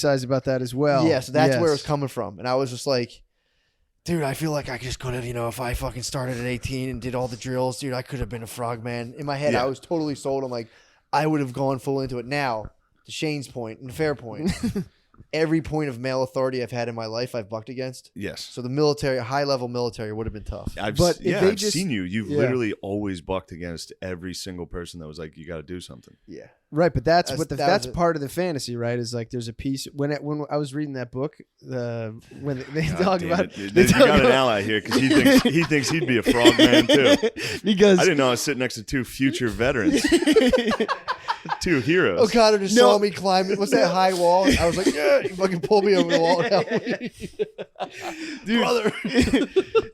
fantasize about that as well. Yeah, so that's where it was coming from. And I was just like, dude, I feel like I just could have, if I fucking started at 18 and did all the drills, dude, I could have been a frogman. In my head, I was totally sold. I'm like, I would have gone full into it. Now, to Shane's point, and fair point, every point of male authority I've had in my life, I've bucked against. Yes. So the military, high-level military would have been tough. I've seen you. You've literally always bucked against every single person that was like, you got to do something. Yeah. Right, but that's part of the fantasy, right? Is like there's a piece when I was reading that book, when they talk about you got an ally here because he thinks he'd be a frogman too. Because I didn't know I was sitting next to two future veterans, two heroes. O'Connor just saw me climbing. What's that high wall? I was like, yeah, you fucking pulled me over the wall. Dude, brother.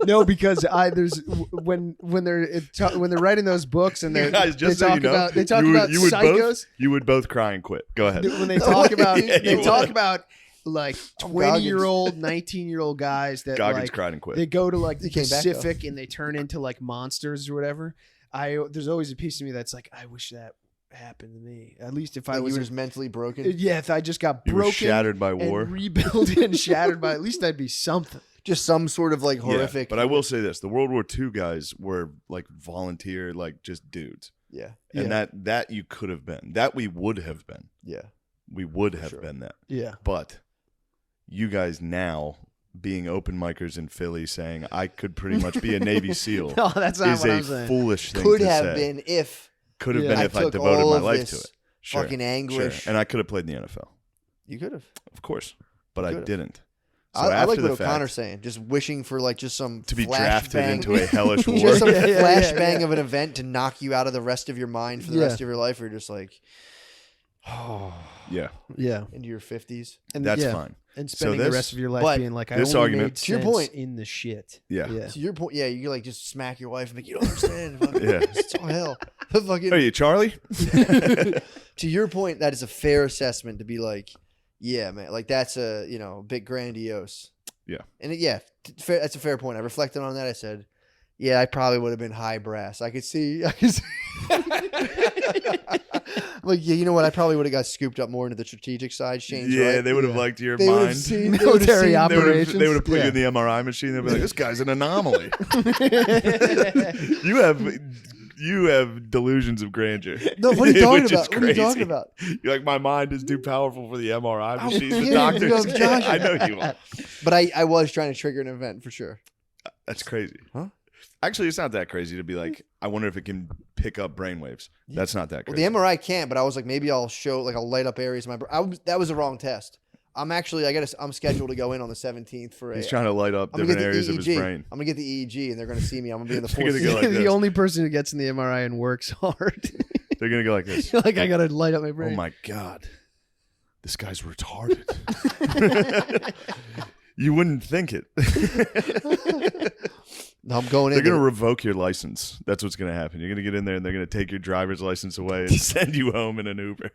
No, because there's when they're writing those books and they talk about psychos. You would both cry and quit. Go ahead. When they talk about like 20-year-old, 19-year-old guys that Goggins cried and quit. They go to like the Pacific and they turn into like monsters or whatever. There's always a piece of me that's like, I wish that happened to me. At least if I was just mentally broken. Yeah, if I just got broken, shattered by war, rebuilt and shattered by, at least that'd be something. Just some sort of like horrific. Yeah, but I will say this: the World War II guys were like volunteer, like just dudes. Yeah. And that you could have been. That we would have been. Yeah. We would have been that. Yeah. But you guys now being open micers in Philly saying I could pretty much be a Navy SEAL no, that's not what I'm is a saying. foolish thing could to have say. been if Could have been if I devoted my life to it. Sure. Fucking anguish. Sure. And I could have played in the NFL. You could have. Of course. But I didn't. So I like what fact, O'Connor's saying. Just wishing for like just some to be drafted into a hellish war. Just some flashbang of an event to knock you out of the rest of your mind for the rest of your life. Where you're just like, oh. Yeah. Into your 50s. And that's fine. And spending the rest of your life being like, I only made sense to your point, in the shit. Yeah. To your point, you like just smack your wife and be like, you don't understand. Yeah. It's all hell. Fucking, are you Charlie? To your point, that is a fair assessment to be like, yeah, man, like that's a bit grandiose. Yeah. And that's a fair point. I reflected on that. I said, yeah, I probably would have been high brass. I could see. Like, yeah, you know what? I probably would have got scooped up more into the strategic side. Shane's right. They would have liked your mind. Military operations. They would have put you in the MRI machine. They'd be like, this guy's an anomaly. You have delusions of grandeur. No, what are you talking about? What are you talking about? You're like, my mind is too powerful for the MRI machine. The doctors. I know you are. But I was trying to trigger an event for sure. That's crazy. Huh? Actually, it's not that crazy to be like, I wonder if it can pick up brainwaves. That's not that crazy. Well, the MRI can't, but I was like, maybe I'll light up areas of my brain. That was the wrong test. I'm scheduled to go in on the 17th for He's trying to light up different areas of his brain. I'm going to get the EEG, and they're going to see me. I'm going to be in the fourth. Go like the only person who gets in the MRI and works hard. They're going to go like this. Like, I got to light up my brain. Oh, my God. This guy's retarded. You wouldn't think it. I'm going in. They're going to revoke your license. That's what's going to happen. You're going to get in there, and they're going to take your driver's license away and send you home in an Uber.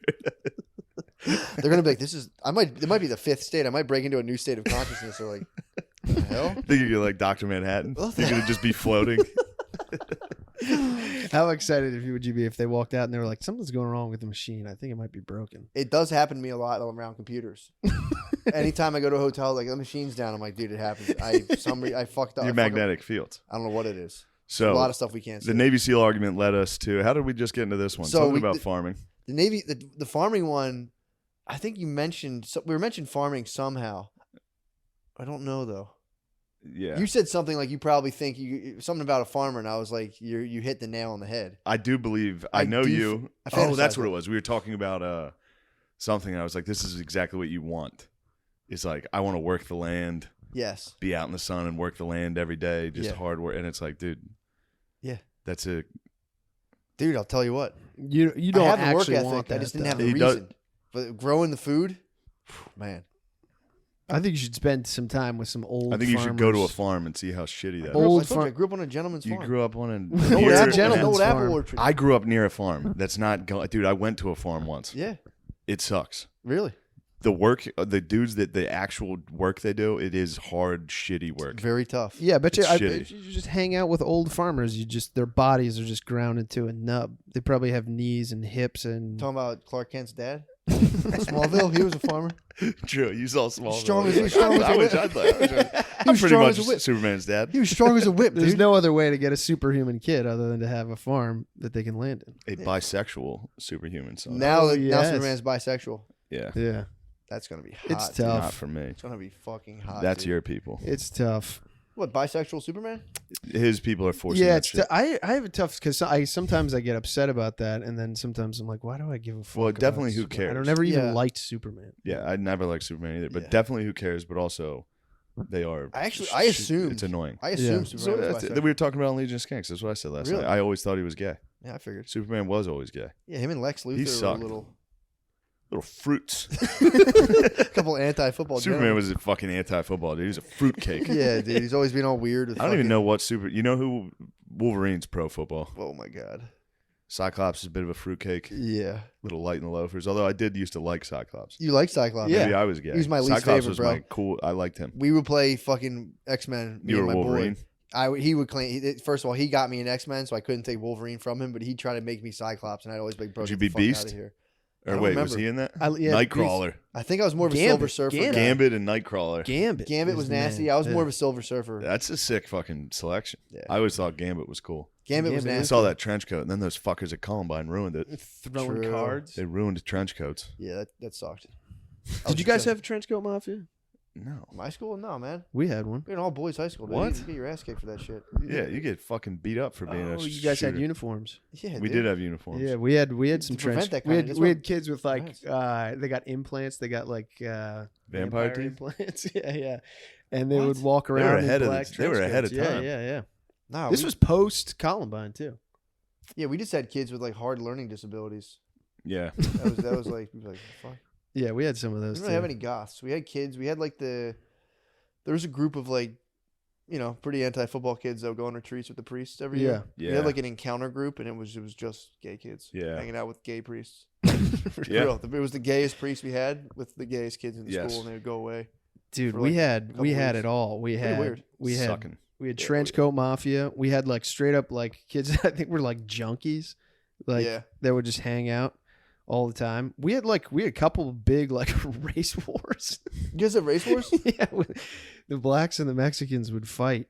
They're going to be like, it might be the fifth state. I might break into a new state of consciousness. They're like, what the hell? I think you're like Dr. Manhattan. You're going to just be floating. How excited would you be if they walked out and they were like, something's going wrong with the machine. I think it might be broken. It does happen to me a lot around computers. Anytime I go to a hotel, like the machine's down, I'm like, dude, it happens. I fucked up. Your magnetic fields. I don't know what it is. So a lot of stuff we can't see. The Navy SEAL argument led us to, how did we just get into this one? Something about farming. The Navy, the farming one, I think you mentioned, we mentioned farming somehow. I don't know though. Yeah. You said something like you probably think something about a farmer, and I was like, you hit the nail on the head. I do believe I know you. That's what it was. We were talking about something, and I was like, this is exactly what you want. It's like, I want to work the land. Yes. Be out in the sun and work the land every day, just hard work. And it's like, dude. Yeah. That's it. Dude, I'll tell you what. You don't have actually the work ethic. want that. I just didn't have the reason. But growing the food, man. I think you should spend some time with some old. I think you should go to a farm and see how shitty that is. I grew up on a gentleman's farm. You grew up on a gentleman's apple orchard. I grew up near a farm. That's not dude. I went to a farm once. Yeah, it sucks. Really, the dudes that the actual work they do, it is hard, shitty work. It's very tough. Yeah, but you just hang out with old farmers. Their bodies are just ground into a nub. They probably have knees and hips and. Talking about Clark Kent's dad. Smallville, he was a farmer. True, you saw Smallville. Strong as a whip. I'm pretty much Superman's dad. He was strong as a whip, dude. There's no other way to get a superhuman kid other than to have a farm that they can land in. A bisexual superhuman son. Now Superman's bisexual. Yeah. Yeah. That's gonna be hot. It's dude. tough. Not for me. It's gonna be fucking hot. That's dude. your people. It's tough. What, bisexual Superman? His people are forcing Yeah, that it's shit. I have a tough because sometimes I get upset about that, and then sometimes I'm like, why do I give a fuck? Well, about definitely who Superman? I cares? don't never even Yeah. liked Superman. Yeah, I never liked Superman either, but Yeah. definitely who cares, but also they are. I assumed. It's annoying. I assumed Yeah. Superman was we bisexual. were talking about Legion of Skanks. That's what I said last Really? night. I always thought he was gay. Yeah, I figured. Superman was always gay. Yeah, him and Lex Luthor were a sucked. little Fruits. couple anti-football. Superman was a fucking anti-football dude. He was a fruitcake. Yeah, dude. He's always been all weird. With I don't even fucking- know what You know who Wolverine's pro football? Oh my god. Cyclops is a bit of a fruitcake. Yeah. Little light in the loafers. Although I did used to like Cyclops. You like Cyclops? Yeah. Maybe I was gay. He was my least Cyclops favorite, was bro. my cool. I liked him. We would play fucking X-Men. Me You and were my Wolverine. boy. He would claim. First of all, he got me an X-Men, so I couldn't take Wolverine from him. But he'd try to make me Cyclops, and I'd always be like, bro, Would you get be the fuck Beast? out of here. I Or don't wait, was remember. he in that? Yeah, Nightcrawler. I think I was more of a Gambit. Silver Surfer. Gambit. guy. Gambit and Nightcrawler. Gambit was the nasty. man. I was more Yeah. of a Silver Surfer. That's a sick fucking selection. Yeah. I always thought Gambit was cool. Gambit was Gambit I nasty. saw that trench coat, and then those fuckers at Columbine ruined it. throwing True. cards. They ruined trench coats. Yeah, that sucked. Did you guys have Trench Coat Mafia? No. my school? No, man. We had one. We're an all boys high school. Dude. What? You get your ass kicked for that shit. Yeah, you get fucking beat up for being a Oh, you guys had shooter. uniforms. Yeah, We dude. did have uniforms. Yeah, we had some To prevent trench. that We kind of- had, that's we what- had kids with like Nice. they got implants. They got like Vampire teeth? implants. Yeah. And they What? would walk were around ahead in of black the- they were trench ahead of coats. time. Yeah. Nah, This we- was post Columbine too. Yeah, we just had kids with like hard learning disabilities. Yeah. That was like, we were like, fuck. Yeah, we had some of We those didn't too. really have any goths. We had kids. We had like there was a group of like, pretty anti-football kids that would go on retreats with the priests every year. Yeah. We had like an encounter group, and it was just gay kids. Yeah. hanging out with gay priests. For Yeah. real. It was the gayest priest we had with the gayest kids in the Yes. school, and they would go away. Dude, for, we like, had couple it weeks. all. We Pretty had weird. we had Sucking. we had Yeah, trench coat mafia. We had like straight up like kids that I think were like junkies, like Yeah. that would just hang out all the time. We had a couple of big like race wars. You guys have race wars? Yeah, the blacks and the Mexicans would fight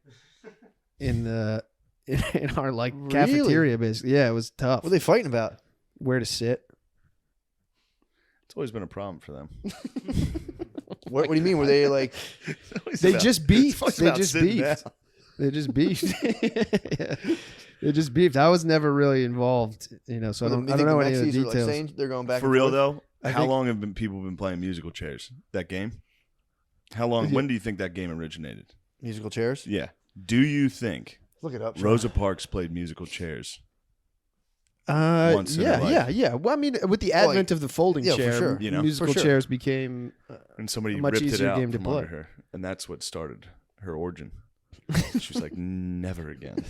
in our like Really? cafeteria. Basically, yeah, it was tough. What are they fighting about? Where to sit? It's always been a problem for them. What do you mean? Were they like? They just beefed. It's always They about just sitting beefed. down. They just beefed. Yeah. They just beefed. I was never really involved, so I You don't think know the any of the Mexies are, details. saying they're going back For and real forth? though, I how think- long have people been playing musical chairs? That game? How long? Yeah. When do you think that game originated? Musical chairs. Yeah. Do you think Look it up. Sean. Rosa Parks played musical chairs? Once in her life. yeah. Well, I mean, with the advent of the folding yeah, for chair, sure. You know, musical for sure. chairs became. And somebody A much ripped it easier out game to from under play. her, and that's what started her origin. She was like, "Never again."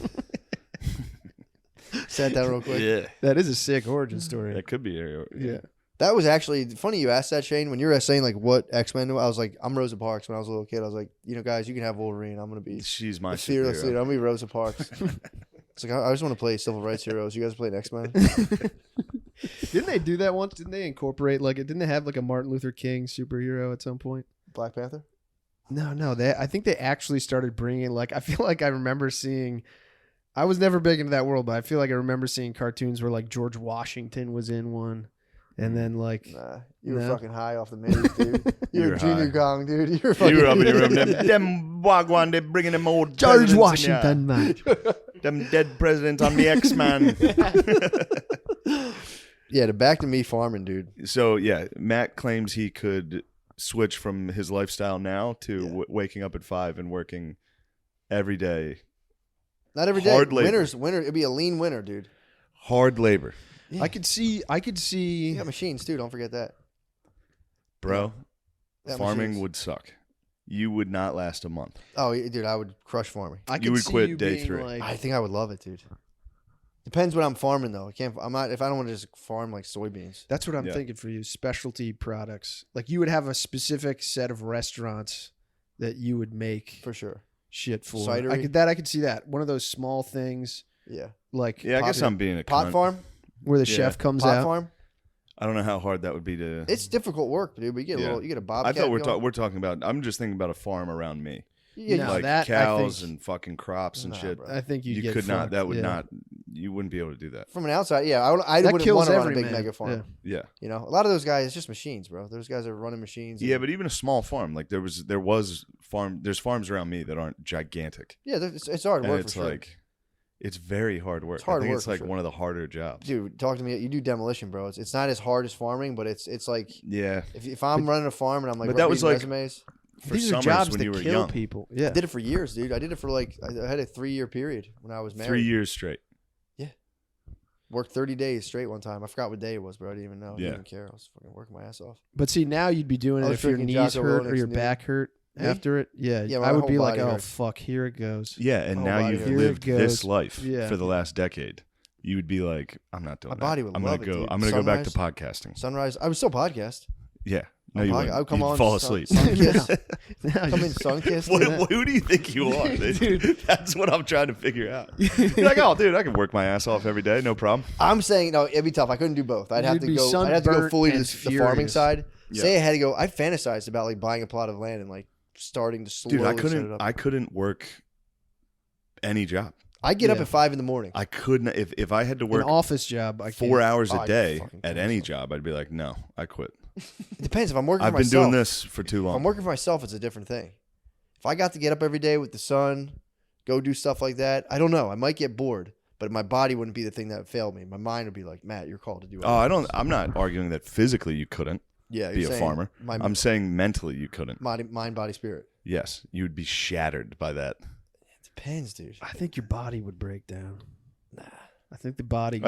Sat down real quick. Yeah, That is a sick origin story. that could be her. Yeah. That was actually funny you asked that, Shane. When you were saying like what X-Men, I was like, I'm Rosa Parks. When I was a little kid, I was like, guys, you can have Wolverine. I'm gonna be She's my the fearless superhero. leader. I'm gonna be Rosa Parks. It's like I just want to play civil rights heroes. You guys play X-Men? Didn't they do that once? Didn't they incorporate didn't they have like a Martin Luther King superhero at some point? Black Panther. No. I think they actually started bringing I feel like I remember seeing. I was never big into that world, but I feel like I remember seeing cartoons where like George Washington was in one, and then Nah, you were No. fucking high off the maze, dude. You You were were junior high. gong, dude. You were fucking. You were up in your room. Them wagwan, they bringing them old George presidents in Washington, man. here. Them dead presidents on the X-Man. Yeah, to back to me farming, dude. So yeah, Matt claims he could switch from his lifestyle now to Yeah. waking up at 5 and working every day. Not every day. Hard labor. Winter. It'd be a lean winter, dude. Hard labor, I could see. You got machines too. Don't forget that. bro. That Farming machines. would suck. You would not last a month. Oh, dude, I would crush farming. I could You would see quit you day being 3. I think I would love it, dude. Depends what I'm farming though. I'm not. If I don't want to just farm like soybeans. That's what I'm Yeah. thinking for you. Specialty products. Like you would have a specific set of restaurants that you would make For sure. shit for. Cidery. I could see that. One of those small things Yeah. like Yeah, I guess I'm being a Pot cunt. farm. where the Yeah. chef comes Pot out. farm. I don't know how hard that would be to. It's difficult work, dude. But you get you get a bobcat. I thought we're talking about. I'm just thinking about a farm around me. Yeah, like that, cows and fucking crops and shit. Bro. I think you could not. That would not. You wouldn't be able to do that from an outside. Yeah, I wouldn't want to run a big mega farm. Yeah. You know, a lot of those guys, it's just machines, bro. Those guys are running machines. Yeah, but even a small farm, like there's farms around me that aren't gigantic. Yeah, it's hard work. It's like, it's very hard work. It's hard work. It's like one of the harder jobs. Dude, talk to me. You do demolition, bro. It's not as hard as farming, but it's like If I'm running a farm and I'm like, but that was like resumes. These are jobs when you were young. People. Yeah, I did it for years, dude. I did it for I had a 3-year period when I was married. 3 years straight. Yeah. Worked 30 days straight one time. I forgot what day it was, bro. I didn't even know. I didn't even care. I was fucking working my ass off. But see, now you'd be doing it if your knees hurt or your back hurt after it. Yeah, I would be like, oh, fuck, here it goes. Yeah, and now you've lived this life for the last decade. You would be like, I'm not doing that. My body would love it, dude. I'm going to go back to podcasting. Sunrise. I would still podcast. Yeah. No, you wouldn't. I'd come You'd on. fall asleep. Sun-kissed. Come in sun-kissed. Who do you think you are? Dude, that's what I'm trying to figure out. You're like, oh, dude, I can work my ass off every day. No problem. I'm saying, no, it'd be tough. I couldn't do both. I'd have to go fully to the farming side. Yeah. Say I had to go. I fantasized about like buying a plot of land and like starting to slowly set it up. I couldn't work any job. I get up at 5 a.m. I couldn't. If I had to work an office job, 4 hours a day at any job, I'd be like, no, I quit. It depends. If I'm working for myself. I've been doing this for too long. If I'm working for myself, it's a different thing. If I got to get up every day with the sun, go do stuff like that, I don't know. I might get bored, but my body wouldn't be the thing that failed me. My mind would be like, Matt, you're called to do it. I'm not arguing that physically you couldn't be a farmer. I'm saying mentally you couldn't. Mind, body, spirit. Yes. You would be shattered by that. It depends, dude. I think your body would break down. Nah. I think the body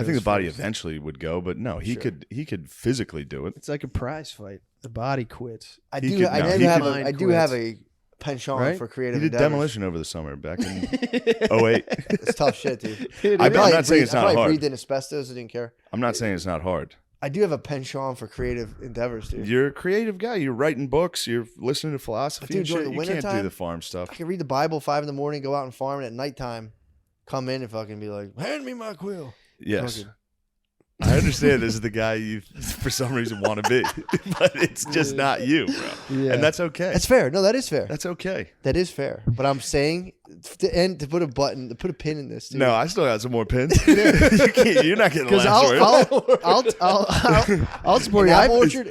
eventually would go, but no, he could physically do it. It's like a prize fight. The body quits. I do have a penchant for creative He did demolition over the summer back in 08. It's tough shit, dude. I'm not saying it's not hard. I breathed in asbestos. I didn't care. I'm not saying it's not hard. I do have a penchant for creative endeavors, dude. You're a creative guy. You're writing books. You're listening to philosophy. Dude, during the winter you can't time, do the farm stuff. I can read the Bible 5 a.m, go out and farm, and at nighttime, come in and fucking be like, hand me my quill. Yes. Okay. I understand this is the guy you, for some reason, want to be, but it's just not you, bro. Yeah. And that's okay. That's fair. No, that is fair. That's okay. That is fair. But I'm saying to put a pin in this. Dude. No, I still got some more pins. You're not getting the last word. I'll support you.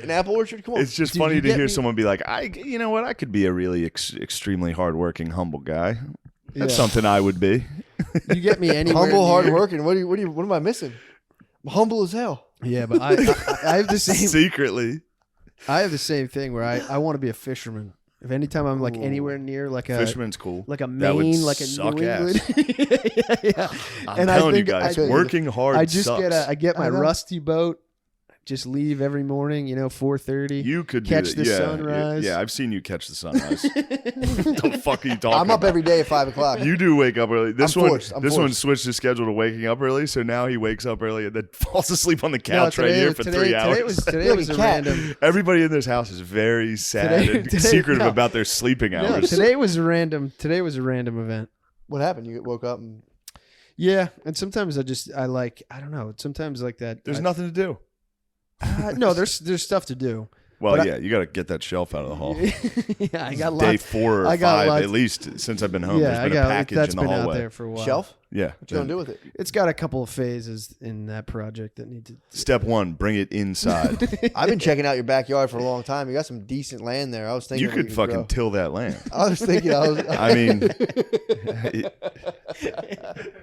An apple orchard. Come on. It's just funny to hear someone be like, you know what? I could be a really extremely hardworking, humble guy. That's something I would be. You get me anywhere. Humble, hardworking. What am I missing? I'm humble as hell. Yeah, but I have the same. Secretly, I have the same thing where I want to be a fisherman. If anytime I'm like anywhere near like a fisherman's cool, like a Maine, like a New England. yeah. I'm telling you guys, working hard. I just sucks. I get my rusty boat. Just leave every morning, 4:30. You could catch the sunrise. Yeah, I've seen you catch the sunrise. The fuck are you talking I'm up about? Every day at 5 o'clock. You do wake up early. This one switched his schedule to waking up early, so now he wakes up early and then falls asleep on the couch right here for 3 hours. Today was a random. Everybody in this house is very sad and secretive about their sleeping hours. Today was a random event. What happened? You woke up and yeah, and sometimes I don't know. Sometimes like that. There's nothing to do. No, there's stuff to do. Well, you got to get that shelf out of the hall. Yeah, I got day 4 or 5 at least since I've been home. Yeah, there's been a package that's in the been hallway. Out there for a while. Shelf? Yeah. What you gonna do with it? It's got a couple of phases in that project that need to. Step 1: bring it inside. I've been checking out your backyard for a long time. You got some decent land there. I was thinking you could fucking till that land. I was thinking. I mean,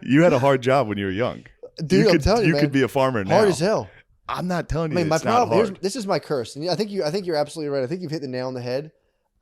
you had a hard job when you were young. Dude, I'm telling you, you could be a farmer now. Hard as hell. I'm not telling you. I mean, it's not hard. This is my curse, and I think you're absolutely right. I think you've hit the nail on the head.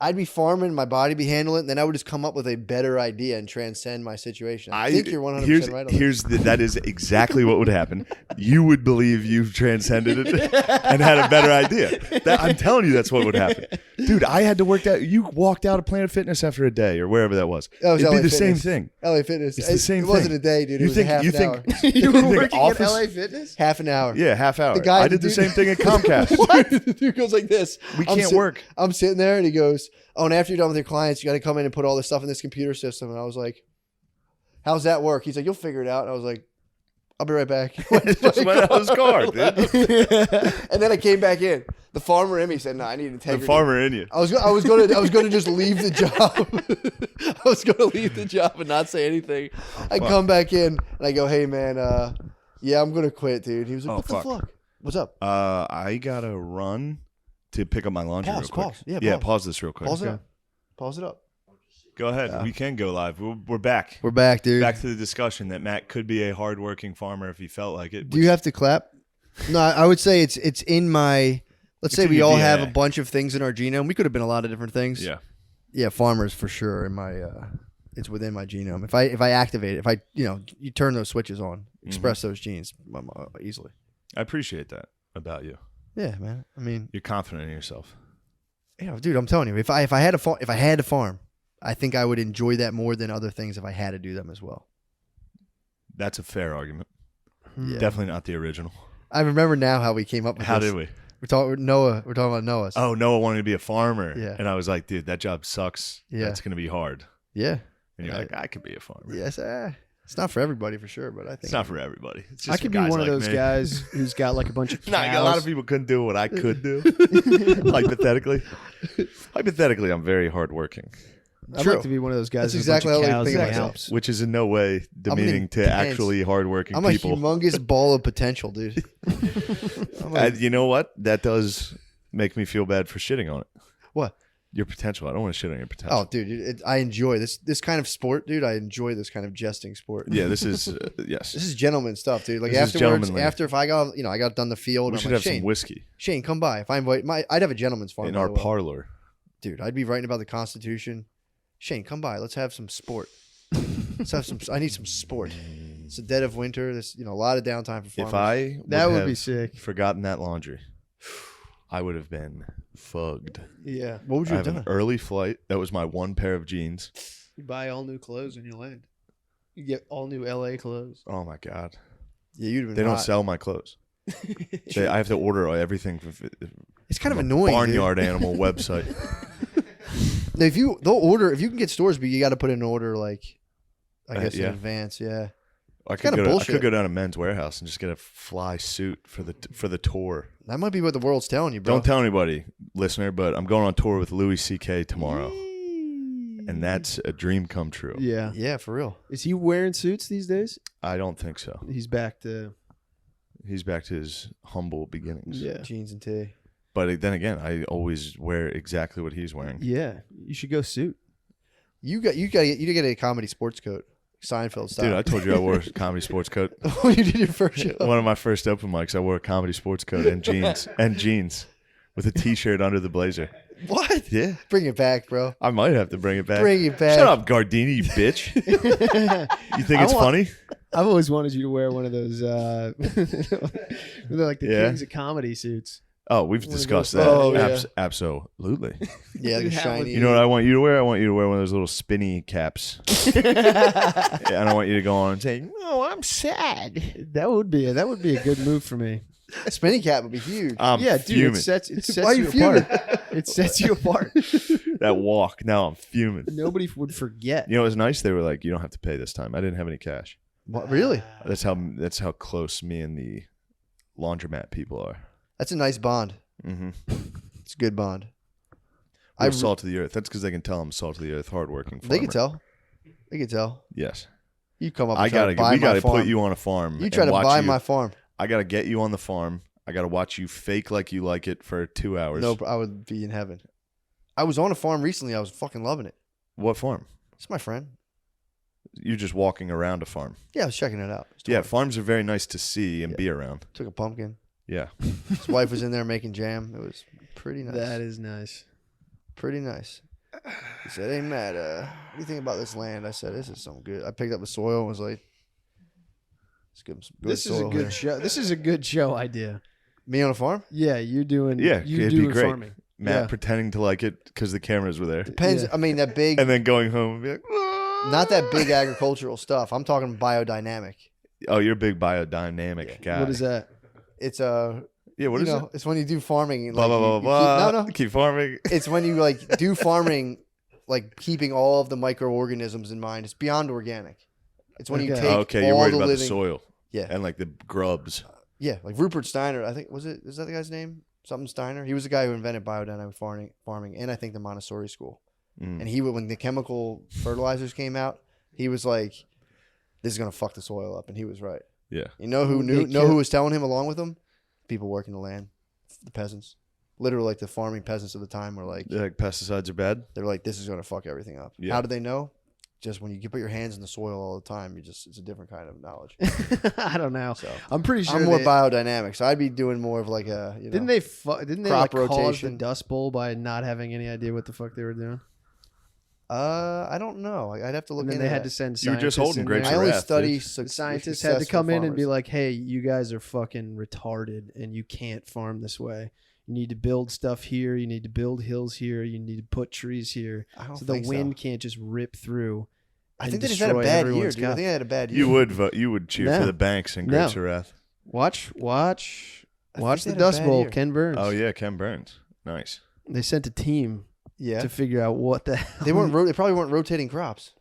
I'd be farming, my body be handling it, and then I would just come up with a better idea and transcend my situation. I think you're 100% right on that is exactly what would happen. You would believe you've transcended it and had a better idea. I'm telling you that's what would happen. Dude, I had to work that. You walked out of Planet Fitness after a day or wherever that was. It'd be the same thing. LA Fitness. It's the same thing. It wasn't a day, dude. It was half an hour. You were working at LA Fitness? Half an hour. Yeah, half hour. I did the same thing at Comcast. What? The dude goes like this. We can't work. I'm sitting there and he goes, oh, and after you're done with your clients, you got to come in and put all this stuff in this computer system. And I was like, how's that work? He's like, you'll figure it out. And I was like, I'll be right back. Just went out of his car, dude. And then I came back in. The farmer in me said, "No, I need integrity." The farmer in you. I was gonna just leave the job. I was gonna leave the job and not say anything. I come back in and I go, "Hey man, yeah, I'm gonna quit, dude." He was like, "What the fuck? What's up?" I gotta run to pick up my laundry real quick. Pause. Yeah, Yeah, pause. pause this real quick. Pause it up. Pause it up. Go ahead. We can go live. We're back. We're back, dude. Back to the discussion that Matt could be a hardworking farmer if he felt like it. Do you have to clap? No, I would say it's in my. Let's say in we your all DNA. have a bunch of things in our genome. We could have been a lot of different things. Yeah. Yeah, farmers for sure. In my, it's within my genome. If I activate it, you turn those switches on, express those genes easily. I appreciate that about you. Yeah, man. I mean, You're confident in yourself. yeah, dude. I'm telling you, if I had a farm, I think I would enjoy that more than other things if I had to do them as well. That's a fair argument. Yeah. Definitely not the original. I remember now how we came up with How this. did we? We're talking Noah. We're talking about Noah. Oh, Noah wanted to be a farmer. Yeah. And I was like, dude, that job sucks. Yeah. That's going to be hard. Yeah. And you're like, I could be a farmer. Yes. It's not for everybody for sure, but I think It's not for everybody. It's just I for could be guys one of like those me. guys who's got like a bunch of cows. Nah, a lot of people couldn't do what I could do. Hypothetically. Hypothetically, I'm very hardworking, I'd True. like to be one of those guys. That's with a bunch exactly of how I cows think in of my myself. house. which is in no way demeaning to intense. actually hardworking I'm a people. humongous ball of potential, dude. You know what? That does make me feel bad for shitting on it. What? Your potential. I don't want to shit on your potential. Oh, dude, I enjoy this kind of sport, dude. I enjoy this kind of jesting sport. Yeah, this is yes. This is gentleman stuff, dude. Like This is afterwards, gentlemanly. after if I got done the field, We I'm should like, have Shane, some whiskey Shane, come by. If I invite I'd have a gentleman's farm in by our the way. parlor. Dude, I'd be writing about the Constitution. Shane, come by. Let's have some sport. Let's have some. I need some sport. It's the dead of winter. There's a lot of downtime for farmers. If I That would have be sick. forgotten that laundry, I would have been fugged. Yeah. What would I you have have an done? early flight. That was my one pair of jeans. You buy all new clothes when you land. You get all new LA clothes. Oh my god! Yeah, you'd have been. They don't hot. sell my clothes. I have to order everything from It's kind of a annoying. barnyard animal website. Dude. If you can get stores, but you got to put in an order like, I guess yeah. in advance. Yeah. I kinda could bullshit. go down to Men's Warehouse and just get a fly suit for the tour. That might be what the world's telling you, bro. Don't tell anybody, listener, but I'm going on tour with Louis C.K. tomorrow, and that's a dream come true. Yeah. Yeah, for real. Is he wearing suits these days? I don't think so. He's back to. He's back to his humble beginnings. Yeah. Jeans and tee. But then again, I always wear exactly what he's wearing. Yeah. You should go suit. You get a comedy sports coat, Seinfeld style. Dude, I told you I wore a comedy sports coat. When you did your first show. One of my first open mics, I wore a comedy sports coat and jeans with a t-shirt under the blazer. What? Yeah. Bring it back, bro. I might have to bring it back. Bring it back. Shut up, Gardini, you bitch. You think it's funny? I've always wanted you to wear one of those, they're like the Yeah. Kings of Comedy suits. Oh, we've One of discussed those- that. Oh, yeah. Absolutely. Yeah, like a Yeah, shiny. You know what I want you to wear? I want you to wear one of those little spinny caps. And I want you to go on and say, "No, I'm sad." That would be a good move for me. spinning cap would be huge. I'm Yeah, dude, fuming. it sets Why are you you fuming? apart. It sets you apart. That walk. Now I'm fuming. Nobody would forget. You know, it was nice. They were like, "You don't have to pay this time." I didn't have any cash. What, really? That's how close me and the laundromat people are. That's a nice bond. Mm-hmm. It's a good bond. I'm salt of the earth. That's because they can tell I'm salt of the earth, hardworking. They Farmer. can tell. They can tell. Yes. You come up. And We try to buy my gotta farm. put you on a farm. You try and to watch buy you. my farm. I gotta get you on the farm. I gotta watch you fake like you like it for 2 hours. No, I would be in heaven. I was on a farm recently. I was fucking loving it. What farm? It's my friend. You're just walking around a farm. Yeah, I was checking it out. Yeah, farms are very nice to see and be around. Took a pumpkin. Yeah. His wife was in there making jam. It was pretty nice. That is nice. Pretty nice. He said, "Hey Matt, what do you think about this land?" I said, "This is some good." I picked up the soil and was like, "It's good. Some good This is a soil good here." show. This is a good show idea. Me on a farm? Yeah, you doing. Yeah, you it'd be doing great. farming. Matt Yeah. pretending to like it because the cameras were there. Depends. Yeah. I mean, that big, And then going home and be like, "Ah." not that big agricultural stuff. I'm talking biodynamic. Oh, you're a big biodynamic guy. What is that? It's a Yeah, what is it? It's when you do farming. And Blah, like, blah, you blah, blah. Keep, no. Keep farming. It's when you like do farming, like keeping all of the microorganisms in mind. It's beyond organic. It's when you Okay. take Okay, you're all worried the about living. the soil. Yeah. And like the grubs. Yeah, like Rupert Steiner. I think is that the guy's name? Something Steiner. He was the guy who invented biodynamic farming, and I think the Montessori school. And he would, when the chemical fertilizers came out, he was like, "This is gonna fuck the soil up," and he was right. Yeah. You know who who was telling him along with him? People working the land, the peasants. Literally, like the farming peasants of the time were like, pesticides are bad. They're like, "This is gonna fuck everything up." Yeah. How do they know? Just when you put your hands in the soil all the time, it's a different kind of knowledge. I don't know. So I'm pretty sure I'm more biodynamic, so I'd be doing more of like a didn't they crop like cause the rotation. Dust Bowl by not having any idea what the fuck they were doing? I don't know. I'd have to look. And then into they had that. to send You were scientists. just holding in grapes there. I only Giraffe, study dude. The scientists had to successful come in and be farmers. like, "Hey, you guys are fucking retarded, and you can't farm this way. You need to build stuff here. You need to build hills here. You need to put trees here, I don't so the think wind can't just rip through." I and think they just had a destroy bad year, everyone's dude. I crop. think they had a bad year. You would vote. You would cheer No. for the banks and No. grapes of wrath. Watch I the think they had a Dust bad Bowl. year. Ken Burns. Oh yeah, Ken Burns. Nice. They sent a team Yeah, to figure out what the hell. they weren't. They probably weren't rotating crops.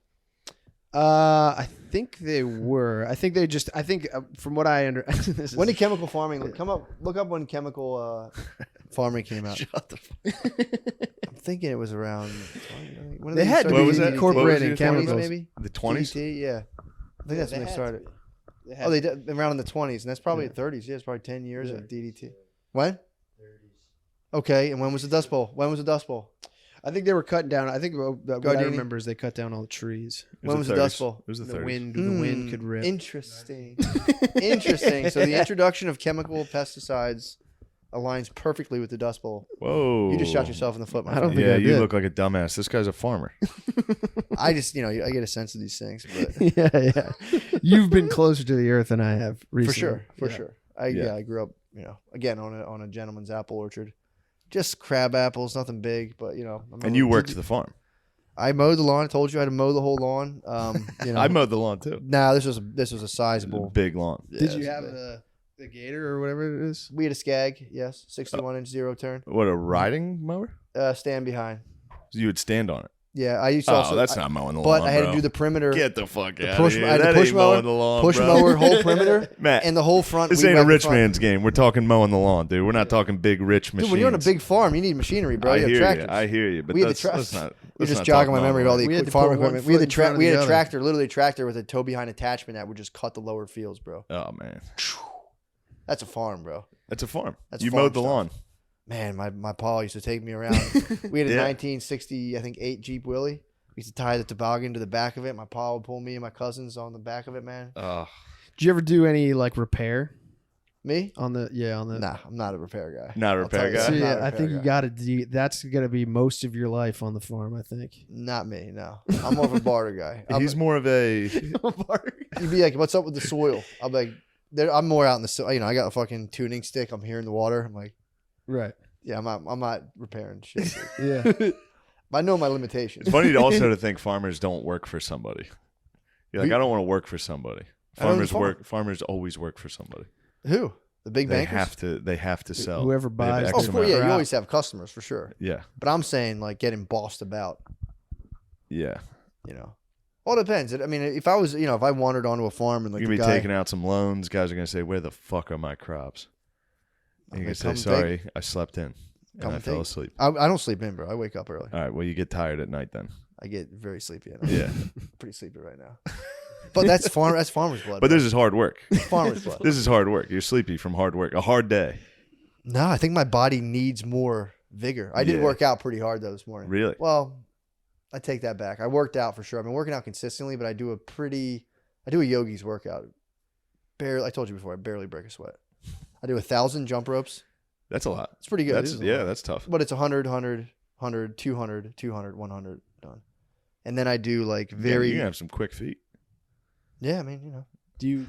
I think they were. I think they just. I think from what I understand, When did chemical farming look up when chemical farming came out? Shut the fuck. I'm thinking it was around. When did They had to What be was that? incorporating What was your 20s chemicals. maybe The 20s. DDT, yeah. I think that's when they started. They Oh, they did around in the 20s, and that's probably the 30s. Yeah, it's probably 10 years Yeah. of DDT. When? 30s. Okay, and when was the Dust Bowl? When was the Dust Bowl? I think they were cutting down. I think what I Gardini? remember is they cut down all the trees. When was the Dust 30s. Bowl? It was the The 30s. wind could rip. Interesting. Interesting. So the introduction of chemical pesticides aligns perfectly with the Dust Bowl. Whoa. You just shot yourself in the foot, my I don't friend. think Yeah, I you did. look like a dumbass. This guy's a farmer. I just, I get a sense of these things, but yeah. You've been closer to the earth than I have recently. for sure. I Yeah. grew up, again on a gentleman's apple orchard, just crab apples, nothing big, but And you worked the farm. I mowed the lawn. I told you I had to mow the whole lawn. I mowed the lawn too. Nah, this was a sizable. Big lawn. Did Yeah, you it's have big. the gator or whatever it is? We had a Skag, yes, 61-inch zero turn. What, a riding mower? Stand behind. You would stand on it. Yeah, I used to. Oh, also, that's not mowing the But lawn, I had bro. to do the perimeter. Get the fuck out push- of I here. had to That push ain't mower- mowing the lawn, push bro. mower, whole perimeter, Matt, and the whole front. this we ain't a went the rich front. man's game. We're talking mowing the lawn, dude. We're not talking big rich machines. Dude, when you're on a big farm, you need machinery, bro. I You have hear tractors. you. I hear you. But We had the that's, tra- let's not. You're let's just not jogging talk my memory of all the We had to farm put one equipment. We had foot in front of we the had a other. tractor, literally a tractor with a tow behind attachment that would just cut the lower fields, bro. Oh man, That's a farm, bro. that's a farm. That's You farm mowed the stuff. lawn. Man, my pa used to take me around. We had a Yeah. 1960, I think, 8 Jeep Willie. We used to tie the toboggan to the back of it. My pa would pull me and my cousins on the back of it, man. Did you ever do any like repair Me? on the? Nah, I'm not a repair guy. Not a I'll repair tell you guy? that. So, I'm not a yeah, I repair think you guy. got to. That's gonna be most of your life on the farm. I think. Not me, no. I'm more of a barter guy. He's more of a. You'd be like, what's up with the soil? I'll be like, I'm more out in the soil. I got a fucking tuning stick. I'm here in the water. I'm like, Right. yeah, I'm not repairing shit. Yeah. But I know my limitations. It's funny also to think farmers don't work for somebody. You're like, I don't want to work for somebody. I own the Farmers farm. work. Farmers always work for somebody. Who? The big They bankers? have to sell. Whoever They have buys X Oh, the of course, amount. yeah, you crap. always have customers for sure. Yeah. But I'm saying like getting bossed about, Yeah. Well, it depends. I mean, if I was, if I wandered onto a farm and like You're the going to be guy, taking out some loans. Guys are going to say, where the fuck are my crops? And I'm you're like, going to say, come sorry, I slept in. And come I and fell take- asleep. I don't sleep in, bro. I wake up early. All right. Well, you get tired at night then. I get very sleepy. Yeah. Pretty sleepy right now. But that's farmer's blood. But this is hard work. bro. Farmer's blood. This is hard work. You're sleepy from hard work. A hard day. No, I think my body needs more vigor. I did Yeah. work out pretty hard though this morning. Really? Well, I take that back. I worked out for sure. I've been working out consistently, but I do a yogi's workout. I told you before, I barely break a sweat. I do 1,000 jump ropes. That's a lot. It's pretty good. That's, It is a yeah, lot. that's tough. But it's 100, 200, 200, 100 done. And then I do like You very, can have some quick feet. yeah, I mean, Do you?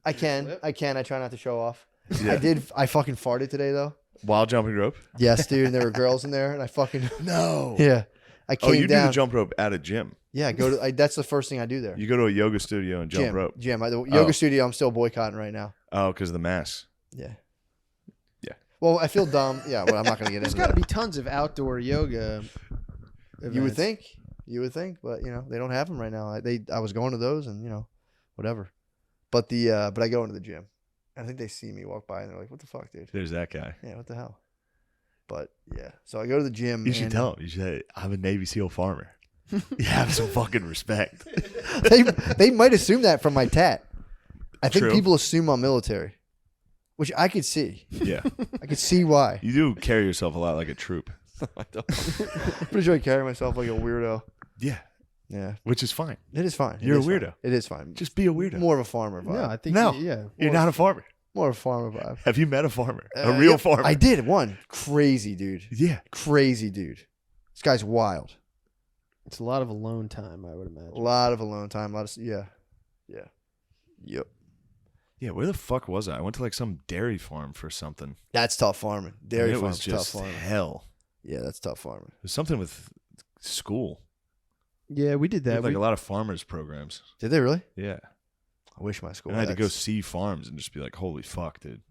I can. I try not to show off. Yeah. I fucking farted today though. While jumping rope? Yes, dude. And there were girls in there and I fucking, No. yeah. I came Oh, you do down. the jump rope at a gym. Yeah, that's the first thing I do there. You go to a yoga studio and jump rope. Gym. The yoga studio I'm still boycotting right now. Oh, because of the masks. Yeah. Yeah. Well, I feel dumb. Yeah, well, I'm not going to get There's into got to that. be tons of outdoor yoga. You would events. think, but they don't have them right now. I was going to those and whatever. But I go into the gym. I think they see me walk by and they're like, "What the fuck, dude?" There's that guy. Yeah, what the hell? But yeah, so I go to the gym. You should tell him. You should say, I'm a Navy SEAL farmer. You have some fucking respect. They might assume that from my tat. I think True. people assume I'm military, which I could see. Yeah. I could see why. You do carry yourself a lot like a troop. I'm pretty sure I carry myself like a weirdo. Yeah. Yeah, Which is fine. it is fine. You're It a is fine. weirdo. It is fine. Just be a weirdo. More of a farmer vibe. No, I think No. yeah. You're not a farmer. More of a farmer vibe. Have you met a farmer? A real Yep, farmer? I did. One crazy dude. Yeah. Crazy dude. This guy's wild. It's a lot of alone time, I would imagine. A lot of alone time. Yeah. Yep. Yeah, where the fuck was I? I went to like some dairy farm for something. That's tough farming. Dairy And it farm's was just tough farming. hell. Yeah, that's tough farming. It was something with school. Yeah, we did They that. had like a lot of farmers programs. Did they really? Yeah. I wish my school And I had to go that's- see farms and just be like, holy fuck, dude.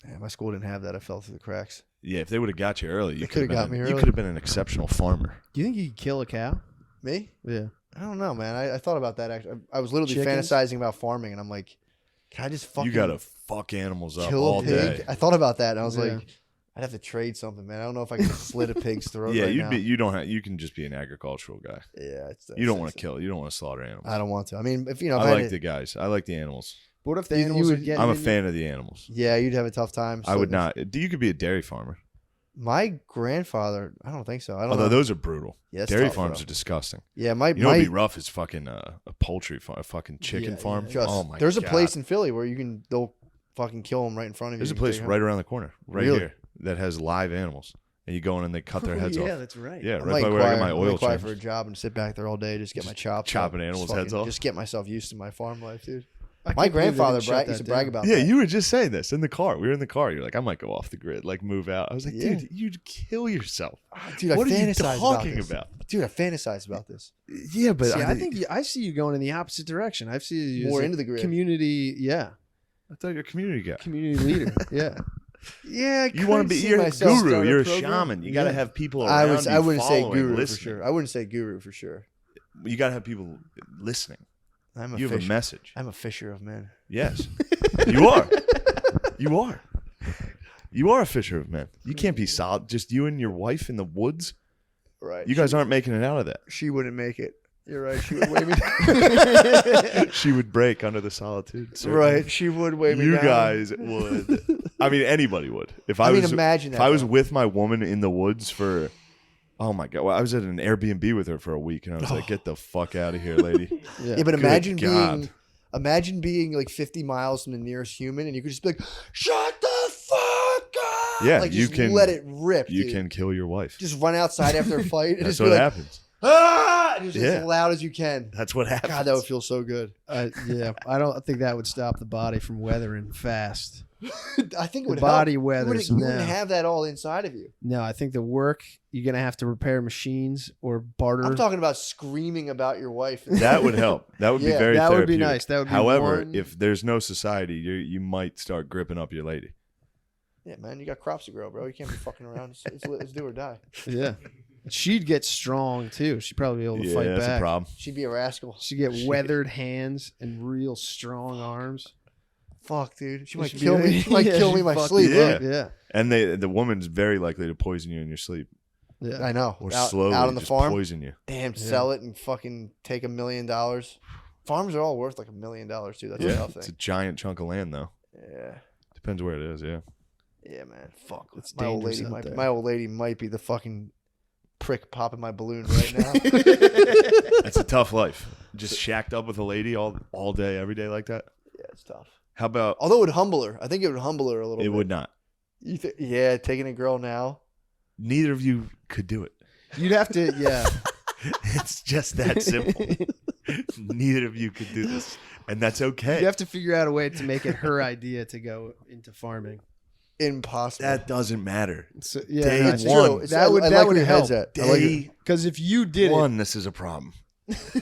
Yeah, my school didn't have that. I fell through the cracks. Yeah, if they would have got you early, you They could have coulda got me You early. could have been an exceptional farmer. Do you think you could kill a cow? Me? Yeah. I don't know, man. I thought about that. Actually, I was literally Chickens? fantasizing about farming, and I'm like, can I just fucking You gotta fuck animals up kill all a pig? day. I thought about that, and I was Yeah. like, I'd have to trade something, man. I don't know if I can slit a pig's throat. Yeah, right you'd now. be. You don't have. You can just be an agricultural guy. Yeah, You don't want to kill. You don't want to slaughter animals. I don't want to. I mean, if you know, if I had like to- the guys. I like the animals. But what if the You animals would- are getting I'm a in- fan of the animals. Yeah, you'd have a tough time. I would slitting- not. You could be a dairy farmer. My grandfather, I don't think so. I don't Although know. those are brutal. Yeah, it's Dairy tough, farms though. are disgusting. Yeah, my You know what'd be rough is fucking a poultry farm, a fucking chicken Yeah, farm. yeah. just, Oh my there's god. a place in Philly where they'll fucking kill them right in front of you. There's a You can place take 'em. right around the corner, right Really? here, that has live animals, and you go in and they cut their heads off. that's right. Yeah, I right might by where I get my I might oil inquire change. for a job and sit back there all day, just get my chops. chopping up, animals' just heads off. Just get myself used to my farm life, dude. I My can't believe they grandfather didn't shut used to that brag down. about Yeah, that. you were just saying this in the car. We were in the car. You're like, I might go off the grid, like move out. I was like, Yeah. dude, you'd kill yourself. Dude, What I are you fantasize talking this. about? Dude, I fantasize about this. Yeah, but See, I think I see you going in the opposite direction. I see you More as a into the grid. community. Yeah, I thought you're a community guy. community leader. Yeah, Yeah, You want to be you're a guru. You're a shaman. You got to have people around I you wouldn't say following, guru listening. for sure. I wouldn't say guru for sure. You got to have people listening. I'm a You have a fisher. message. I'm a fisher of men. Yes, you are. You are. You are a fisher of men. You can't be solid. Just you and your wife in the woods. Right. You guys aren't making it out of that. She wouldn't make it. You're right. She would weigh me down. She would break under the solitude. certainly. Right. She would weigh me You down. guys would. I mean, anybody would. If I, I mean, was, imagine if that, I was though. with my woman in the woods for, oh my god, well, I was at an Airbnb with her for a week, and I was like, "Get the fuck out of here, lady." yeah. Yeah, but Good imagine God. being like 50 miles from the nearest human, and you could just be like, "Shut the fuck up!" Yeah, like you just can- let it rip. You dude. can kill your wife. just run outside after a fight and That's just what be like, happens. "Ah!" and just Yeah. as loud as you can. That's what happens. God, that would feel so good. Yeah. I don't think that would stop the body from weathering fast. I think it The would body help. weathers You wouldn't now. have that all inside of you. No, I think the work you're gonna have to repair machines or barter. I'm talking about screaming about your wife. That would help. That would be Yeah, very. that would be therapeutic. nice. That would be However, one- if there's no society, you might start gripping up your lady. Yeah, man, you got crops to grow, bro. You can't be fucking around. It's do or die. Yeah, she'd get strong too. She'd probably be able to Yeah, fight that's back. a problem. She'd be a rascal. She'd get weathered hands and real strong arms. Fuck, dude. She She might should kill be- me. She might Yeah, kill me she'd in my fuck sleep. you Yeah. up. Yeah, And the woman's very likely to poison you in your sleep, yeah. I know. or out, slowly out on the just farm. poison you. Damn, Yeah. sell it and fucking take $1 million. Farms are all worth like $1 million too. That's a Yeah, tough it's a thing. giant chunk of land though. Yeah, Depends where it is. Yeah. yeah, man. Fuck. It's My old dangerous lady out might. there. My old lady might be the fucking prick popping my balloon right now. It's a tough life. Just shacked up with a lady all day, every day like that. Yeah, it's tough. How about Although it would humble her. I think it would humble her a little it bit. would not? Yeah, taking a girl now. Neither of you could do it. You'd have to. Yeah, It's just that simple. Neither of you could do this, and that's okay. you have to figure out a way to make it her idea to go into farming. Impossible. That doesn't matter. So, yeah, Day no, it's one. true. It's, That would- I that like would where your head's help. at. I like it. Day because if you did one, this is a problem.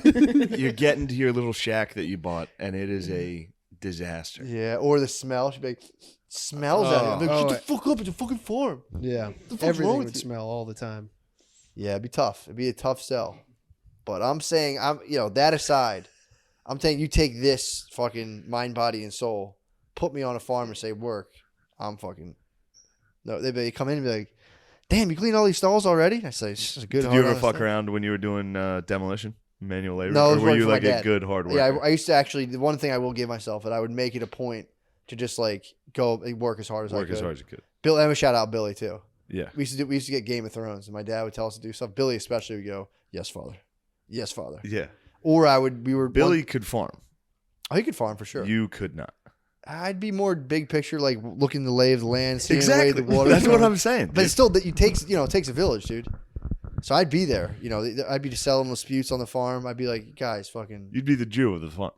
You're getting to your little shack that you bought, and it is a disaster. Yeah, or the smell. She'd be like, smells at it. I'm like, Oh, shut the fuck up. It's a fucking farm. it, yeah, The fuck's everything wrong would with you? smell all the time. Yeah, it'd be tough. It'd be a tough sell. But I'm saying, that aside, I'm saying you take this fucking mind, body, and soul, put me on a farm and say work. I'm fucking. No, they come in and be like, damn, you cleaned all these stalls already? I say, it's just a good. Did you ever fuck around when you were doing demolition, manual labor? No, or were you like a dad. good hard worker? Yeah, I used to actually. The one thing I will give myself that I would make it a point to just like go work as hard as I could. Work as hard as you could. Bill, and shout out Billy too. Yeah, we used to get Game of Thrones, and my dad would tell us to do stuff. Billy especially would go, "Yes, father. Yes, father." Yeah. Or Billy could farm. Oh, he could farm for sure. You could not. I'd be more big picture, like looking the lay of the land, seeing Exactly. the way the water. That's what I'm saying. But it's still that it takes a village, dude. So I'd be there. I'd be selling disputes on the farm. I'd be like, guys, fucking. You'd be the Jew of the farm.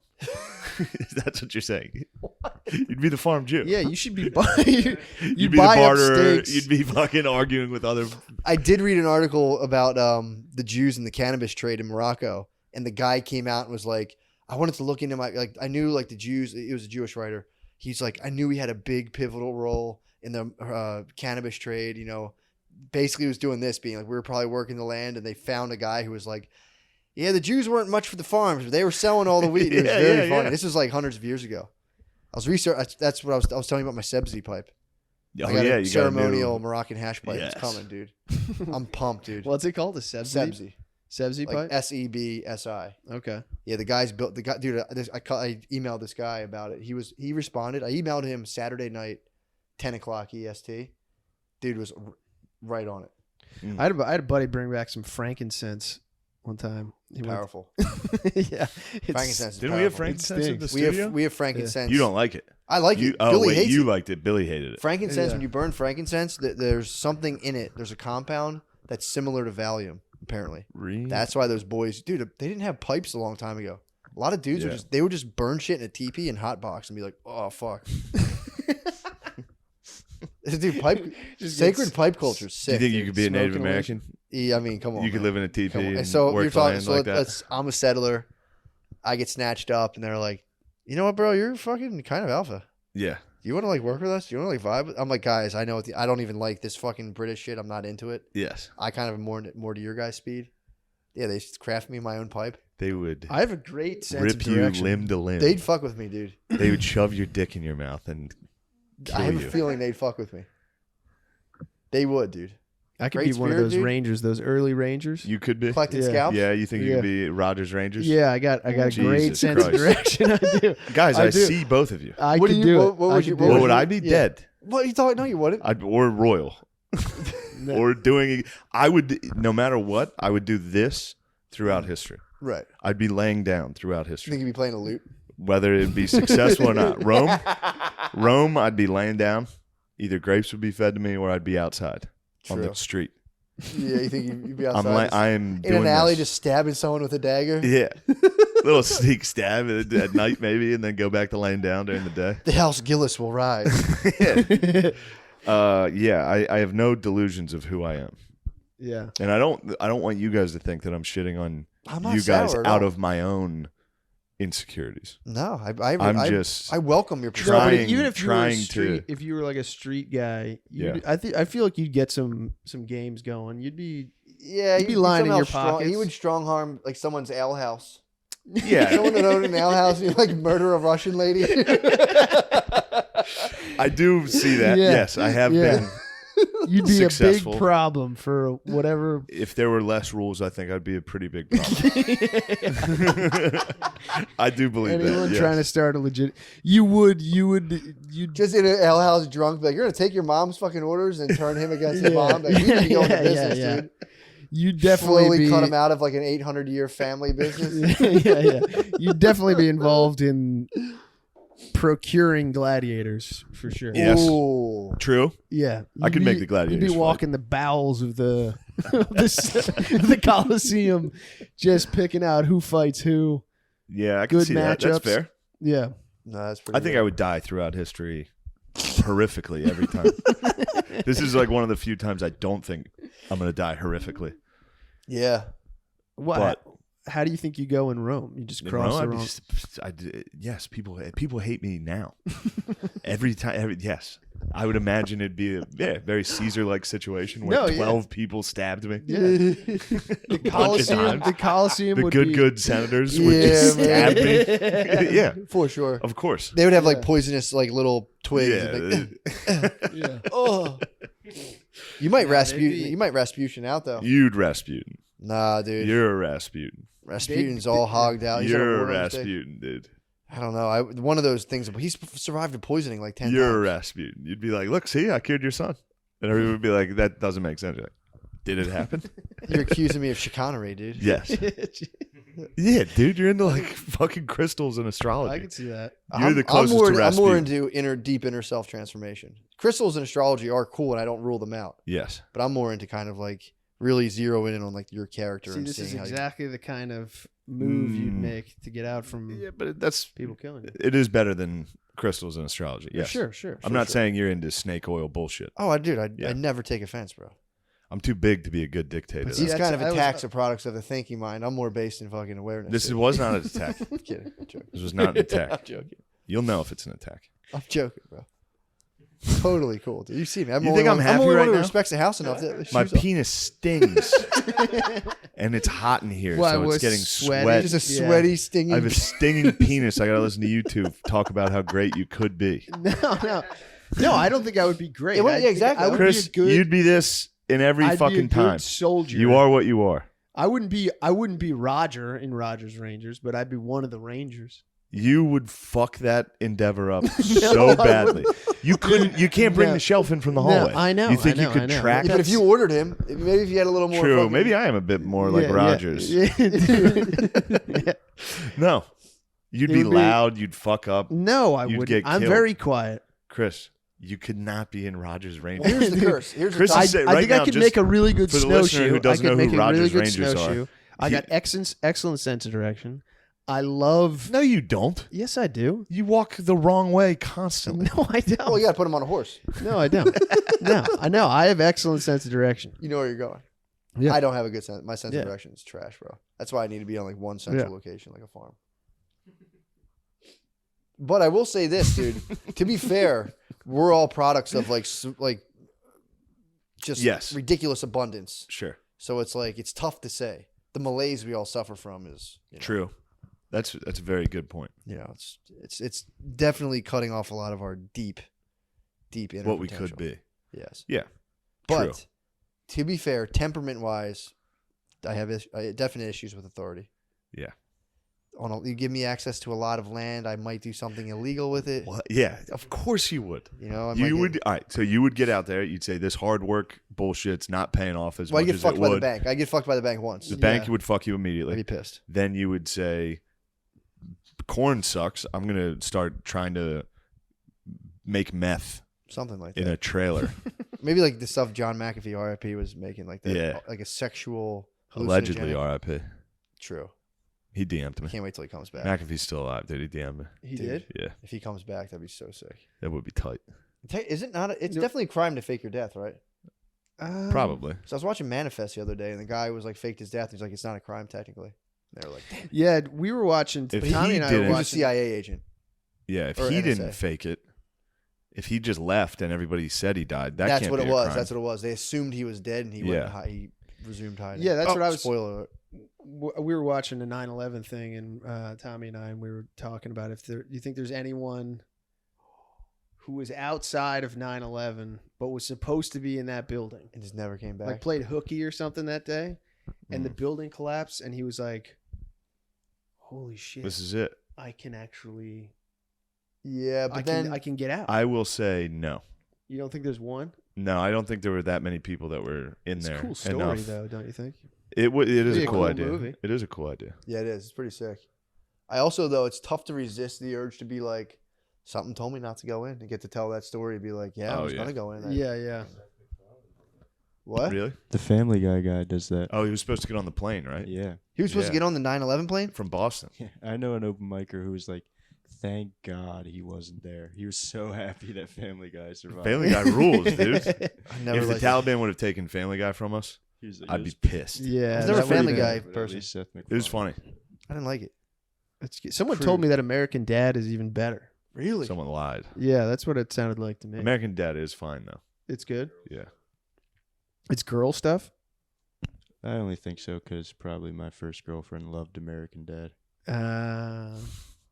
That's what you're saying. What? You'd be the farm Jew. Yeah, you should be You'd be be the barterer. You'd be fucking arguing with other. I did read an article about the Jews in the cannabis trade in Morocco, and the guy came out and was like, I wanted to look into I knew like the Jews. It was a Jewish writer. He's like, I knew he had a big pivotal role in the cannabis trade. Basically, he was doing this, being like, we were probably working the land, and they found a guy who was like, yeah, the Jews weren't much for the farms, but they were selling all the weed. It was very funny. Yeah. This was like hundreds of years ago. I was researching. That's what I was telling you about my Sebzi pipe. Oh, I got yeah, a you ceremonial Moroccan hash pipe. Yes. It's coming, dude. I'm pumped, dude. What's it called? A Sebzi? Sebzi. Sebzi Like pipe? SEBSI. Okay. Yeah, the guy's built. The guy, dude. I emailed this guy about it. He responded. I emailed him Saturday night, 10 o'clock EST. Dude was right on it. Mm. I had a buddy bring back some frankincense one time. Powerful. Yeah. Frankincense. Didn't we have frankincense in the studio? We have frankincense. You don't like it. I like it. Oh, Billy wait, hates you it. liked it. Billy hated it. Frankincense. Yeah. When you burn frankincense, there's something in it. There's a compound that's similar to Valium. Apparently, Really? That's why those boys, dude. They didn't have pipes a long time ago. A lot of dudes would just burn shit in a teepee and hot box and be like, oh fuck. Dude, sacred pipe culture is sick. Do you think you could be a Native Smoking American? Yeah, I mean, come on. You could man. live in a teepee and so work you're the talking. land So like that? I'm a settler. I get snatched up, and they're like, "You know what, bro? You're fucking kind of alpha. Yeah. You want to like work with us? You want to like vibe?" I'm like, guys, I know. I don't even like this fucking British shit. I'm not into it. Yes. I kind of am more to your guys' speed. Yeah, they craft me my own pipe. They would I have a great sense rip of you direction. limb to limb. They'd fuck with me, dude. They would shove your dick in your mouth and kill I have you. a feeling they'd fuck with me. They would, dude. I could Great be one of spirit, those dude. Rangers, those early Rangers. You could be. Collecting Yeah. scalps. Yeah, you think you Yeah. could be Rogers Rangers? Yeah, I got a Jesus great sense of Christ. direction. I do. Guys, I do. see both of you. I What could do you- do what- it. what I would you- could what do What it. would I be? Yeah. Dead. What you thought? No, you wouldn't. Or royal. No. Or doing. I would, no matter what, I would do this throughout history. Right. I'd be laying down throughout You history. think you'd be playing a lute? Whether it'd be successful or not. Rome, I'd be laying down. Either grapes would be fed to me or I'd be outside on True. the street. Yeah, you think you'd be outside? I'm in doing an alley, this. just stabbing someone with a dagger. Yeah. Little sneak stab at night maybe, and then go back to laying down during the day. The house Gillis will rise. I have no delusions of who I am. Yeah. And I don't want you guys to think that I'm shitting on I'm not you guys sour at out all. of my own insecurities. No, I welcome your Trying- No, but perspective. even if you were a trying to- street, if you were like a street guy, Yeah. I feel like you'd get some games going. You'd be Yeah, You'd be you'd lining somehow your strong, pockets. You would strong harm like someone's ale house. Yeah. Someone that owned an ale house, you like murder a Russian lady. I do see that. Yeah. Yes, I have Yeah. been. you'd be Successful. a big problem for whatever. If there were less rules, I think I'd be a pretty big problem. I do believe Anyone that. trying to Yes. start a legit, you'd Just in an ale house drunk, be like you're gonna take your mom's fucking orders and turn him against his mom. Like, we need to go into business, dude. You definitely Slowly be cut him out of like an 800-year family business. yeah. You'd definitely be involved in procuring gladiators for sure. Yes. Ooh. True. Yeah, I You'd could make be- the gladiators You'd be fight. walking the bowels of the the Coliseum, just picking out who fights who. Yeah, I can Good see that. That's matchups. fair. Yeah, No, that's pretty. I think I would die throughout history horrifically every time. This is like one of the few times I don't think I'm going to die horrifically. Yeah. what? But- How do you think you go in Rome? You just cross the No, Rome. yes, people hate me now. Every time. Yes. I would imagine it'd be a very Caesar-like situation where No, yeah. 12 people stabbed me. Yeah. The Coliseum. times. The Coliseum The would good, be. good senators would Yeah, just stab man. me. Yeah, For sure. of course. They would have like Yeah. poisonous like little twigs. and, like, Yeah. oh. You might Yeah, Rasputin. they'd be- You might Rasputin out though. You'd Rasputin. Nah, dude. You're a Rasputin. Rasputin's all hogged out. He's on You're a war stick. Rasputin, dude. I don't know. One of those things. He's survived a poisoning like 10 You're a times. Rasputin. You'd be like, look, see, I cured your son. And everyone would be like, that doesn't make sense. You're like, did it happen? You're accusing me of chicanery, dude. Yes. Yeah, dude, you're into like fucking crystals and I astrology. can see that. You're the closest to I'm more Rasputin. into deep inner self transformation. Crystals and astrology are cool, and I don't rule them out. Yes. But I'm more into kind of like really zeroing in on like your character See, and this seeing is how exactly the kind of move you'd make to get out from Yeah, but that's people killing you. it is better than crystals and astrology. Yes. Sure. I'm not saying you're into snake oil bullshit. Oh, I Yeah. never take offense, bro. I'm too big to be a good dictator. But though. see, These that's- kind of I was- attacks are products of the thinking mind. I'm more based in fucking awareness. This dude. was not an attack. I'm kidding. I'm joking. This was not an I'm attack. joking. You'll know if it's an attack. I'm joking, bro. Totally cool, dude. You see me. I'm You only think I'm one, happy I'm only right one who now? respects the house enough. To My shoes off. penis stings, and it's hot in here, Why, so it's was getting sweaty? sweat. Just a Yeah. sweaty, stinging. I have a stinging penis. I gotta listen to you two talk about how great you could be. No, I don't think I would be great. Yeah, well, I yeah, think exactly. I would Chris, be a good, you'd be this in every I'd be a fucking good time. soldier. You are what you are. I wouldn't be Roger in Roger's Rangers, but I'd be one of the Rangers. You would fuck that endeavor up so badly. You couldn't. You can't bring No. the shelf in from the No, hallway. I know, You think I you know, could I know. track? Yeah, but if you ordered him, maybe if you had a little more. True. fucking- Maybe I am a bit more like Yeah, Rogers. Yeah. Yeah. No, you'd It be would be- loud. You'd fuck up. No, I You'd wouldn't. get I'm killed. very quiet. Chris, you could not be in Rogers Well, Rangers. here's the curse. Here's Chris the is top. say- I right think now, I could just make a really good for the listener snowshoe. who doesn't I could know who make a really Rogers good Rangers are, snowshoe. I he- got excellent sense of direction. I love. No, you don't. Yes, I do. You walk the wrong way constantly. No, I don't. Oh, you got to put him on a horse. No, I don't. No, I know. I have excellent sense of direction. You know where you're going. Yeah. I don't have a good sense. My sense Yeah. of direction is trash, bro. That's why I need to be on like one central Yeah. location, like a farm. But I will say this, dude. To be fair, we're all products of like just Yes. ridiculous abundance. Sure. So it's like it's tough to say. The malaise we all suffer from is True. That's a very good point. You know, it's definitely cutting off a lot of our deep inner What we potential. could be. Yes. Yeah. But True. to be fair, temperament wise, I have definite issues with authority. Yeah. You give me access to a lot of land, I might do something illegal with it. What? Yeah. Of course you would. You know, I might You get- would. All right. So you would get out there. You'd say this hard work bullshit's not paying off as Well, I much get as fucked it by the would. bank. I get fucked by the bank once. The bank Yeah. would fuck you I'd immediately. be pissed. Then you would say, corn sucks. I'm going to start trying to make meth Something like in that. a trailer. Maybe like the stuff John McAfee, RIP, was making, like that, Yeah. like a sexual Allegedly, hallucinogenic- RIP. True. He DM'd me. Can't wait till he comes back. McAfee's still alive. Did he DM me? He Dude. did. Yeah. If he comes back, that'd be so sick. That would be tight. Is it not? It's No. definitely a crime to fake your death, right? Probably. So I was watching Manifest the other day, and the guy was like faked his death. He's like, it's not a crime technically. And they were like, damn. Yeah, we were watching. If Tommy he and I didn't- were He was a watching. CIA agent. Yeah. If Or he NSA. didn't fake it, if he just left and everybody said he died, that That's can't what be it a was. crime. That's what it was. They assumed he was dead, and he went. Yeah. He resumed hiding. Yeah, that's Oh, what I was. Spoiler alert. We were watching the 9/11 thing, and Tommy and I, and we were talking about if there. You think there's anyone who was outside of 9/11 but was supposed to be in that building, And just never came back. like played hooky or something that day, and the building collapsed, and he was like, "Holy shit! This is it. I can actually, yeah, but then I can get out." I will say no. You don't think there's one? No, I don't think there were that many people that were in It's there. a cool story, enough. though, don't you think? It is Be a a cool cool idea. movie. It is a cool idea. yeah, it is. It's pretty sick. I also though it's tough to resist the urge to be like, something told me not to go in, and get to tell that story. And be like, yeah, I Oh, was yeah. gonna go in. Yeah. What? Really? The Family guy does that. Oh, he was supposed to get on the plane, right? Yeah. He was supposed to Yeah. get on the 9/11 plane. From Boston. Yeah. I know an open micer who was like, thank God he wasn't there. He was so happy that Family Guy survived. Family Guy rules, dude. I never If the liked Taliban would have taken Family Guy from us, He was like, I'd be pissed. Yeah, I was never a that would've Family been- Guy but at person. least Seth It was MacFarlane. funny. I didn't like it. Someone told me that American Dad is even better. Really? Someone lied. Yeah, that's what it sounded like to me. American Dad is fine though. It's good. Yeah. It's girl stuff. I only think so because probably my first girlfriend loved American Dad.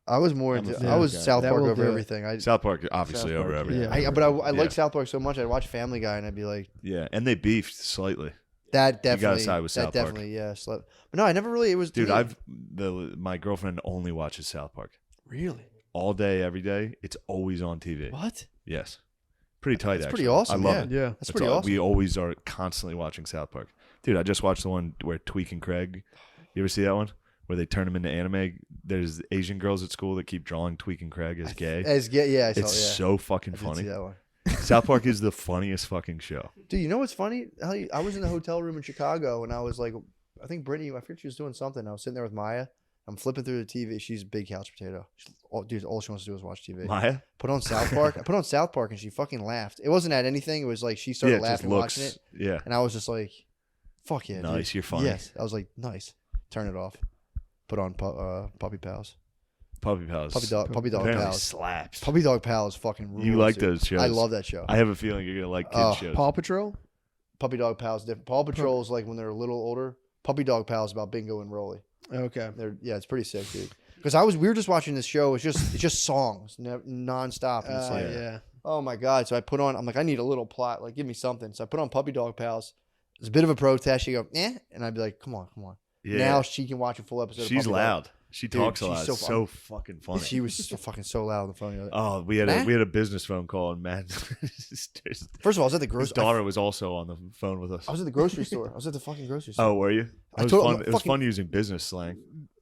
I was more I'm a into. fan I was guy. South That Park will over do it. everything. South Park obviously South over Park, everything. yeah. But I Yeah. like South Park so much. I'd watch Family Guy and I'd be like, Yeah, and they beefed slightly. that gotta definitely. side with that South Park. definitely, yeah. But no, I never really. It was Dude, to me- my girlfriend only watches South Park really all day, every day. It's always on TV. what? Yes, pretty tight. That's actually. pretty awesome. I love yeah. it. Yeah. That's It's pretty all- awesome. We always are constantly watching South Park. Dude, I just watched the one where Tweek and Craig. You ever see that one? Where they turn them into anime. There's Asian girls at school that keep drawing Tweek and Craig as gay. Yeah, I saw. It's Yeah, so fucking I did funny. see that one. South Park is the funniest fucking show. Dude, you know what's funny? I was in the hotel room in Chicago and I was like, I think Brittany, I forget she was doing something. I was sitting there with Maya. I'm flipping through the TV. She's a big couch potato. Dude, all she wants to do is watch TV. Maya? Put on South Park. I put on South Park and she fucking laughed. It wasn't at anything. It was like she started Yeah, it just laughing watching it. Yeah. And I was just like, fuck yeah. Nice, dude. you're funny. Yes. I was like, nice. Turn it off. Put on Puppy Pals. Puppy Pals. Puppy Dog Apparently Pals. slaps. Puppy Dog Pals fucking rules. You like dude. those shows. I love that show. I have a feeling you're going to like kid Oh, shows. Paw Patrol. Puppy Dog Pals different. Paw Patrol is like when they're a little older. Puppy Dog Pals about Bingo and Rolly. Okay. It's pretty sick, dude. Because we were just watching this show. It's just songs, nonstop. And it's like, Yeah. oh my god. So I put on. I'm like, I need a little plot. Like, give me something. So I put on Puppy Dog Pals. It's a bit of a protest. She go, and I'd be like, come on. Yeah. Now she can watch a full episode. She's of Puppy loud. She Dude, talks a she's lot. so It's so fucking funny. Dog. She was fucking so loud on the phone. Oh, we had a business phone call, and Matt, his First of all, I was at the grocery. daughter was also on the phone with us. I was at the grocery store. I was at the fucking grocery store. Oh, were you? I It was told- fun. I'm It was fucking- fun using business slang.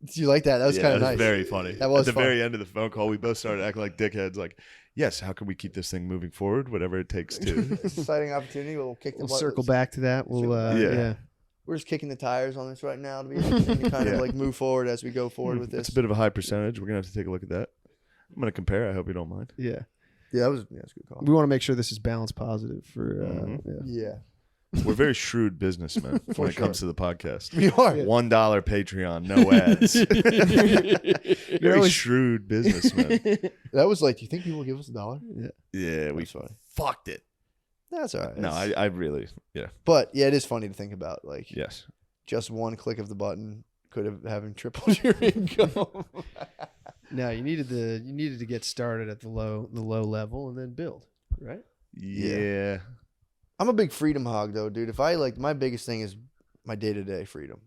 Do you like that? That was Yeah, kind of it was nice. very funny. That was at the fun. very end of the phone call. We both started acting like dickheads. Like, yes, how can we keep this thing moving forward? Whatever it takes to. Exciting opportunity. We'll kick the We'll butt. circle back to that. We'll. Yeah. Yeah. We're just kicking the tires on this right now to be to kind Yeah. of like move forward as we go forward with It's this. a bit of a high percentage. We're gonna have to take a look at that. I'm gonna compare. I hope you don't mind. Yeah. Yeah, that's a good call. We want to make sure this is balanced positive for. Mhm. Yeah. Yeah, We're very shrewd businessmen For when it sure. comes to the podcast. we are. $1 Patreon, no ads. Very always- shrewd businessmen. That was like, do you think people will give us $1? Yeah, we That's funny. fucked it. That's all right. No, I really, But yeah, it is funny to think about. Like, yes. just one click of the button could have having tripled your income. No, you needed to get started at the low level and then build, right? Yeah. I'm a big freedom hog though, dude. If I like, my biggest thing is my day-to-day freedom.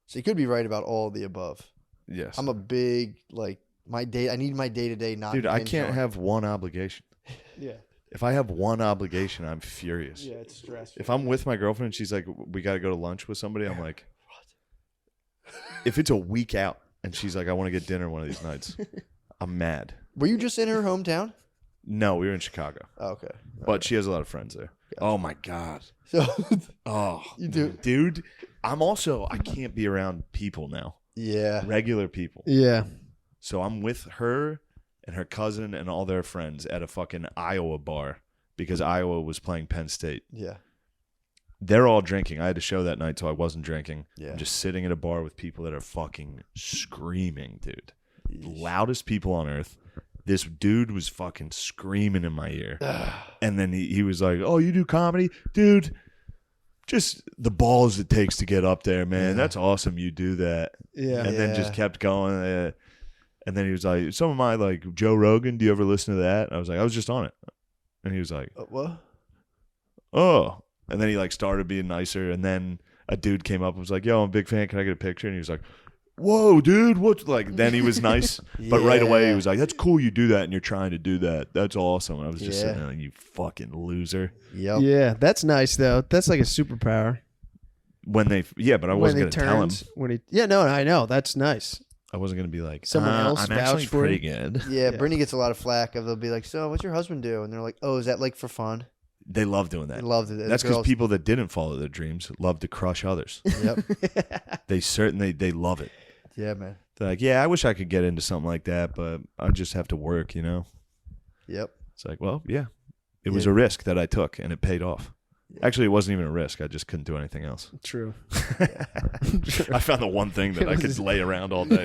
So you could be right about all of the above. Yes. I'm a big like my day. I need my day-to-day not. Dude, I hinge can't on- have one obligation. Yeah. If I have one obligation, I'm furious. Yeah, it's stressful. If I'm with my girlfriend and she's like, we got to go to lunch with somebody, I'm like, if it's a week out and she's like, I want to get dinner one of these nights, I'm mad. Were you just in her hometown? No, we were in Chicago, Oh, okay. but she has a lot of friends there. Oh my God. So Oh, you do. dude. I can't be around people now, Yeah. regular people. Yeah. So I'm with her and her cousin and all their friends at a fucking Iowa bar because Iowa was playing Penn State. Yeah. They're all drinking. I had a show that night, so I wasn't drinking. Yeah. I'm just sitting at a bar with people that are fucking screaming, dude. Yeesh. Loudest people on earth. This dude was fucking screaming in my ear. And then he was like, oh, you do comedy? Dude, just the balls it takes to get up there, man. Yeah. That's awesome you do that. Yeah. And then Yeah. just kept going. And then he was like, some of my, like, Joe Rogan, do you ever listen to that? And I was like, I was just on it. And he was like, What? oh. And then he, like, started being nicer. And then a dude came up and was like, yo, I'm a big fan. Can I get a picture? And he was like, whoa, dude. What? Like, then he was nice. But right away, he Yeah. was like, that's cool you do that and you're trying to do that. That's awesome. And I was just Yeah. sitting there like, you fucking loser. Yep. Yeah, that's nice though. That's like a superpower. But I wasn't going to tell him. I know. That's nice. I wasn't going to be like, Someone else I'm vouch actually for pretty you? good. Yeah, Yeah. Brittany gets a lot of flack. They'll be like, so what's your husband do? And they're like, oh, is that like for fun? They love doing They that. loved it. That's because Girls- people that didn't follow their dreams love to crush others. Yep. They love it. Yeah, man. They're like, yeah, I wish I could get into something like that, but I just have to work, Yep. It's like, well, yeah. It was Yeah. a risk that I took, and it paid off. Actually, it wasn't even a risk. I just couldn't do anything else. True. I found the one thing that I could lay around all day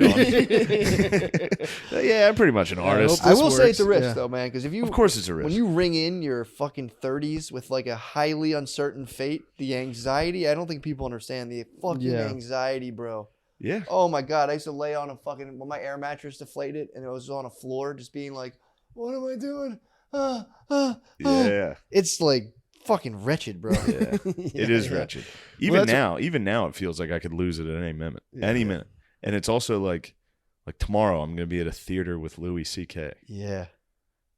on. Yeah, I'm pretty much an artist. I will say works. it's a risk Yeah. though, man. Because if you, Of course it's a risk. when you ring in your fucking 30s with like a highly uncertain fate, the anxiety. I don't think people understand the fucking Yeah. anxiety, bro. Yeah. Oh my god, I used to lay on a fucking when my air mattress deflated and it was on a floor, just being like, "What am I doing?" Yeah. It's like fucking wretched, bro. Yeah. It is wretched. Even now, it feels like I could lose it at any minute. Any minute. And it's also like tomorrow I'm going to be at a theater with Louis C.K. Yeah,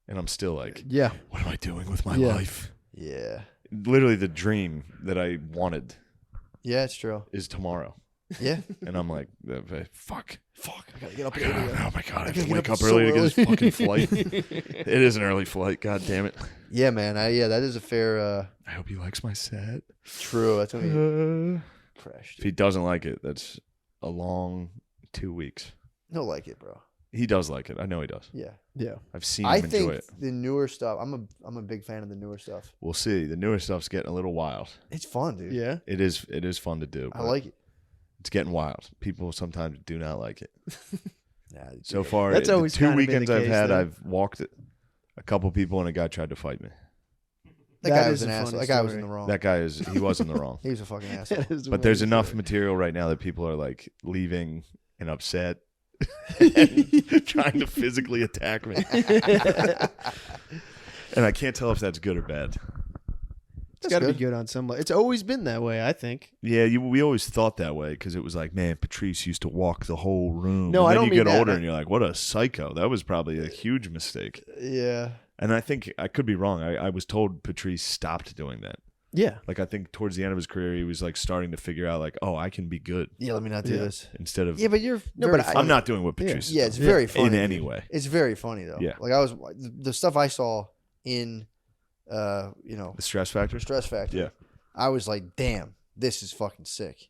And I'm still like, Yeah. what am I doing with my Yeah. life? yeah, Literally the dream that I wanted yeah. It's true. is tomorrow. Yeah, And I'm like, fuck. I gotta get up Oh at 8 a.m. my God. I have gotta to get wake up up so early to get this early. fucking flight. It is an early flight. God damn it. Yeah, man. That is a fair. I hope he likes my set. True. That's what he If crashed. he doesn't like it, that's a long 2 weeks. He'll like it, bro. He does like it. I know he does. Yeah. Yeah. I've seen him I enjoy think it. the newer stuff. I'm a big fan of the newer stuff. We'll see. The newer stuff's getting a little wild. It's fun, dude. Yeah. It is fun to do. I but like it. It's getting wild. People sometimes do not like it. Nah, So far, That's the always 2 kinda been the weekends I've case, had, though. I've walked it. A couple people and a guy tried to fight me. that That guy was is an a asshole. funny That guy was in story. the wrong. That guy he was in the wrong. He was a fucking asshole. That is a But there's funny enough story. material right now that people are like leaving and upset and trying to physically attack me. And I can't tell if that's good or bad. It's got to be good on some level. It's always been that way, I think. Yeah, we always thought that way because it was like, man, Patrice used to walk the whole room. No, and I then don't you mean get that. older and you're like, what a psycho. That was probably a huge mistake. Yeah. And I think I could be wrong. I was told Patrice stopped doing that. Yeah. Like I think towards the end of his career, he was like starting to figure out like, oh, I can be good Yeah. Let me not do Yeah. this. instead of. Yeah, but you're. No, very but funny. I'm not doing what Patrice. Yeah, is it's doing very funny in any dude. way. It's very funny though. Yeah. Like the stuff I saw in, The stress factor. Stress Factor. Yeah. I was like, damn, this is fucking sick.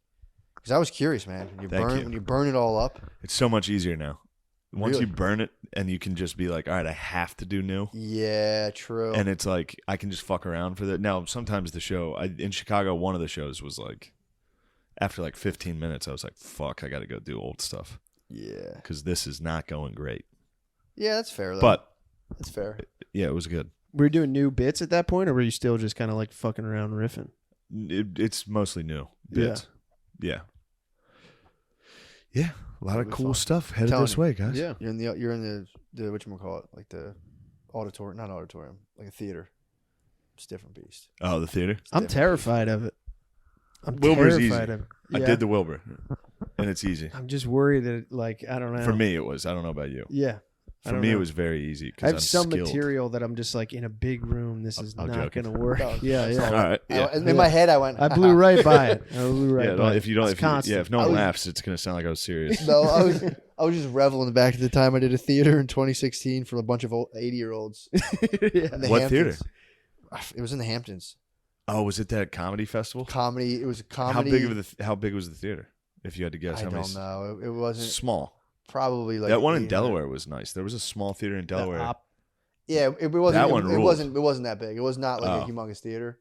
Because I was curious, man. Thank you. When you burn it all up. It's so much easier now. Once Really? you burn it and you can just be like, all right, I have to do new. Yeah, true. And it's like I can just fuck around for that. Now, sometimes the show in Chicago, one of the shows was like, after like 15 minutes, I was like, fuck, I got to go do old stuff yeah. because this is not going great. Yeah, that's fair though. But that's fair. yeah, it was good. Were you doing new bits at that point, or were you still just kind of like fucking around riffing? It's mostly new bits. Yeah. Yeah. A lot of It'll be cool fun. stuff headed Telling this you. way, guys. Yeah. You're in the whatchamacallit, like the auditorium, not auditorium, like a theater. It's a different beast. Oh, the theater? I'm different. terrified of it. I'm Wilbur's terrified easy. of it. I Yeah. did the Wilbur, and it's easy. I'm just worried that, like, I don't know. For me, it was. I don't know about you. Yeah. I For don't me, know. it was very easy I because have I'm some skilled. material that I'm just like in a big room. This is I'm not joking. going to work. No, Yeah, it's yeah. All right. Yeah. In my head, I went. I blew right by it. I blew right Yeah, by it. if you don't, It's if you, constant. yeah, if no I one was- laughs, it's gonna sound like I was serious. No, I was just reveling back at the time I did a theater in 2016 for a bunch of 80-year-olds. Yeah. in the What Hamptons. It was in the Hamptons. Oh, was it that comedy festival? Comedy. It was a How comedy. how big was the theater? If you had to guess, I how many? don't know. It wasn't Small. probably like That one in 800. Delaware was nice. There was a small theater in Delaware. Yeah, it wasn't. That one it ruled. wasn't that big. It was not like Oh. a humongous theater.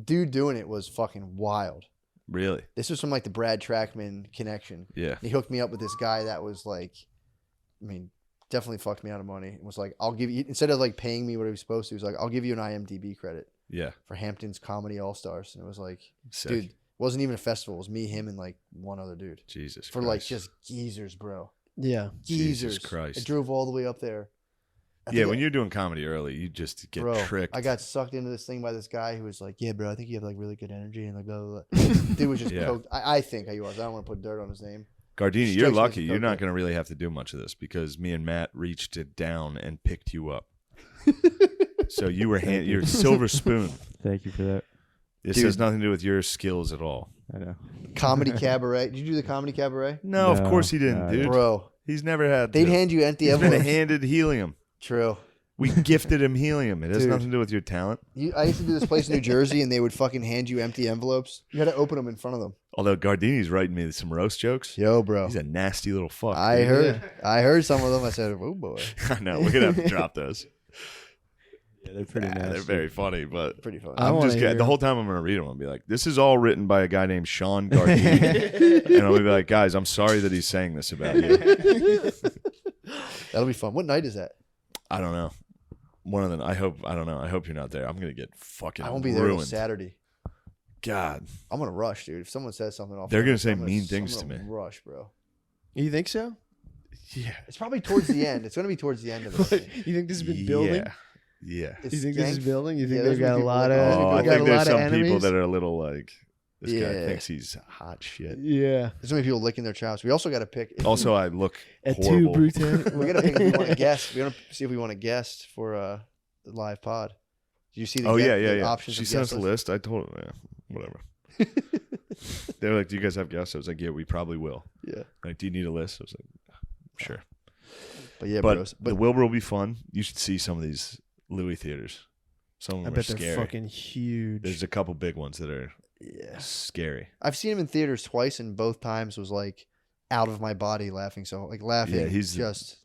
Dude doing it was fucking wild. Really? This was from like the Brad Trackman connection. Yeah. He hooked me up with this guy that was like, I mean, definitely fucked me out of money. It was like, I'll give you, instead of like paying me what he was supposed to, he was like, I'll give you an IMDb credit Yeah. for Hampton's Comedy All Stars. And it was like, Sick. dude, it wasn't even a festival. It was me, him, and like one other dude. Jesus. For Christ. like just geezers, bro. Yeah. Geezers. Jesus Christ. I drove all the way up there. I Yeah, think when you're doing comedy early, you just get bro, tricked. I got sucked into this thing by this guy who was like, "Yeah, bro, I think you have like really good energy," and like blah blah blah. Dude was just Yeah. coked. I think he was. I don't want to put dirt on his name. Gardini, Strikes you're me lucky. as You're not cocaine. going to really have to do much of this because me and Matt reached it down and picked you up. So you were you're silver spoon. Thank you for that. This Dude. has nothing to do with your skills at all. I know. Comedy cabaret. Did you do the comedy cabaret, No, of No, course he didn't, no, dude. bro? He's never had. They'd to. hand you empty He's been envelopes. handed helium. True. We gifted him helium. It has Dude. nothing to do with your talent. I used to do this place in New Jersey, and they would fucking hand you empty envelopes. You had to open them in front of them. Although Gardini's writing me some roast jokes. Yo, bro. He's a nasty little fuck. I dude. heard some of them. I said, "Oh boy." I know. We're gonna have to drop those. Yeah, they're pretty nasty. They're very funny, but Pretty funny. I I'm wanna just hear the whole time I'm gonna read them. I'll be like, "This is all written by a guy named Sean Gardini," and I'll be like, "Guys, I'm sorry that he's saying this about you." That'll be fun. What night is that? I don't know. One of them. I don't know. I hope you're not there. I'm gonna get fucking I won't be there ruined. till Saturday. God, I'm gonna rush, dude. If someone says something off, They're gonna say I'm mean things I'm to gonna me. Rush, bro. You think so? yeah, It's probably towards the end. It's gonna be towards the end of it. You think this has been building? Yeah. You think this is building? You think Yeah, there's they've got a people lot like- of? Oh, I got think a there's lot of some people enemies? that are a little like, this guy Yeah. thinks he's hot shit. Yeah. There's so many people licking their chops. We also got to pick. Also, I look At two horrible. brute. we got to pick if we want to guest. We want to see if we want to guest for the live pod. Did you see the? Oh guest- yeah, the yeah. Options. She of sent us guest a list. I told her, yeah, whatever. They were like, "Do you guys have guests?" I was like, "Yeah, we probably will." Yeah. Like, do you need a list? I was like, "Sure." But yeah, But bros. the Wilbur will be fun. You should see some of these Louis theaters. Some of I them are bet they're scary. fucking huge. There's a couple big ones that are yeah. scary. I've seen him in theaters twice, and both times was like out of my body laughing. So like laughing. Yeah, he's just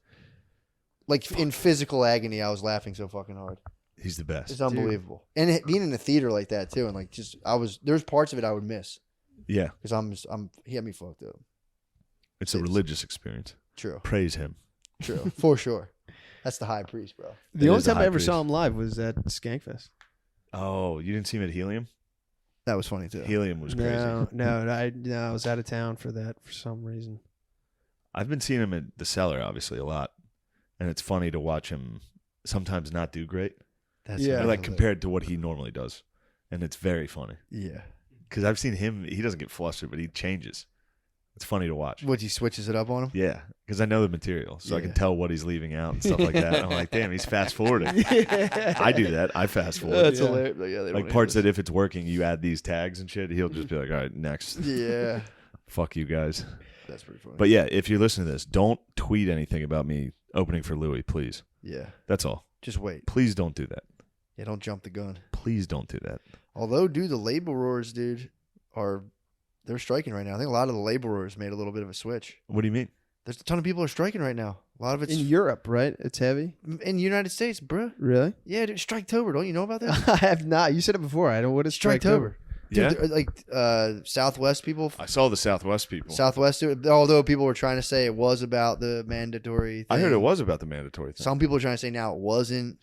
like in physical agony. I was laughing so fucking hard. He's the best. It's unbelievable. And being in a theater like that too, and like just there's parts of it I would miss Yeah, because he had me fucked up. it's a religious experience. True. Praise him. True. For sure. That's the high priest, bro. the It only is the time I high ever saw priest. him live was at Skankfest. Oh, you didn't see him at Helium? That was funny too. Helium was crazy. No, I was out of town for that for some reason. I've been seeing him at the Cellar, obviously, a lot, and it's funny to watch him sometimes not do great. That's Yeah. Like compared to what he normally does, and it's very funny Yeah. because I've seen him. He doesn't get flustered, but he changes. It's funny to watch. What, he switches it up on him? Yeah, because I know the material, so I can Yeah. tell what he's leaving out and stuff like that. And I'm like, damn, he's fast forwarding. I do that. I fast forward. That's Yeah. hilarious. Yeah, they Like don't parts hear that if it's working, you add these tags and shit. He'll just be like, all right, next. this. Yeah. Fuck you guys. That's pretty funny. But yeah, if you're listening to this, don't tweet anything about me opening for Louis, please. yeah. That's all. Just wait. Please don't do that. Yeah, don't jump the gun. Please don't do that. Although, dude, the laborers, dude, they're striking right now. I think a lot of the laborers made a little bit of a switch. What do you mean? There's a ton of people are striking right now. A lot of it's In Europe, right? It's heavy. in the United States, bruh. Really? Yeah, dude, Striketober. Don't you know about that? I have not. You said it before. I don't. What is Striketober? Yeah, Dude, like Southwest people. I saw the Southwest people. Southwest, although people were trying to say it was about the mandatory thing. I heard it was about the mandatory thing. Some people are trying to say now it wasn't.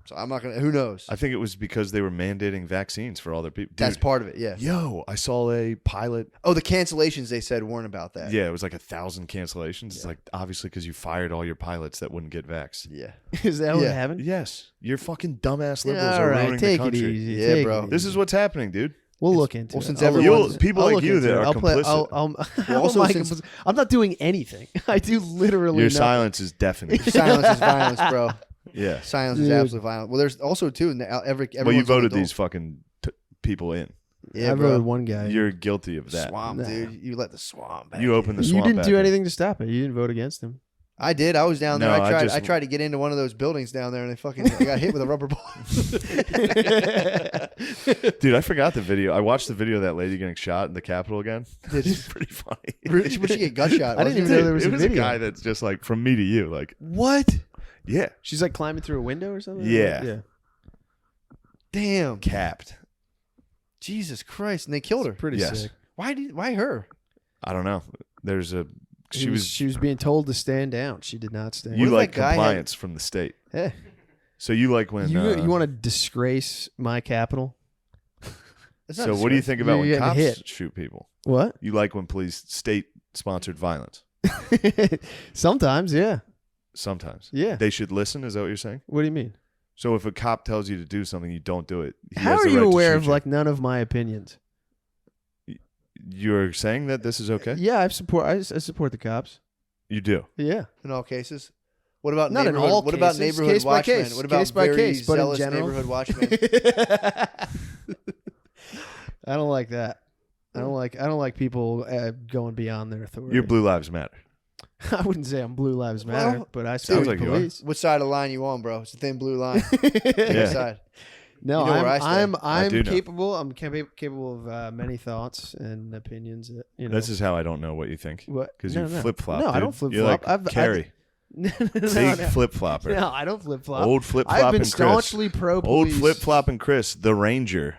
So I'm not going to, who knows? I think it was because they were mandating vaccines for all their people. That's Dude, part of it, yeah. yo, I saw a pilot. Oh, the cancellations they said weren't about that. Yeah, it was like 1,000 cancellations. It's Yeah. like obviously because you fired all your pilots that wouldn't get vaxxed. Yeah. Is that what Yeah. happened? Yes, your fucking dumbass liberals All are right, ruining take the it country. easy. Yeah, take bro. it This easy. is what's happening, dude. We'll look into well, it. since I'll everyone's- look into it. people I'll like look you into that it. are I'll play- complicit. How also am I since- complicit? I'm not doing anything. I do literally Your nothing. silence is deafening. Silence is violence, bro. Yeah. Silence is Dude. absolute violence. Well, there's also, too, Well, you everyone's voted an adult. these fucking people in. Yeah, I bro. voted one guy. You're guilty of that. Swamp, Nah. dude. You let the swamp back. You opened the You swamp. didn't back do in. anything to stop it. You didn't vote against him. I did. I was down there. No, I tried to get into one of those buildings down there, and I got hit with a rubber ball. Dude, I forgot the video. I watched the video of that lady getting shot in the Capitol again. Did you? It's pretty funny. Really? Would she get gut shot? I didn't even Dude, know there was it a was video. a guy that's just like from me to you. Like, What? yeah, She's like climbing through a window or something? Yeah. Yeah. Damn. capped. Jesus Christ. And they killed her. Pretty yes. sick. Why her? I don't know. There's a she was being told to stand down. She did not stand. you if like that guy had- compliance from the state. Hey, So you like when you want to disgrace my capital? That's not So what do you think about You're when getting cops hit. shoot people? What? You like when police state sponsored violence? Sometimes, yeah. Sometimes. Yeah. They should listen, is that what you're saying? What do you mean? So if a cop tells you to do something, you don't do it. He How has are the you right to aware shoot of you. like none of my opinions? You're saying that this is okay? Yeah, I support the cops. You do. Yeah. in all cases? What about Not in neighborhood? all What about cases. neighborhood Case by watchmen? case. What about Case by very case, but in zealous general. neighborhood watchmen? I don't like that. I don't like people going beyond their authority. You're Blue Lives Matter. I wouldn't say I'm Blue Lives Matter, Well, but I sounds support like you are. police. What side of the line you on, bro? It's a thin blue line. Yeah. Side. No, You know where I I'm stand. I do know. capable. I'm capable of many thoughts and opinions. You know, This is how I don't know what you think. what? Because No, you no. flip flop. No, I don't flip You're flop. like Carrie. Big flip flopper. No, I don't flip flop. Old flip I've flopping been Chris. staunchly pro Old police. flip flopping Chris, the Ranger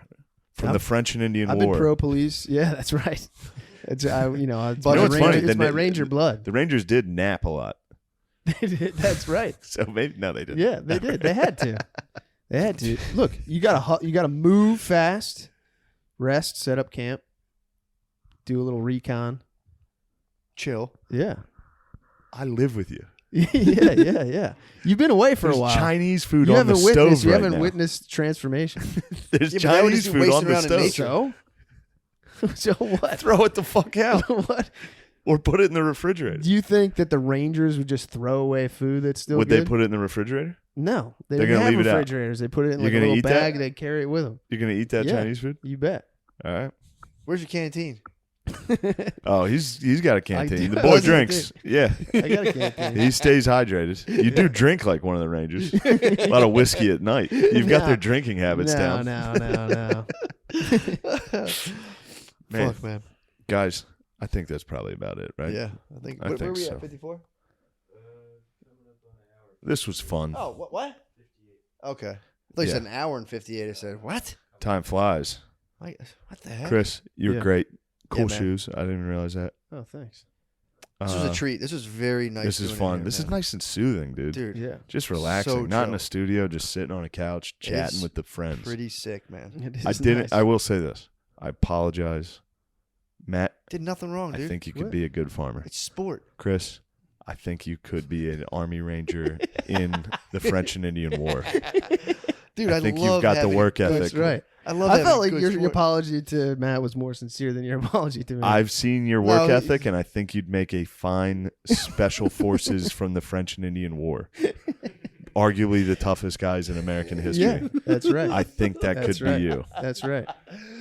from the French and Indian I've War. been pro police. Yeah, that's right. It's You know my what's funny? It's The my na- Ranger blood. The Rangers did nap a lot, That's right. so maybe no, they didn't. Yeah, they did. They had to. They had to. Look, you gotta move fast, rest, set up camp, do a little recon. Chill. Yeah. I live with you. yeah. You've been away for There's a while. Chinese food you on the haven't stove witnessed. You right haven't now. witnessed transformation. There's Yeah, but that would Chinese just be food wasting on the around in stove. nature. So what? Throw it the fuck out, What? or put it in the refrigerator. Do you think that the Rangers would just throw away food that's still Would good? they put it in the refrigerator? No, they They're didn't gonna have leave it out. refrigerators. They put it in You're like a gonna little eat that? bag. They carry it with them. You're gonna eat that Yeah. Chinese food? You bet. All right. Where's your canteen? Oh, he's got a canteen. do. The I boy was gonna drinks. Yeah. I got a canteen. He stays hydrated. You do drink like one of the Rangers. A lot of whiskey at night. You've got No. their drinking habits no, down. no. Man, Fuck, man. guys, I think that's probably about it, right? Yeah, I think. I Where think we so. at? 54. This was fun. Oh, what? Okay. I thought you Yeah. said an hour and 58. I said what? Time flies. What the heck? Chris, you're Yeah. great. Cool man. shoes. I didn't even realize that. Oh, thanks. This was a treat. This was very nice. This is doing it fun. here, This is man. nice and soothing, dude. dude. Yeah. Just relaxing. So Not in chill. a studio, just sitting on a couch, chatting It's with the friends. Pretty sick, man. It is I didn't. nice. I will say this. I apologize, Matt. Did nothing wrong, I dude. think you could What? be a good farmer. It's sport. Chris, I think you could be an Army Ranger in the French and Indian War. Dude, I I think love you've got the having work good- ethic. That's right. I love. I having felt like good your sport. apology to Matt was more sincere than your apology to me. I've seen your work No, ethic, and I think you'd make a fine special forces from the French and Indian War. Arguably the toughest guys in American history. yeah, that's right. I think that That's could right. be you. That's right.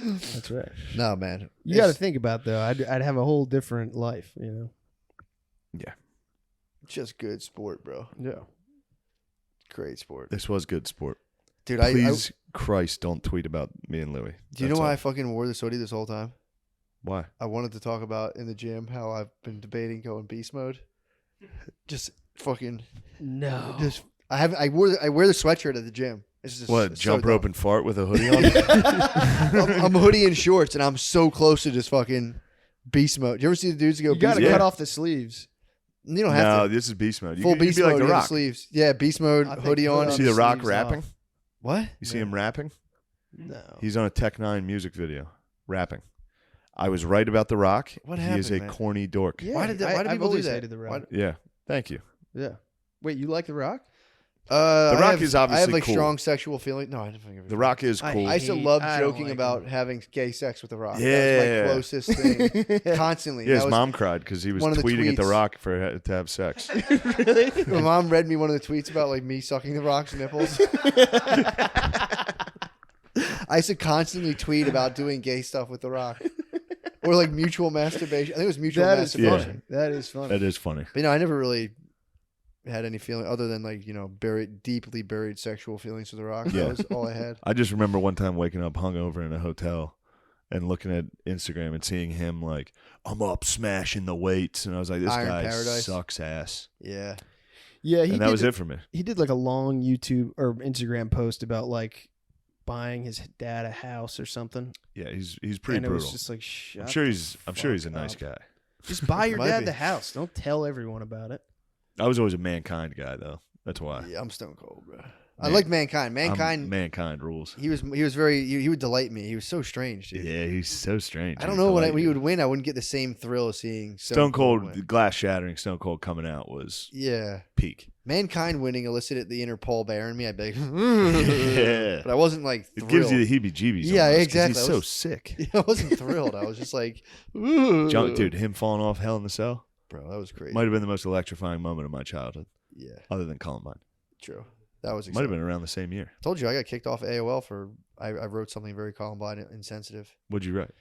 That's right. No, man. You got to think about though. I'd have a whole different life. You know. Just good sport, bro. Yeah. Great sport, This was good sport. dude. Please, Christ, don't tweet about me and Louie. Do you know why I fucking wore this hoodie this whole time? Why? I wanted to talk about in the gym how I've been debating going beast mode. Just fucking. No. Just I wear the sweatshirt at the gym. It's just What? it's Jump so rope dumb. and fart with a hoodie on? I'm hoodie and shorts, and I'm so close to just fucking beast mode. You ever see the dudes that go You got to beast Yeah. cut off the sleeves. mode? You don't have No, to. this is beast mode. You Full could be beast like mode. the you have Rock. sleeves. Yeah, beast mode, I think hoodie put on. on See the Rock sleeves rapping? off. What? You see him rapping? No. He's on a Tech 9 music video, rapping. I was right about the Rock. What He is a happened, man? corny dork. Yeah, Why did that- why do I've people do always that? hated the Rock. Why- Yeah. Thank you. Yeah. Wait, you like the Rock? The Rock is I have obviously like cool. strong sexual feelings. No, I don't think The Rock is cool. I used to hate- love I don't joking like about him. having gay sex with The Rock. Yeah. That was my closest thing. Constantly. Yeah, his That was- mom cried because he was one of the tweeting at The tweets. Rock to have sex. My mom read me one of the tweets about like me sucking The Rock's nipples. I used to constantly tweet about doing gay stuff with The Rock. Or like mutual masturbation. I think it was mutual That is masturbation. funny. That is funny. That is funny. But I never really had any feeling other than like, deeply buried sexual feelings for The Rock. Yeah. That was all I had. I just remember one time waking up hungover in a hotel and looking at Instagram and seeing him like, I'm up smashing the weights. And I was like, this Iron guy Paradise. sucks ass. Yeah. Yeah, And that was it for me. He did like a long YouTube or Instagram post about like buying his dad a house or something. Yeah, he's pretty and it brutal. was just like, shut I'm sure he's fuck a nice up. guy. Just buy your Might dad be. the house. Don't tell everyone about it. I was always a Mankind guy though. That's why. Yeah, I'm stone cold, bro. I Man- like Mankind. Mankind. Mankind rules. He was very. He would delight me. He was so strange, dude. Yeah, he's so strange. I don't He'd know when delight he you. would win. I wouldn't get the same thrill of seeing Stone Cold, win. glass shattering. Stone Cold coming out was Yeah, peak. Mankind winning elicited the inner Paul Bear in me. I'd be like, Yeah. but I wasn't like It thrilled. gives you the heebie-jeebies. Yeah, almost, 'cause exactly. He's I so was- sick. I wasn't thrilled. I was just like, ooh. Dude, him falling off Hell in the Cell bro, that was crazy. might have been the most electrifying moment of my childhood, Yeah, other than Columbine. true. That was Might have exciting. been around the same year. Told you I got kicked off AOL for I wrote something very Columbine insensitive. What'd you write?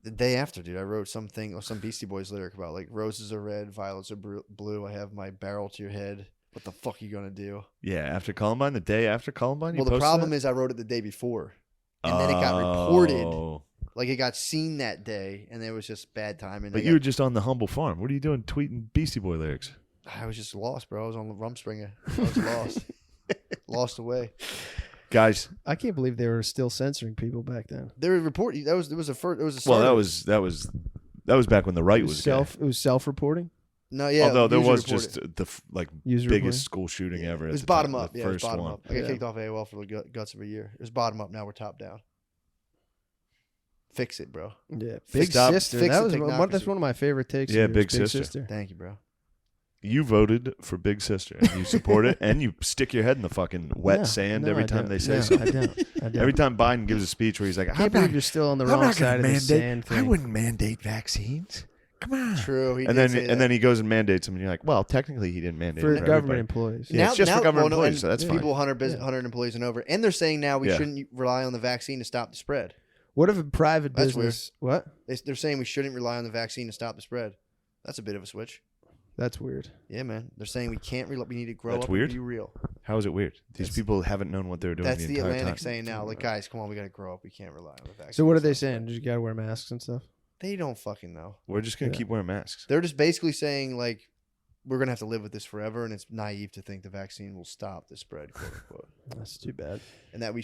The day after, dude, I wrote something or some Beastie Boys lyric about like roses are red, violets are blue. I have my barrel to your head. What the fuck are you gonna do? Yeah, after Columbine, the day after Columbine. Well, the problem is I wrote it the day before, and then it got reported. Like it got seen that day, and it was just bad timing. But you were just on the humble farm. What are you doing tweeting Beastie Boy lyrics? I was just lost, bro. I was on the Rumspringa. I was lost. Lost away. Guys, I can't believe they were still censoring people back then. They were reporting. It was a first. It was a well, start. that was back when the right was gay. It was self-reporting. No, yeah. Although there user was reported. just the User biggest reporting? school shooting ever. It at was the bottom time, up. the Yeah, it was first bottom one. up. I got Yeah. kicked off AOL for the guts of a year. It was bottom up. Now we're top down. Fix it, bro. Yeah, Fix Big up. Sister. Fix That the was technocracy. that's one of my favorite takes. Yeah, of yours, Big Sister. Thank you, bro. You voted for Big Sister, and you support it, and you stick your head in the fucking wet No, sand no, every I time don't. they say No, something. I don't. Every time Biden gives a speech where he's like, I can't believe you're still on the wrong side of the sand thing. I wouldn't mandate vaccines. Come on. True. He And did say that. then he goes and mandates them, and you're like, well, technically he didn't mandate For it government everybody. employees. Yeah, it's just for government well, no, employees, and so that's fine. people 100 employees and over, and they're saying now we Yeah. shouldn't rely on the vaccine to stop the spread. What if a private That's business? What? They're saying we shouldn't rely on the vaccine to stop the spread. That's a bit of a switch. That's weird. Yeah, man. They're saying we can't. We need to grow That's up weird? and be real. How is it weird? These That's- people haven't known what they were doing That's the the entire Atlantic time. saying now. Like, guys, come on, we got to grow up. We can't rely on the vaccine. So what are they to stop the saying? spread. You gotta wear masks and stuff. They don't fucking know. We're just going to Yeah. keep wearing masks. They're just basically saying like we're gonna have to live with this forever, and it's naive to think the vaccine will stop the spread, quote unquote. That's too bad. And that we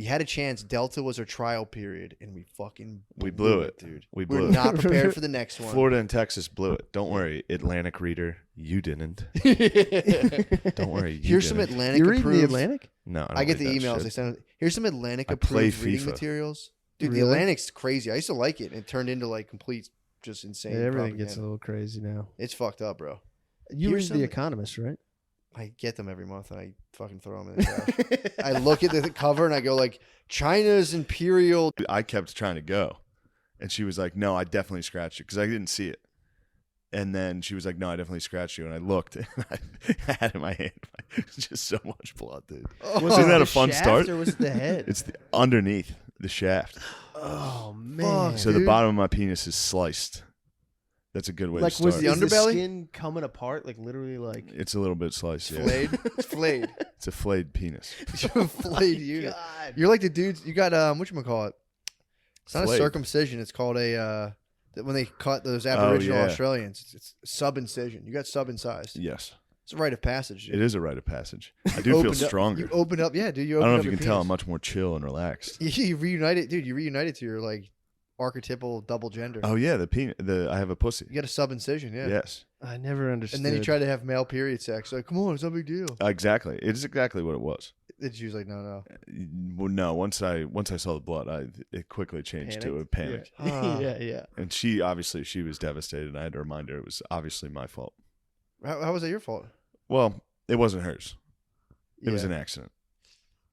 had a chance. Delta was our trial period, and we fucking blew it. dude. We We're blew it. not prepared for the next one. Florida and Texas blew it. Don't worry, Atlantic reader, you didn't. Don't worry, you Here's some didn't. Atlantic You reading approved. the Atlantic? No, I get the read that emails shit. they send. Here's some Atlantic I play approved reading FIFA. materials. Dude, Really? the Atlantic's crazy. I used to like it. It turned into like complete, just insane. Yeah, everything propaganda. gets a little crazy now. It's fucked up, bro. You Here's read some- The Economist, right? I get them every month and I fucking throw them in the trash. I look at the cover and I go like, China's imperial. I kept trying to go, and she was like, "No, I definitely scratched you because I didn't see it." And then she was like, "No, I definitely scratched you." And I looked, and I had it in my hand. It's just so much blood, dude. Was Isn't it that the a fun shaft start? or was it the head? It's underneath the shaft, Oh man! so the dude. bottom of my penis is sliced. That's a good way Like to was start. the is underbelly? skin coming apart? Like literally, like It's a little bit sliced. Yeah, Flayed. It's flayed. it's a flayed penis. You're a flayed unit. God. You're like the dudes. You got whatchamacallit? It's not Flayed. a circumcision. It's called a when they cut those Oh, Aboriginal yeah. Australians. It's sub-incision. You got sub-incised. Yes, It's a rite of passage. Dude. it is a rite of passage. I do feel Opened up- stronger. You open up, yeah, dude. You I open don't know up if you your can tell. I'm penis. much more chill and relaxed. You reunited, dude. You reunited to your like archetypal double gender. Oh yeah, the penis. I have a pussy. You got a sub-incision, yeah. Yes, I never understood. And then you try to have male period sex. Like, come on, it's no big deal. exactly. It's exactly what it was. It's usually like, no. Well, no. Once I saw the blood, it quickly changed to a panic. Ah. yeah. And she was devastated. And I had to remind her it was obviously my fault. How was that your fault? Well, it wasn't hers. It was Yeah. an accident.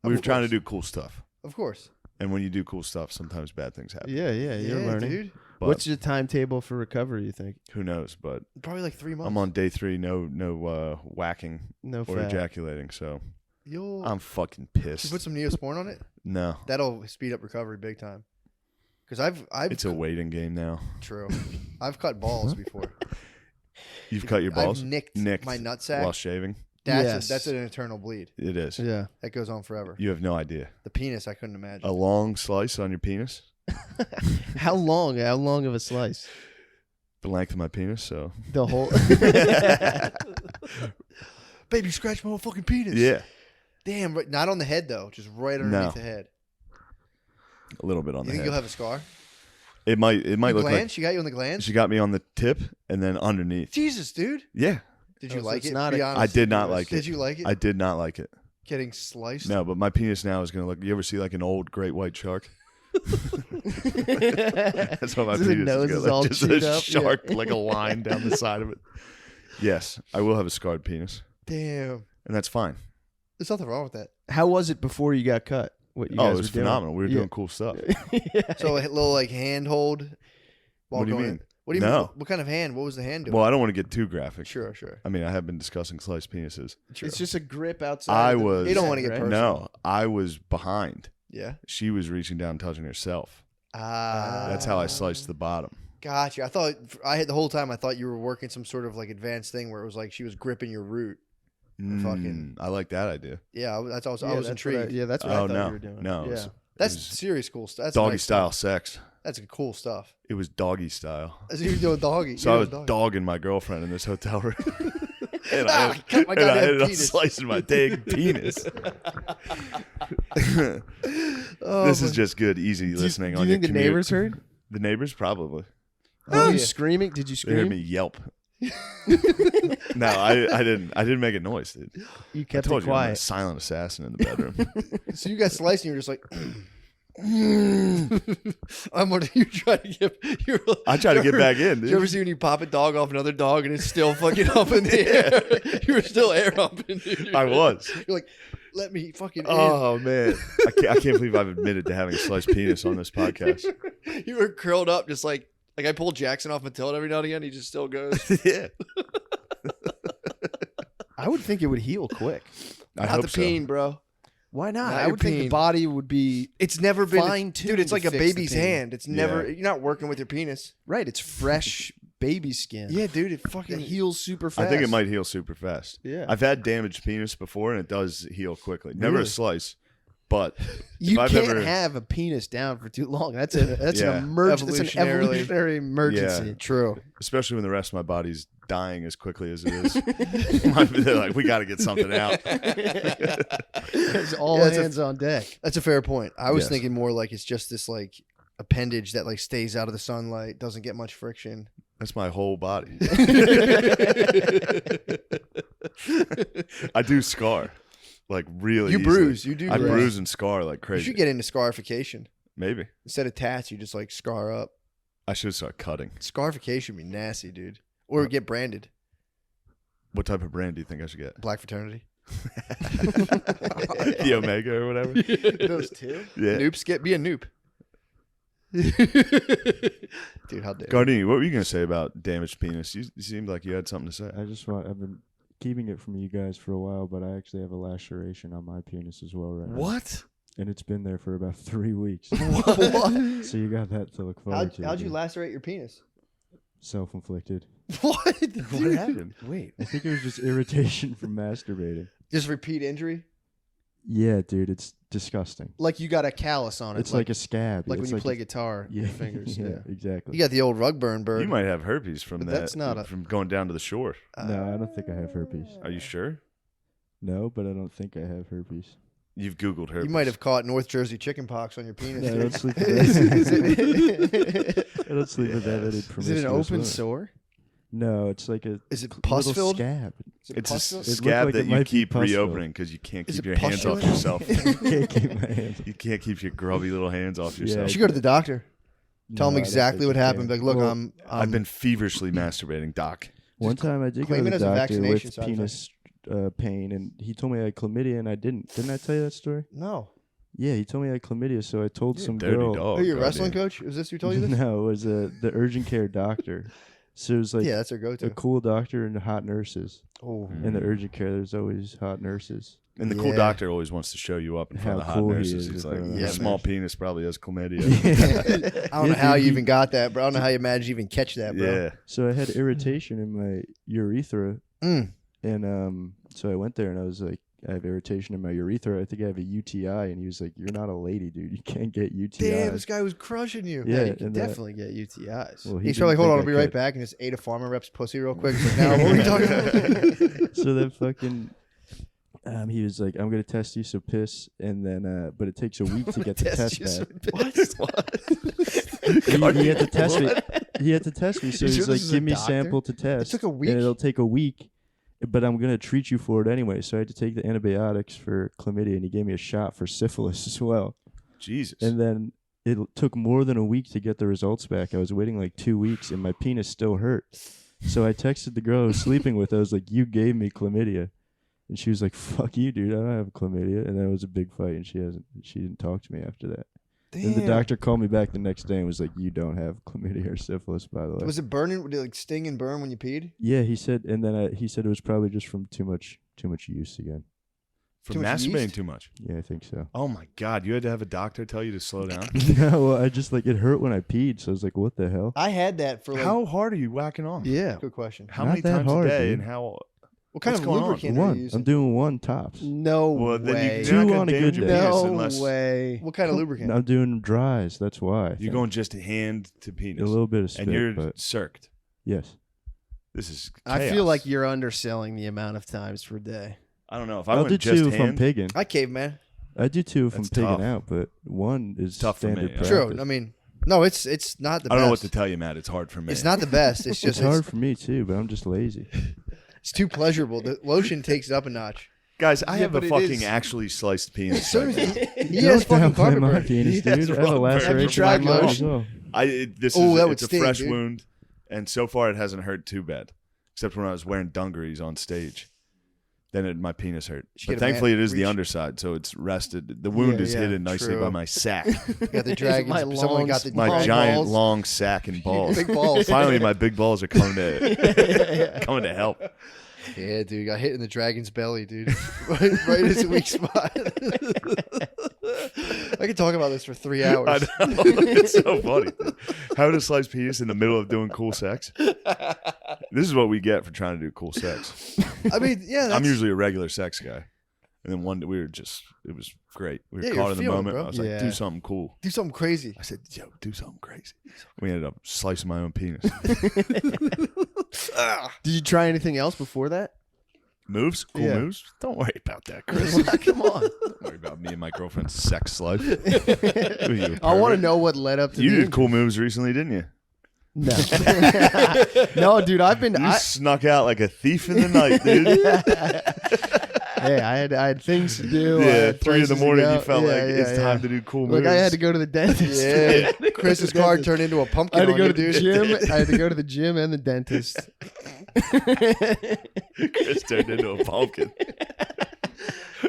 Of We were trying to course. do cool stuff, Of course. and when you do cool stuff, sometimes bad things happen. Yeah, you're Yeah, learning. dude. But What's your timetable for recovery? You think? who knows? But Probably like 3 months. I'm on day 3. No whacking No or fat. ejaculating. So You'll I'm fucking you pissed. put some Neosporin on it. No, That'll speed up recovery big time. Because I've it's a waiting game now. true. I've cut balls before. You've cut your balls. I've nicked my nutsack. while shaving. Yes. That's an eternal bleed. It is. Yeah. That goes on forever. You have no idea. The penis, I couldn't imagine. A long slice on your penis, How long? How long of a slice? the length of my penis. So The whole. Baby, scratch my whole fucking penis. yeah, Damn, right, not on the head though, just right underneath No. the head. a little bit on You the think head. you'll have a scar? It might Your look glands? like She got you on the glands? she got me on the tip and then underneath. Jesus, dude. Yeah, Did you Oh, so like it's it? not Be a- honest. I did not like it. Did you like it? I did not like it. Getting sliced? No, but my penis now is gonna look. You ever see like an old great white shark? That's what my The penis nose is is gonna all look. Just chewed a up, shark, yeah. like a line down the side of it. Yes, I will have a scarred penis, Damn. and that's fine. There's nothing wrong with that. How was it before you got cut? What you Oh, guys it was were doing? phenomenal. We were Yeah. doing cool stuff. Yeah. So a little like handhold. while What do you going- mean? What do you No. mean? What kind of hand? What was the hand doing? Well, I don't want to get too graphic. Sure. I mean, I have been discussing sliced penises. True. It's just a grip outside. I of the was- You don't neck, wanna get right? personal. No, I was behind. Yeah. She was reaching down, touching herself. That's how I sliced the bottom. Gotcha. I had the whole time I thought you were working some sort of like advanced thing where it was like she was gripping your root. Fucking- I like that idea. Yeah, that's also Yeah, I was that's what intrigued. yeah, that's what I Oh thought no, you were doing. no, Yeah. That's It was serious cool stuff. That's doggy nice style stuff. sex. That's cool stuff. It was doggy style. That's what you're doing, doggy. So I You're was doing doggy. dogging my girlfriend in this hotel room. And Ah, cut my and I goddamn ended up penis. slicing my dang penis. Oh, This my- is just good, easy listening. Do on you think the your commute. neighbors heard? The neighbors probably. Oh, yeah. you screaming? Did you They heard scream? me yelp. No, I didn't. I didn't make a noise, dude. You I kept told it you I'm a quiet. silent assassin in the bedroom. So you got sliced and you were just like, I'm gonna. You try to get. You're, I try to get back in, Did you ever dude. see when you pop a dog off another dog and it's still fucking up in the air? You were still air humping, dude. I was. You're like, let me fucking Oh man, I can't believe I've admitted to having a sliced penis on this podcast. in. You were curled up just like I pull Jackson off Matilda every now and again. He just still goes. Yeah, I would think it would heal quick. I Not hope the so. peen, bro. Why not? Not I your would think the peen. body would be It's never been fine-tuned dude. It's to like a fix the baby's peen. hand. It's never. Yeah. You're not working with your penis. right. It's fresh baby skin. Yeah, dude. It It fucking heals super I fast. think it might heal super fast. Yeah. I've had damaged penis before, and it does heal quickly. Never Really? a slice, but You I've can't ever- have a penis down for too long. That's an Yeah. emergency. That's an Evolutionarily. evolutionary emergency. Yeah. true. especially when the rest of my body's dying as quickly as it is. They're like, we got to get something out. It's all Yeah, it's a- hands on deck. That's a fair point. I was Yes. thinking more like it's just this like appendage that like stays out of the sunlight, doesn't get much friction. That's my whole body. I do scar, like really. You easily. bruise. You do. I bruise. bruise and scar like You crazy. should get into scarification Maybe instead of tats. You just like scar up. I should start cutting. Scarification would be nasty, dude. Or get branded. What type of brand do you think I should get? Black fraternity. The Omega or whatever. Those two. Yeah. Noops be a noop. Dude, how dare you. Gardini, what were you gonna say about damaged penis? You seemed like you had something to say. I've been keeping it from you guys for a while, but I actually have a laceration on my penis as well right now. What? And it's been there for about 3 weeks. What? So you got that to look forward to. How'd you dude. lacerate your penis? Self-inflicted. What? What happened? Wait. I think it was just irritation from masturbating. Just repeat injury? Yeah, dude, it's disgusting. Like you got a callus on it. It's like a scab. like It's when you play a- guitar with Yeah, your fingers. Yeah. exactly. You got the old rug burn bird. You might have herpes from But that. that's not a- from going down to the shore. No, I don't think I have herpes. Are you sure? No, but I don't think I have herpes. You've Googled herpes. You might have caught North Jersey chicken pox on your penis. No, I dude. don't sleep with Is that. it, I don't sleep with that. is it an open sore? No, it's like a Is it little pus-filled? scab. It's a pus-filled? looked scab like that it you might be keep pus-filled. reopening because you can't Is keep it your hands off pus-filled? yourself. Can't keep my hands. You can't keep your grubby little hands off Yeah. yourself. You should go to the doctor. Tell him No, I don't exactly think what you happened. can. Be like, look, Well, I'm I've been feverishly masturbating, Doc. One time I did go claim to it the as a doctor vaccination with side effect. penis pain, and he told me I had chlamydia, and I didn't. Didn't I tell you that story? no. Yeah, he told me I had chlamydia, so I told some Dirty girl. dog. Are you a wrestling goddamn. coach? Is this who told you this? No, it was the urgent care doctor. So it was like Yeah, that's their a go-to. cool doctor and hot nurses. Oh, In the urgent care, there's always hot nurses. And the cool Yeah. doctor always wants to show you up in front of the How hot cool he nurses. is He's in like, front of the your hot small nurse." penis probably has chlamydia. I don't know Yeah, how dude, you he- even got that, bro. I don't know how you managed to even catch that, bro. Yeah. So I had irritation in my urethra, Mm. and so I went there and I was like, I have irritation in my urethra. I think I have a UTI, and he was like, "You're not a lady, dude. You can't get UTIs." Damn, this guy was crushing you. Yeah, you can and definitely get UTIs. Well, he He's probably, didn't hold on, think I'll be I right could. back, and just ate a farmer rep's pussy real quick. He's like, now, what were you talking about? So then fucking, he was like, "I'm gonna test you, so piss," and then, but it takes a week to get the test back. He had to test me. He had to test me, so You he's sure like, this is a "Give me doctor? sample to test." took a week? and it'll take a week. But I'm gonna treat you for it anyway. So I had to take the antibiotics for chlamydia, and he gave me a shot for syphilis as well. Jesus. And then it took more than a week to get the results back. I was waiting like 2 weeks, and my penis still hurt. So I texted the girl I was sleeping with. I was like, "You gave me chlamydia," and she was like, "Fuck you, dude. I don't have chlamydia." And that was a big fight, and she didn't talk to me after that. And the doctor called me back the next day and was like, "You don't have chlamydia or syphilis, by the way." Was it burning? Did it like sting and burn when you peed? Yeah, he said, and then he said it was probably just from too much use again. From too much masturbating yeast? too much. Yeah, I think so. Oh my God. You had to have a doctor tell you to slow down? No, well, I just like it hurt when I peed, so I was like, "What the hell?" I had that for like. How hard are you whacking off? Yeah. Good question. How Not many that times hard, a day dude. and how What kind What's of going on? lubricant are you One. using? I'm doing one tops. No Well, then way. you're not Two gonna on a damage good your day. penis No unless way. What kind of lubricant? I'm doing dries. That's why. you're going just hand to a penis. little bit of spit, And you're but circed. yes. This is I feel chaos. like you're underselling the amount of times per day. I don't know. If I I'll went do just two if I'm hand, pigging. I caveman. I do two if That's I'm pigging tough. out, but one is Tough for me, standard yeah. practice. True. I mean, no, it's not the best. I don't know what to tell you, Matt. It's hard for me. It's not the best. It's just It's hard for me too, but I'm just lazy. it's too pleasurable. The lotion takes it up a notch. Guys, I Yeah, have a but it fucking is- actually sliced penis. So right does now. he has fucking carpet my burn. penis, He dude. has I have a rug burn. laceration Have you tried in my mouth lotion? as well. This Oh, is that would it's a sting, fresh dude. wound, and so far it hasn't hurt too bad, except when I was wearing dungarees on stage. Then my penis hurt. Should But get a man- thankfully, it is the reach. underside, so it's rested. The wound Yeah, is yeah, hidden nicely true. by my sack, Got the dragons. My Someone got the my Long giant balls. long sack and balls. big balls. Finally, my big balls are coming to coming to help. Yeah, dude, got hit in the dragon's belly, dude. right in his weak spot. I could talk about this for 3 I hours. know. It's so funny. Having a sliced penis in the middle of doing cool sex. This is what we get for trying to do cool sex. I mean, yeah, that's, I'm usually a regular sex guy. And then one day it was great. We were Yeah, caught you're in the feeling it, moment. bro. I was like, Yeah. do something cool. do something crazy. I said, yo, do something crazy. We ended up slicing my own penis. Did you try anything else before that? Moves? Cool Yeah. moves? Don't worry about that, Chris. Come on. Don't worry about me and my girlfriend's sex life. What are you, a I want to pervert? know what led up to You the did injury. cool moves recently, didn't you? No. No, dude, I've been. You snuck out like a thief in the night, dude. Hey, I had things to do. I Yeah, had 3 in the places to morning, go. you felt Yeah, like yeah, it's yeah. time to do cool moves. Look, I had to go to the dentist. Yeah, Chris's car turned into a I pumpkin had to on go you, to the dude. gym. I had to go to the gym and the dentist. Chris turned into a pumpkin.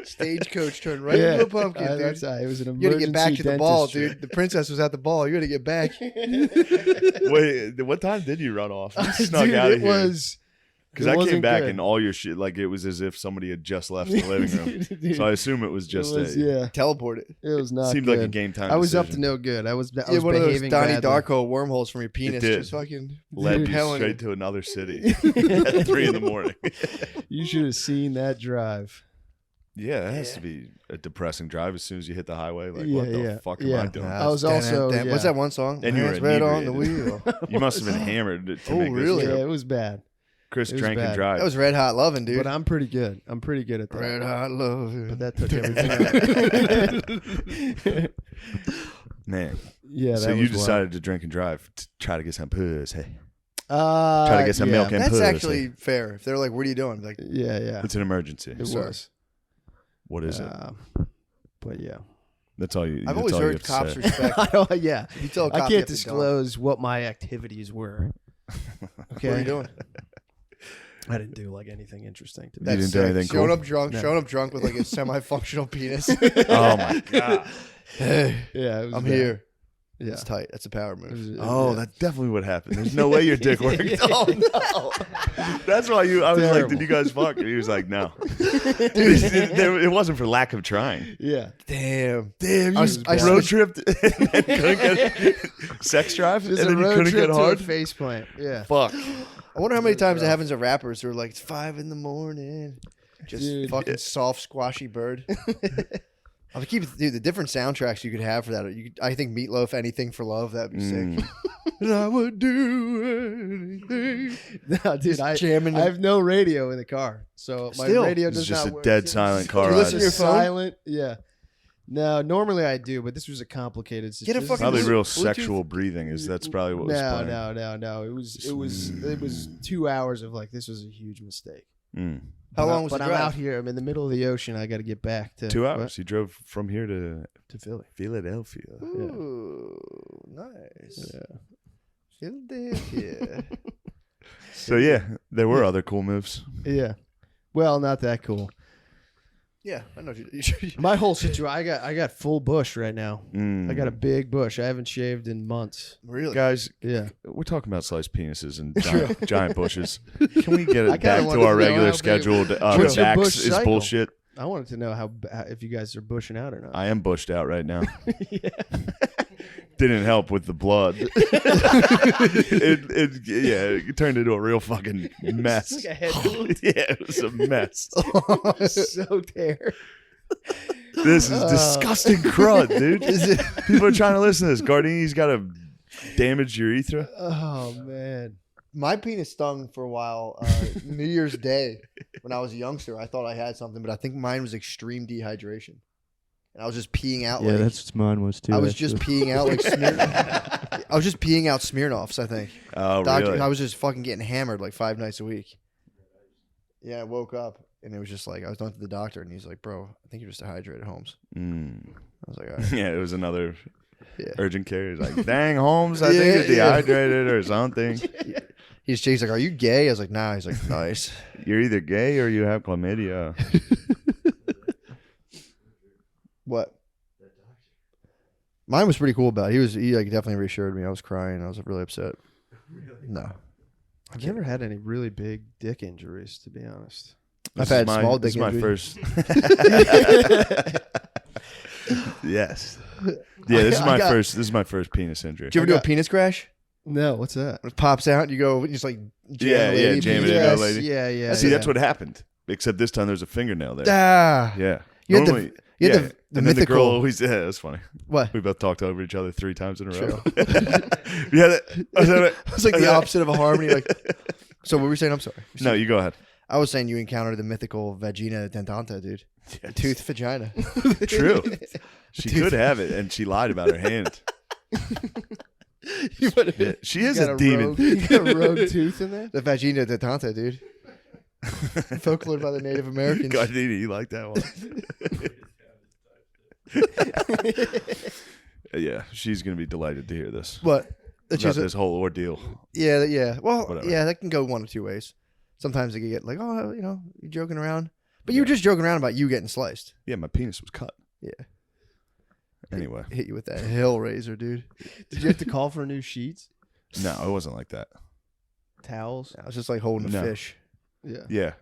Stagecoach turned right into a pumpkin, dude. That's it was an emergency You got to get back to the ball, dentistry. dude. The princess was at the ball. You got to get back. Wait, what time did you run off? You snuck Dude, out of it here. was Because it I came wasn't back good. and all your shit, like it was as if somebody had just left the living room. Dude, So I assume it was just it was, a. yeah, Teleported. it was not. Seemed good. like a game time. I was up to decision. no good. I was Yeah, one of those behaving Donnie badly. Darko wormholes from your penis. did. Just fucking Led you repelling straight it. to another city at 3 in the morning. You should have seen that drive. Yeah, that has to be a depressing drive as soon as you hit the highway. Like, Yeah, what the yeah, fuck am yeah. I doing? I was also- yeah. What's that one song? And you were Hands right on the inebriated. wheel. You must have been hammered to Oh, make this really? Yeah, trip. it was bad. Chris it was drank bad. and drive. That was Red Hot Lovin', dude. But I'm pretty good. I'm pretty good at that. Red Hot Lovin'. But that took everything. Man. Yeah. So that you was decided to drink and drive to try to get some pussy. wild. Try to get some milk and That's pussy. actually fair. If they're like, "What are you doing?" Like, Yeah, yeah. It's an emergency. It sir. was. What is it? But yeah. That's all you. I've that's always all you heard have to cops say. respect. I don't, yeah. You tell a cop I you can't have to disclose what my activities were. Okay. What are you doing? I didn't do like anything interesting to me. You didn't do anything Showing cool? up drunk, No. showing up drunk with like a semi-functional penis. Oh my god. Hey, Yeah, it was I'm bad. here. Yeah. It's tight. That's a power It move. was- Oh, yeah. that's definitely what happened. There's no way your dick worked. Oh no. That's why I was like, Terrible. did you guys fuck? And he was like, no. It wasn't for lack of trying. Yeah. Damn. Damn, I you road tripped and couldn't get sex drive, Just and a then you road couldn't trip get to a hard. face plant. Yeah. Fuck. I wonder how many times it happens to rappers who are like, it's 5 a.m. Just Dude. fucking soft, squashy bird. I'll keep dude, the different soundtracks you could have for that. I think Meatloaf, Anything for Love, that'd be sick. And I would do anything. No, dude, Just jamming I have no radio in the car, so my Still. radio It's does just not a work. dead silent car You ride. listen to your Just phone? silent. Yeah. No, normally I do, but this was a complicated Get a situation. fucking Probably real Bluetooth? sexual breathing is that's probably what was playing. No. It was 2 hours of like this was a huge mistake. Mm. How long was but the I'm drive? out here. I'm in the middle of the ocean. I got to get back to 2 hours. what? He drove from here to Philly. Philadelphia. Ooh, nice. Yeah. Philadelphia. So yeah, there were other cool moves. Yeah. Well, not that cool. Yeah, I know. My whole situation. I got full bush right now. Mm. I got a big bush. I haven't shaved in months. Really? Guys, Yeah. we're talking about sliced penises and giant bushes. Can we get I it kinda back wanted to our to know regular how big- scheduled? What's your Vax bush is cycle? bullshit. I wanted to know how if you guys are bushing out or not. I am bushed out right now. Yeah. Didn't help with the blood. It turned into a real fucking mess. It's like a head wound. Yeah, it was a mess. So tear. This is disgusting crud, dude. People are trying to listen to this. Gardini's got a damaged urethra. Oh man. My penis stung for a while. New Year's Day, when I was a youngster, I thought I had something, but I think mine was extreme dehydration, and I was just peeing out. Yeah, like, that's what mine was too. I was just peeing out like I was just peeing out Smirnoffs. I think. Oh, really? I was just fucking getting hammered like 5 nights a week. Yeah, I woke up and it was just like I was going to the doctor, and he's like, "Bro, I think you're just dehydrated, Holmes." I was like, "All right." Yeah, it was another Yeah. urgent care. He's like, "Dang, Holmes, I think you're dehydrated or something." He's like, "Are you gay?" I was like, "Nah." He's like, "Nice." You're either gay or you have chlamydia. What? Mine was pretty cool about it. He like definitely reassured me. I was crying. I was really upset. No. I've never had any really big dick injuries, to be honest. I've had small dick This is my injuries. first. Yes. Yeah, this is my first penis injury. Did you ever do a penis crash? No, what's that? It pops out. You go, you just like Yeah, jam it into a lady. Yeah. See, that's what happened. Except this time there's a fingernail there. Ah. Yeah. You had Normally, the and then the mythical. girl always, yeah, that's funny. What? We both talked over each other 3 times in a row. True. Yeah, It's like the opposite of a harmony. Like, so what were you saying? I'm sorry. No, you go ahead. I was saying you encountered the mythical vagina dentata, dude. Yes. Tooth vagina. True. She could have it, and she lied about her hand. Yeah, she is a demon. You got a rogue tooth in there? The vagina dentata, dude. Folklore by the Native Americans. Gardini, you like that one? Yeah, she's gonna be delighted to hear this. What? About this whole ordeal. Yeah. Well, Whatever. yeah, that can go one of 2 ways. Sometimes they can get like, oh, you're joking around. But you were just joking around about you getting sliced. Yeah, my penis was cut. Yeah. Anyway, Hit you with that hill razor, dude. Did you have to call for new sheets? no, it wasn't like that. Towels? I was just like holding a No. fish. Yeah. Yeah,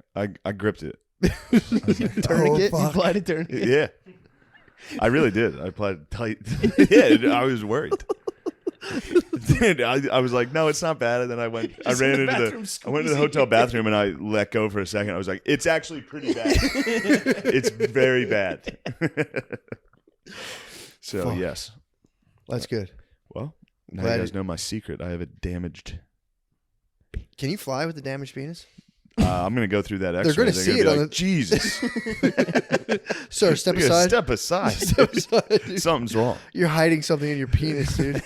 I gripped it. Tourniquet? fuck. You applied a tourniquet? Yeah, I really did. I applied it tight. Yeah, I was worried. Dude, I was like, no, it's not bad. And then I went to the hotel bathroom and I let go for a second. I was like, it's actually pretty bad. It's very bad. So Fuck. yes. That's good. Well, now Glad you guys it- know my secret. I have a damaged. Can you fly with a damaged penis? I'm gonna go through that. They're X-ray. gonna see be it on like, the- Jesus. Sir, step Look at- aside. Step aside. Step aside, dude. Something's wrong. You're hiding something in your penis, dude.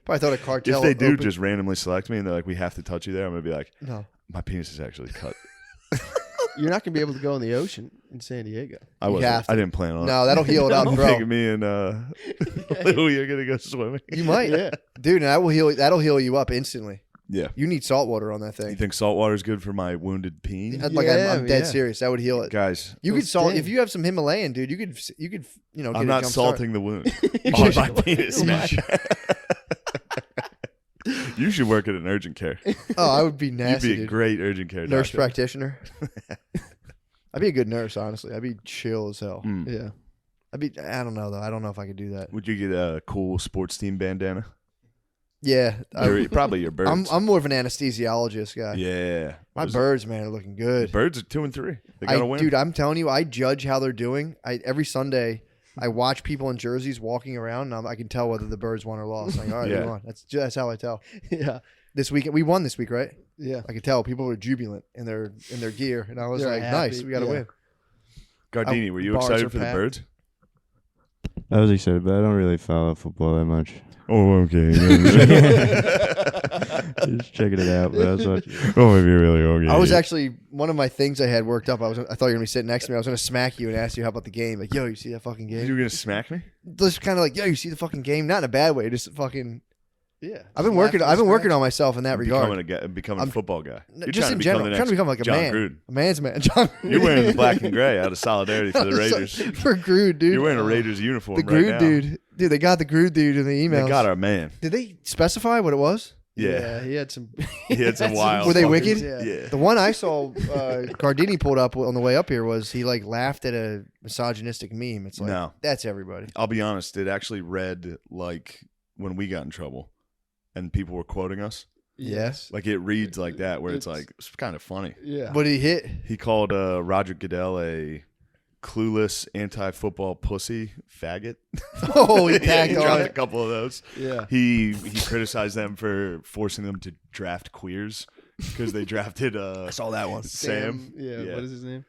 Probably thought a cartel. If they do opened- just randomly select me and they're like, we have to touch you there, I'm gonna be like, no. my penis is actually cut. You're not going to be able to go in the ocean in San Diego. I You wasn't. have to. I didn't plan on it. No, that'll heal it up, bro. Taking me and Lou, you're gonna go swimming. You might, Yeah. dude. And that'll heal you up instantly. Yeah. You need salt water on that You thing. think salt water is good for my wounded peen? Like Yeah, I'm dead yeah. serious. That would heal it. Guys, You It'll could salt sting. if you have some Himalayan, dude. You could get I'm a not jump salting the wound You on should- my penis, man. You should work at an urgent care. Start. Oh, I would be nasty. You'd be a dude. great urgent care Nurse doctor. practitioner. I'd be a good nurse, honestly. I'd be chill as hell. Mm. Yeah. I don't know though. I don't know if I could do that. Would you get a cool sports team bandana? Yeah, Probably your birds. I'm more of an anesthesiologist guy. yeah. My Those- birds, man, are looking good. Birds are 2 and 3. They gotta win. Dude, I'm telling you, I judge how they're doing. Every Sunday, I watch people in jerseys walking around, and I can tell whether the birds won or lost. Like, all right, Yeah. they won. That's how I tell. Yeah. This weekend, we won this week, right? Yeah. I could tell people were jubilant in their gear, and I was They're like, happy, nice, we got to yeah. win. Gardini, were you bars excited are for the packed. birds? I was excited, but I don't really follow football that much. Oh, okay. Just checking it out, but I was watching. Oh, if you're really okay. I was actually one of my things I had worked up. I thought you were gonna be sitting next to me. I was gonna smack you and ask you how about the game. Like, yo, you see that fucking You game? were gonna smack me? Just kind of like, yo, you see the fucking game? Not in a bad way, just fucking. Yeah. I've been working on myself in that regard. Becoming a I'm- football guy. You're Just trying in to become general, the trying to next become like a John man, Gruden. a man's man. John, You're wearing the black and gray out of solidarity for the Raiders. for Grood, dude. You're wearing a Raiders uniform the right Grood now. dude. Dude, they got the Grood dude in the emails. They got our man. Did they specify what it was? Yeah. He had some. He had some wild. Were they fucking- wicked? Yeah. The one I saw Gardini pulled up on the way up here was he like laughed at a misogynistic meme. It's like No. that's everybody. I'll be honest. It actually read like when we got in trouble, and people were quoting us. Yes. Like it reads like that, where it's like it's kind of funny. Yeah. What did he hit? He called Roger Goodell a clueless anti-football pussy faggot. Oh, he Yeah, tagged he on dropped a it. couple of those. Yeah. He criticized them for forcing them to draft queers because they drafted I saw that one. Sam. Yeah. Yeah. What is his name?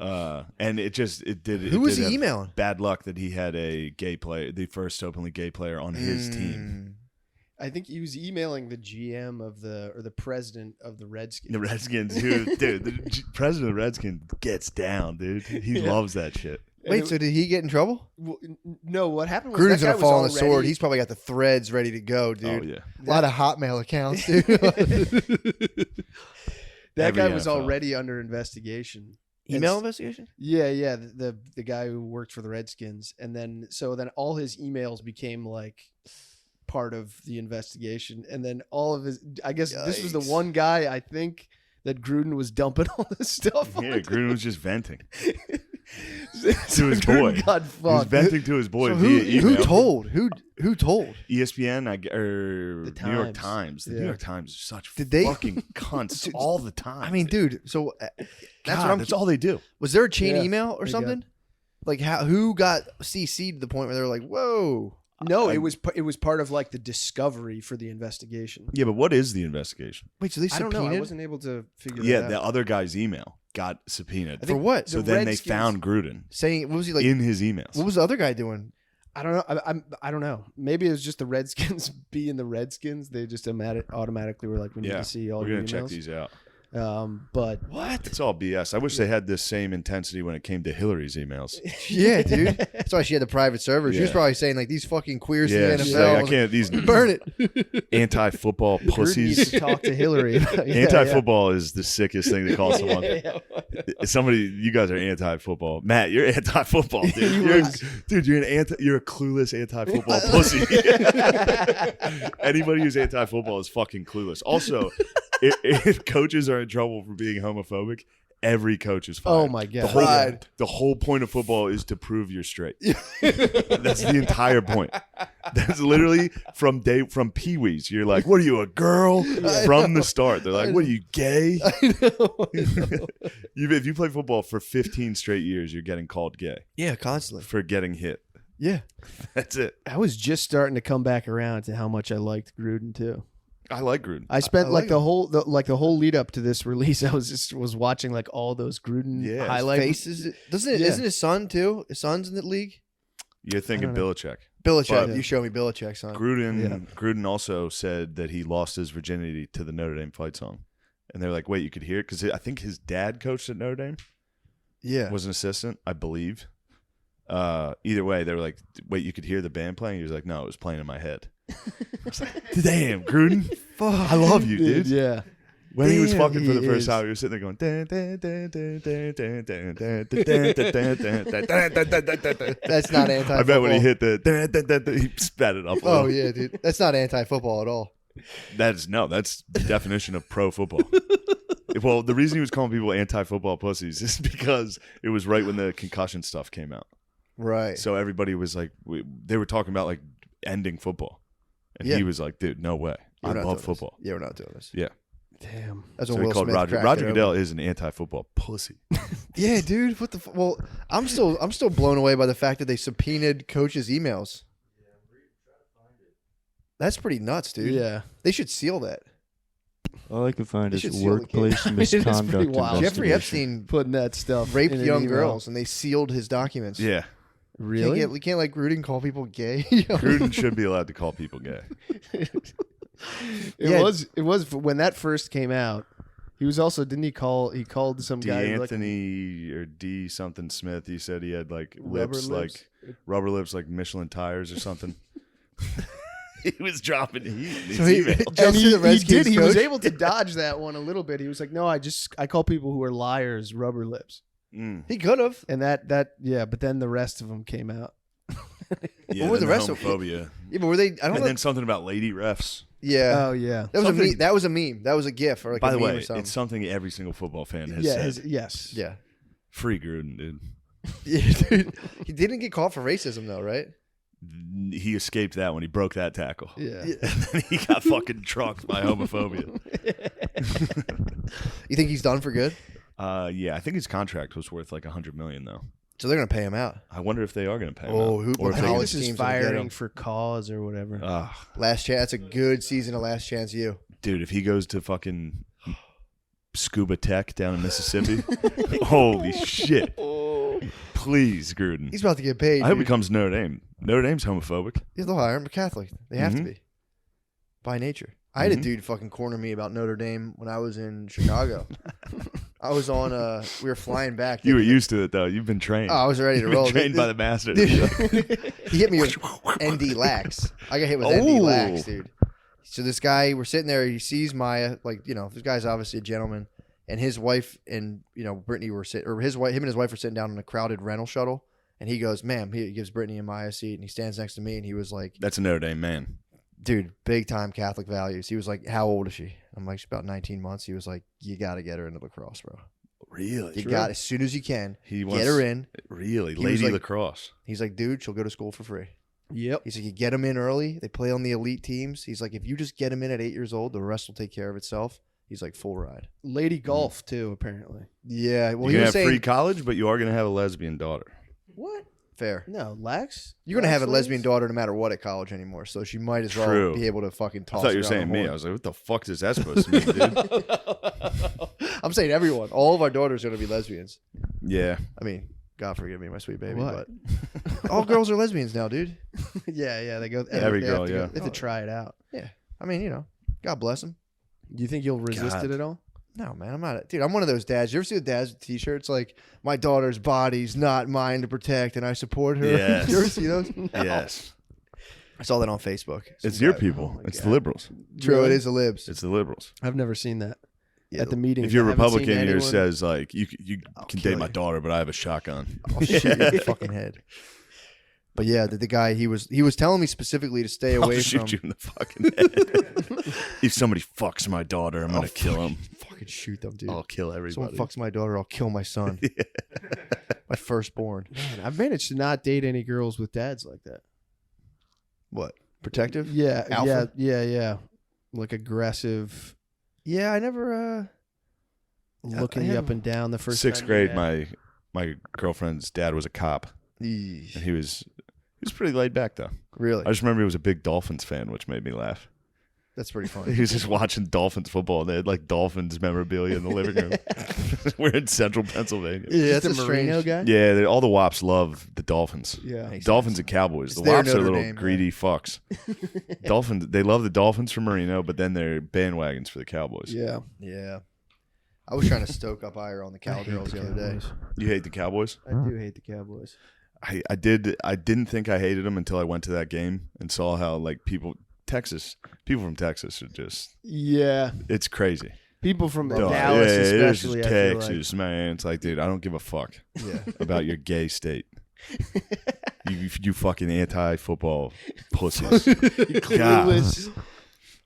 And it did. Who it was did he have emailing? Bad luck that he had a gay player, the first openly gay player on his team. I think he was emailing the GM of the president of the Redskins. The Redskins, dude, the president of the Redskins gets down, dude. He Yeah. loves that shit. And Wait, so did he get in trouble? no, what happened was Gruden's that guy gonna fall on was the sword. already- He's probably got the threads ready to go, dude. Oh yeah, A lot of Hotmail accounts, dude. that Every guy was NFL. already under investigation. Email investigation? Yeah, the guy who worked for the Redskins, and then all his emails became like part of the investigation, and then all of his. I guess this was the Yikes. one guy I think that Gruden was dumping all this stuff. yeah. on. Gruden was just venting So to his Gruden boy. got He was fucked. venting to his boy So via who email. told? Who told? ESPN or The New York Times. Times. The Yeah. New York Times are such Did they- fucking cunts Dude, all the time. I mean, dude. So that's God, what I'm. that's all they do. Was there a chain Yeah, email or they something? Like who got CC'd to the point where they were like, "Whoa." No, it was part of like the discovery for the investigation. Yeah, but what is the investigation? Wait, so they I don't subpoenaed? know. I wasn't able to figure Yeah, that out. the other guy's email got subpoenaed. For what? So the then Redskins- they found Gruden Saying what was he like? in his emails. What was the other guy doing? I don't know. I don't know. Maybe it was just the Redskins being the Redskins. They just automatically were like, we need Yeah, to see all we're your gonna check emails. these out. But What? It's all BS. I wish they had this same intensity when it came to Hillary's emails. Yeah, dude. That's why she had the private server. She was Yeah. probably saying like these fucking queers Yeah, in the she's NFL. like, I can't. These burn it. anti-football Gruden needs pussies. to talk to Hillary. Yeah, Anti-football is the sickest thing to call someone. yeah. Somebody, you guys are anti-football. Matt, you're anti-football, dude. He You're, was. dude, you're a clueless anti-football pussy. Anybody who's anti-football is fucking clueless. Also, if coaches are in trouble for being homophobic, every coach is fired. Oh my god. The whole point of football is to prove you're straight. That's the entire point. That's literally from Pee-wees. You're like, what are you, a girl? From the start. They're like, what are you, gay? If you play football for 15 straight years, you're getting called gay Yeah, constantly. for getting hit. Yeah. That's it. I was just starting to come back around to how much I liked Gruden too. I like Gruden. I spent I like like the whole lead up to this release. I was watching like all those Gruden Yeah, his highlights. Faces. Doesn't it? Yeah. Isn't his son too? His son's in the league. You're thinking I don't Belichick. Belichick. But- You show me Belichick's son. Gruden also said that he lost his virginity to the Notre Dame fight song. And they're like, wait, you could hear it? Because I think his dad coached at Notre Dame, Yeah. was an assistant, I believe. Either way, they were like, wait, you could hear the band playing? He was like, no, it was playing in my head. I was like, damn, Gruden. I love you, dude. Yeah. When he was Damn, fucking for the he first is. time, he was sitting there going, dun, dun, dun, dun, dun, dun, dun, dun, dun, dun, dun, dun, dun, dun, dun, dun, dun. That's not anti. I bet when he hit the dun, dun, dun, dun, he spat it up. a Oh little. yeah, dude. That's not anti-football at all. That's the definition of pro football. Well, the reason he was calling people anti-football pussies is because it was right when the concussion stuff came out. Right. So everybody was like, they were talking about like ending football, and Yeah. he was like, "Dude, no way! We're I not love doing football." This. Yeah, we're not doing this. Yeah. Damn. That's So what he Will called Smith Roger. cracked Roger it Goodell open. is an anti-football pussy. Yeah, dude. What the? Well, I'm still blown away by the fact that they subpoenaed coaches' emails. That's pretty nuts, dude. Yeah. They should seal that. All I can find They is should seal the workplace It is pretty misconduct wild. Jeffrey investigation. Epstein Putting that stuff raped in an young email. girls, and they sealed his documents. Yeah, Really? We can't like Gruden call people gay. Gruden should be allowed to call people gay. It Yeah. was when that first came out. He was also he called some guy like D'Anthony or D something Smith. He said he had like Rubber lips, lips. like rubber lips, like Michelin tires or something. He was dropping heat in his So he- email. Jumps and to he, the he Redskins did. He was coach? able to dodge that one a little bit. He was like, "No, I call people who are liars rubber lips," Mm. He could have. and that yeah. But then the rest of them came out. Yeah, What were then the rest of- homophobia? Yeah, but were they? I don't And know. then something about lady refs. Yeah. Oh yeah. That was a something- meme. That was a meme. That was a GIF or like By a the meme way, or something. it's something every single football fan has Yeah. said. Yes. Yeah. Free Gruden, dude. Yeah, dude. He didn't get caught for racism though, right? he escaped that when he broke that tackle. Yeah. And then he got fucking trucked by homophobia. You think he's done for good? Yeah, I think his contract was worth like $100 million though. So they're gonna pay him out. I wonder if they are going to pay him. Oh, out. who- Or if I they- think college this is teams gonna get firing him. for cause or whatever. Last chance. That's a good season of Last Chance U. dude, if he goes to fucking Scuba Tech down in Mississippi, holy shit! Please, Gruden. He's about to get paid. I hope he dude. comes to Notre Dame. Notre Dame's homophobic. Yeah, they'll hire him. But Catholic. They have to Mhm. be. By nature. I had a Mhm. dude fucking corner me about Notre Dame when I was in Chicago. I was on we were flying back. You were used to it though. You've been trained. Oh, I was ready to You've roll. been trained by the master. Dude, he hit me with ND lax. I got hit with ND lax, dude. So this guy, we're sitting there. He sees Maya, like, you know, this guy's obviously a gentleman, and his wife and, you know, Brittany were sitting, or his wife, him and his wife were sitting down in a crowded rental shuttle, and he goes, "Ma'am," he gives Brittany and Maya a seat, and he stands next to me, and he was like, That's a Notre Dame man. "Dude, big time Catholic values." He was like, "How old is she?" I'm like, "She's about 19 months." He was like, "You got to get her into lacrosse, bro. Really? You got as soon as you can. He Get her in." Really, He was Lady like- Lacrosse. He's like, "Dude, she'll go to school for free." Yep. He's like, "You get them in early. They play on the elite teams." He's like, "If you just get them in at 8 years old, the rest will take care of itself." He's like, "Full ride." Lady golf too, apparently. Yeah, well, You're he gonna was have saying free college, but you are gonna have a lesbian daughter. What? fair. No, Lax. You're gonna have a Lax lesbian ladies? daughter no matter what at college anymore, so she might as well True. be able to fucking I toss. thought you it were down saying the me. horn. I was like, what the fuck is that supposed to mean, dude? I'm saying everyone. All of our daughters are gonna be lesbians. Yeah. I mean, God forgive me, my sweet baby, What? but all girls are lesbians now, dude. Yeah, they go. Every they girl, have to yeah. They have to try it out. I mean, you know, God bless them. Do you think you'll resist God. it at all? No, man, I'm not. Dude, I'm one of those dads. You ever see the dads with T-shirts like "My daughter's body's not mine to protect, and I support her"? Yes. You ever see those? Yes. I saw that on Facebook. It's Some your guy- people. my It's the God. liberals. True, Really? it is the libs. It's the liberals. I've never seen that Yeah, at the meeting. If you're I haven't seen Republican, yours anyone- says like you I'll can kill date my you. daughter, but I have a shotgun. I'll shoot you in the fucking head. But yeah, the guy he was telling me specifically to stay I'll away from. shoot you in the fucking head. If somebody fucks my daughter, I'm gonna kill him. Fucking shoot them, dude. I'll kill Someone everybody. fucks my daughter, I'll kill my son. My firstborn. Man, I've managed to not date any girls with dads like that. What? Protective? Yeah, Alpha? yeah. Like aggressive, Yeah, I never. looking I you have- up and down. The first Sixth time grade, you met. my girlfriend's dad was a cop, Eesh. and he was pretty laid back though. Really? I just remember he was a big Dolphins fan, which made me laugh. That's pretty funny. He was just watching Dolphins football, and they had like Dolphins memorabilia in the living room. We're in central Pennsylvania. Yeah, Just that's a a Marino strange. guy. Yeah, all the Wops love the Dolphins. Yeah, Makes Dolphins sense. and Cowboys. It's The their Wops are Notre little Dame, greedy fucks. Dolphins, they love the Dolphins for Marino, but then they're bandwagons for the Cowboys. yeah. Yeah. I was trying to stoke up ire on the I hate Cowgirls the other day. Cowboys. You hate the Cowboys? I do hate the Cowboys. I didn't think I hated them until I went to that game and saw how like people from Texas are just, Yeah, it's crazy. people from Dog. Dallas, it's especially. just I feel like. Texas, man. It's like, dude, I don't give a fuck Yeah. about your gay state. You fucking anti-football pussies. Clueless.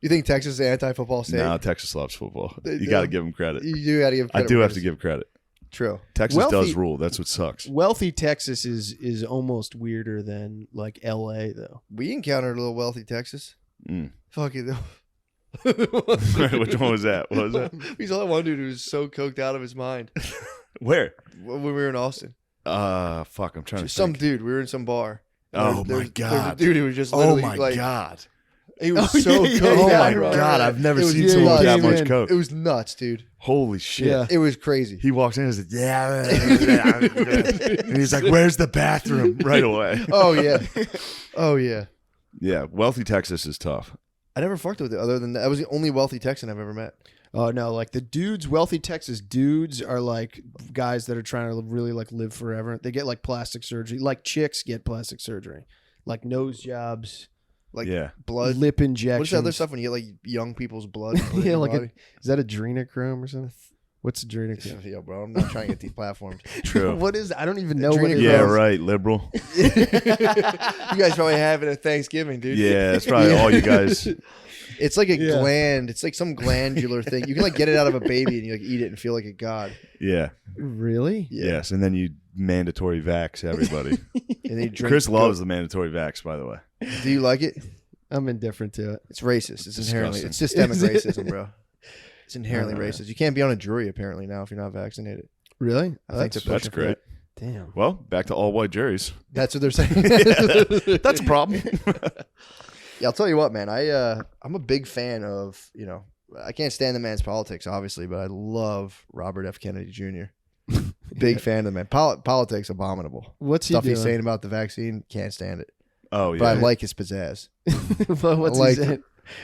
You think Texas is an anti-football state? No, Texas loves football. They You do. got to give them credit. You do got to give I credit do where have to it's- give credit. True. Texas Wealthy- does rule. That's what sucks. Wealthy Texas is almost weirder than like L.A. though. We encountered a little wealthy Texas. Mm. Fuck it. Which one was that? What was that? We saw that one dude who was so coked out of his mind Where? when we were in Austin. Fuck, I'm trying to Some think. dude. We were in some bar. Oh, my There's a God. dude who was just Oh literally my like, god. he was Oh, so yeah, coked yeah, out. I Oh my remember god, that. I've never It was seen nuts. someone with that Came much in. coke. It was nuts, dude. Holy shit. Yeah. It was crazy. He walks in and says, yeah. And he's like, where's the bathroom? Right away. Oh yeah. Oh yeah. Yeah, wealthy Texas is tough. I never fucked with it other than that. I was the only wealthy Texan I've ever met. Oh no, like the dudes, wealthy Texas dudes are like guys that are trying to really like live forever. They get like plastic surgery, like chicks get plastic surgery, like nose jobs, Like Yeah. blood. lip injections. What's the other stuff when you get like young people's blood? and put it in Yeah, your like body? is that adrenochrome or something? What's adrenochrome? Yo, bro, I'm not trying to get these platforms. True. What is? I don't even know what it Adrenochrome. Yeah, is. right, liberal. You guys probably have it at Thanksgiving, dude. Yeah, that's probably all you guys. It's like a Yeah. gland. It's like some glandular thing. You can like get it out of a baby and you like eat it and feel like a god. Yeah. Really? Yeah. Yes, and then you mandatory vax everybody. And they drink. Chris loves the mandatory vax, by the way. Do you like it? I'm indifferent to it. It's racist. It's inherently. Disgusting. It's systemic racism, bro. It's inherently Oh, yeah. racist. You can't be on a jury apparently now if you're not vaccinated. Really? I think they're That's pushing for great. that. Damn. Well, back to all white juries. That's what they're saying. That's a problem. Yeah, I'll tell you what, man. I'm a big fan of, I can't stand the man's politics, obviously, but I love Robert F. Kennedy Jr. Big fan of the man. Politics, abominable. What's he Stuff doing? he's saying about the vaccine, can't stand it. Oh, yeah. But I like his pizzazz. Well, what's like- he saying?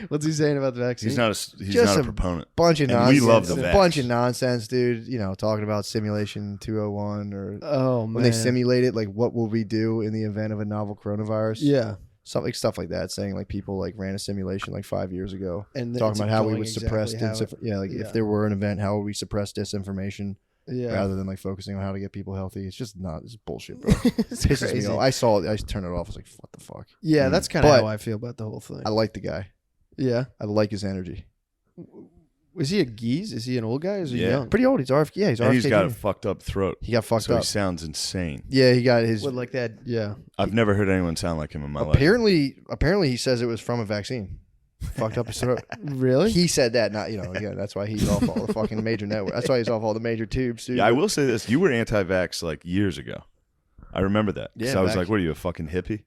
What's he saying about the vaccine? he's not Just a a proponent. Bunch of And nonsense. we love the a vax. bunch of nonsense, dude. Talking about simulation 201 or Oh man. when they simulate it, like what will we do in the event of a novel coronavirus? Yeah. Stuff like that. Saying like people like ran a simulation like 5 years ago. And Talking about how we going would suppress exactly how if there were an event, how would we suppress disinformation yeah. rather than like focusing on how to get people healthy? It's just not. It's bullshit, bro. It's Pisses me crazy. off. I saw it. I turned it off. I was like, what the fuck? Yeah, that's kind of But- how I feel about the whole thing. I like the guy. Yeah. I like his energy. Was he a geese? Is he an old guy or is he Yeah. young? Pretty old. He's RFK. Yeah, he's And RFK. he's got a Jr. fucked up throat. He got fucked So up. he sounds insane. Yeah, he got his. What, like that? Yeah. I've never heard anyone sound like him in my life. Apparently, he says it was from a vaccine. Fucked up his throat. Really? He said that, not again. That's why he's off all the fucking major network. That's why he's off all the major tubes, dude. Yeah, I will say this. You were anti-vax like years ago. I remember that. Yeah, So I was back- like, what are you, a fucking hippie?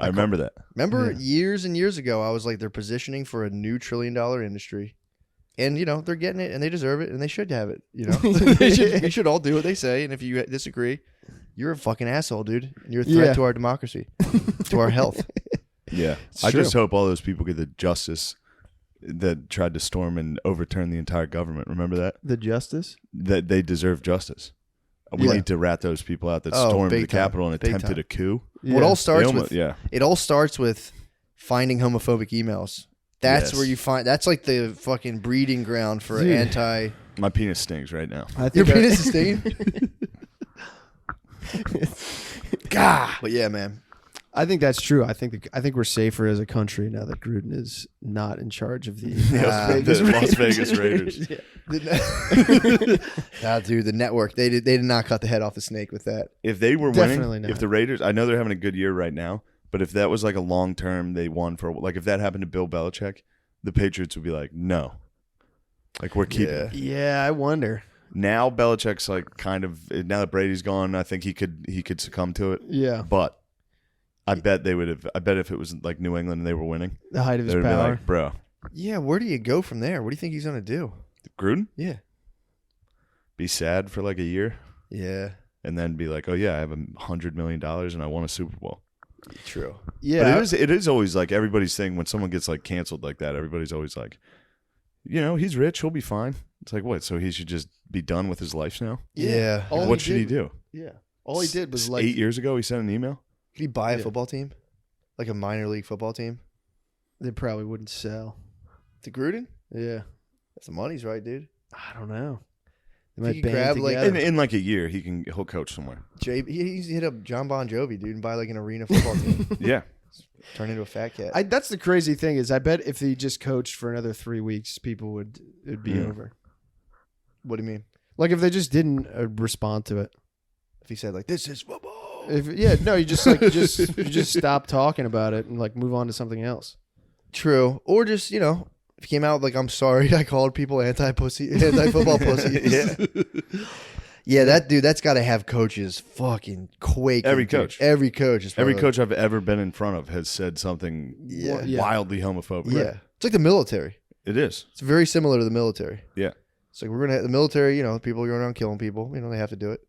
I remember that. Remember Yeah. years and years ago, I was like, they're positioning for a new $1 trillion industry. And, they're getting it and they deserve it and they should have it. You should all do what they say. And if you disagree, you're a fucking asshole, dude. And you're a threat Yeah. to our democracy, to our health. Yeah. It's I true. just hope all those people get the justice that tried to storm and overturn the entire government. Remember that? The justice? That they deserve justice. We Yeah. need to rat those people out that Oh, stormed the big time. Capitol and Big attempted time. a coup. Well, it all They starts almost- with it all starts with finding homophobic emails. That's Yes. where you find. That's like the fucking breeding ground for Dude. anti. My penis stings right now. I Your think penis is stinging. God. But yeah, man. I think that's true. I think we're safer as a country now that Gruden is not in charge of the The Las Vegas Raiders. Yeah. Nah, dude, the network they did not cut the head off the snake with that. If they were Definitely winning, not. if the Raiders, I know they're having a good year right now, but if that was like a long term, they won for like if that happened to Bill Belichick, the Patriots would be like, no, like we're keeping. Yeah. it. Yeah, I wonder. Now Belichick's like kind of now that Brady's gone, I think he could succumb to it. Yeah, But I bet they would have. I bet if it was like New England and they were winning, the height of they his would be power. like, bro, Yeah, where do you go from there? What do you think he's gonna do? Gruden, Yeah. be sad for like a year, Yeah. and then be like, oh yeah, I have $100 million and I won a Super Bowl. True. Yeah, But it is always like everybody's thing when someone gets like canceled like that. Everybody's always like, he's rich, he'll be fine. It's like what? So he should just be done with his life now? Yeah. All What he should he did- do? Yeah, all he did was like 8 years ago he sent an email. Could he buy a Yeah. football team? Like a minor league football team? they probably wouldn't sell. To Gruden? Yeah, If the money's right, dude. I don't know. They If might you could band grab, like, together. In like a year he'll coach somewhere. He's hit up John Bon Jovi, dude, and buy like an arena football team. Yeah. Turn into a fat cat. That's the crazy thing is I bet if he just coached for another 3 weeks, it'd be Mm. over. What do you mean? Like if they just didn't respond to it. If he said like, "This is football." You just stop talking about it and like move on to something else. True. Or just, if he came out like, "I'm sorry, I called people anti-football pussies." Yeah. Yeah, that dude, that's got to have coaches fucking quaking. Every dude. coach. Every coach is Every probably coach I've ever been in front of has said something Yeah. wildly homophobic. Yeah. It's like the military. It is. It's very similar to the military. Yeah. It's like we're gonna have the military. People are going around killing people. They have to do it.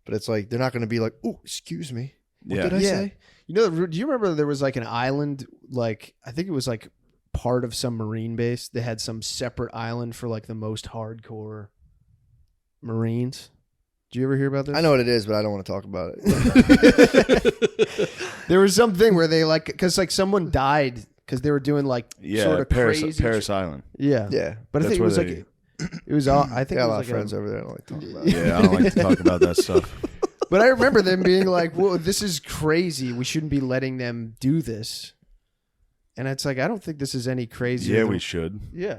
But it's like they're not going to be like, "Oh, excuse me, what Yeah. did I Yeah. say?" Do you remember there was like an island, like I think it was like part of some Marine base. They had some separate island for like the most hardcore Marines. Did you ever hear about this? I know what it is, but I don't want to talk about it. There was something where they like, because like someone died because they were doing like Yeah. sort of Paris crazy. Paris Island. Yeah. Yeah, But I That's think it where was they- like, it was all, I think got it a was lot like of friends over there. I don't like talking about it. Yeah, I don't like to talk about that stuff. But I remember them being like, "Whoa, this is crazy. We shouldn't be letting them do this." And it's like, I don't think this is any crazier. Yeah, than- we should. Yeah.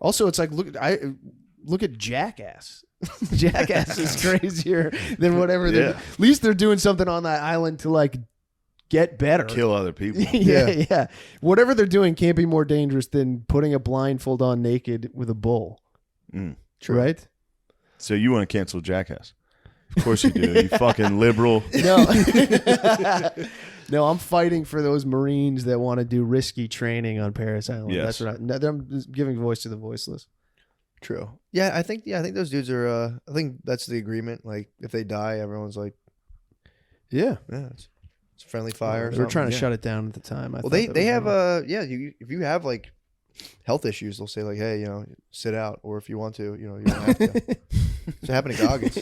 Also, it's like look at Jackass. Jackass is crazier than whatever. Yeah. At least they're doing something on that island to like get better. Kill other people. yeah. Whatever they're doing can't be more dangerous than putting a blindfold on naked with a bull. True. Right? So you want to cancel Jackass? Of course you do. You fucking liberal. No. No, I'm fighting for those Marines that want to do risky training on Paris Island. Yes. That's what I'm just giving voice to the voiceless. True. Yeah, I think those dudes are. I think that's the agreement. Like, if they die, everyone's like, Yeah. it's friendly fire. They were trying to yeah. shut it down at the time. Well, they have if you have like health issues, they'll say like, hey, sit out, or if you want to, you don't have to. So it happened to Goggins.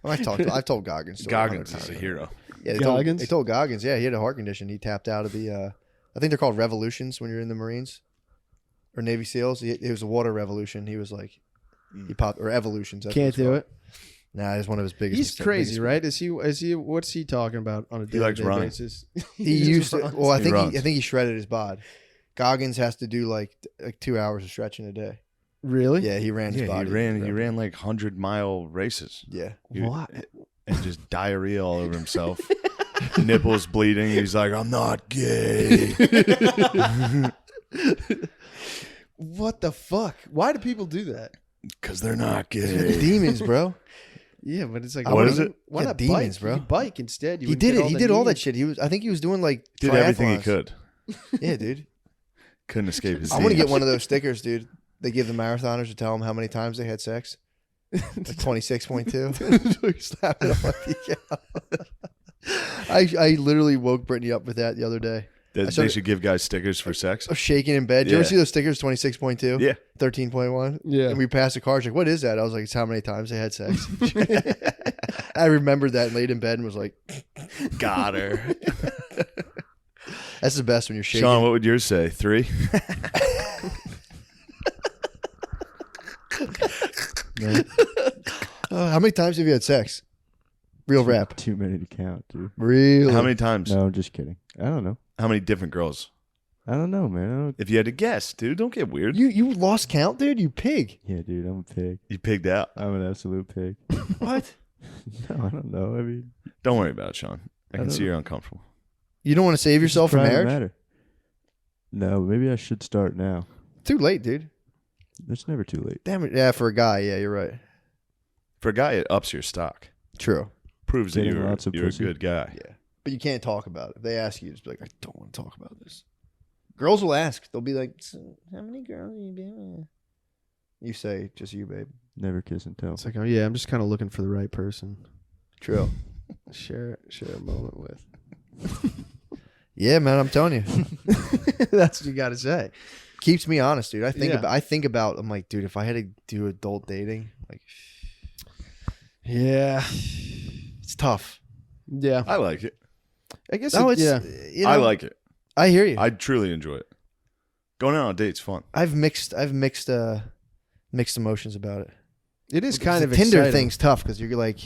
Well, I've told Goggins. Goggins is a hero. Yeah, Goggins? They told Goggins. Yeah, he had a heart condition. He tapped out of the. I think they're called revolutions when you're in the Marines or Navy SEALs. It was a water revolution. He was like, he popped or evolutions. That's Can't do it. Nah, it's one of his biggest. He's crazy, right? Is he? What's he talking about on a likes day-to-day running. basis? He used to. runs. Well, I He think runs. he shredded his bod. Goggins has to do like 2 hours of stretching a day. Really? Yeah, he ran his Yeah, body. he ran like 100-mile races. Yeah. What? And just diarrhea all over himself. Nipples bleeding. He's like, I'm not gay. What the fuck? Why do people do that? Because they're not He's got gay. demons, bro. Yeah, but it's like, What is it? Why Yeah, not demons, bike? bro. You bike instead. You He would did get it. He the did all that needs. shit. I think he was doing like Did everything he triathlons. could. Yeah, dude. Couldn't escape his I want to get demons. one of those stickers, dude. They give the marathoners to tell them how many times they had sex. Like 26.2. Slap it on my PK. I literally woke Brittany up with that the other day. That I they started- should give guys stickers for sex. I was shaking in bed. Did you ever Yeah. see those stickers? 26.2? Yeah. 13.1? Yeah. And we passed a car. She's like, what is that? I was like, it's how many times they had sex. I remembered that and laid in bed and was like, Got her. that's the best when you're shaking. Sean, what would yours say? 3? How many times have you had sex? Real rap. Too many to count, dude. Real. How many times? No, I'm just kidding. I don't know. How many different girls? I don't know, man. I don't, If you had to guess, dude, don't get weird. You lost count, dude? You pig. yeah, dude, I'm a pig. You pigged out. I'm an absolute pig. What? No, I don't know. I mean, Don't worry about it, Sean. I can don't see know. you're uncomfortable. You don't want to save yourself from private marriage? matter. No, maybe I should start now. Too late, dude. It's never too late. Damn it. Yeah, for a guy. Yeah, you're right. For a guy, it ups your stock. True. Proves that Getting you're lots of a pussy. good guy. Yeah. But you can't talk about it. If they ask you, just be like, I don't want to talk about this. Girls will ask. They'll be like, so how many girls have you been with? You say, just you, babe. Never kiss and tell. It's like, oh yeah, I'm just kind of looking for the right person. True. Share a moment with. Yeah, man, I'm telling you. That's what you got to say. Keeps me honest, dude. I think Yeah. about I'm like, dude, if I had to do adult dating, like Yeah. it's tough. Yeah. I like it. I guess. No, it's yeah. you know, I like it. I hear you. I truly enjoy it. Going out on a date's fun. I've mixed emotions about it. It is kind The of Tinder exciting. thing's tough because you're like,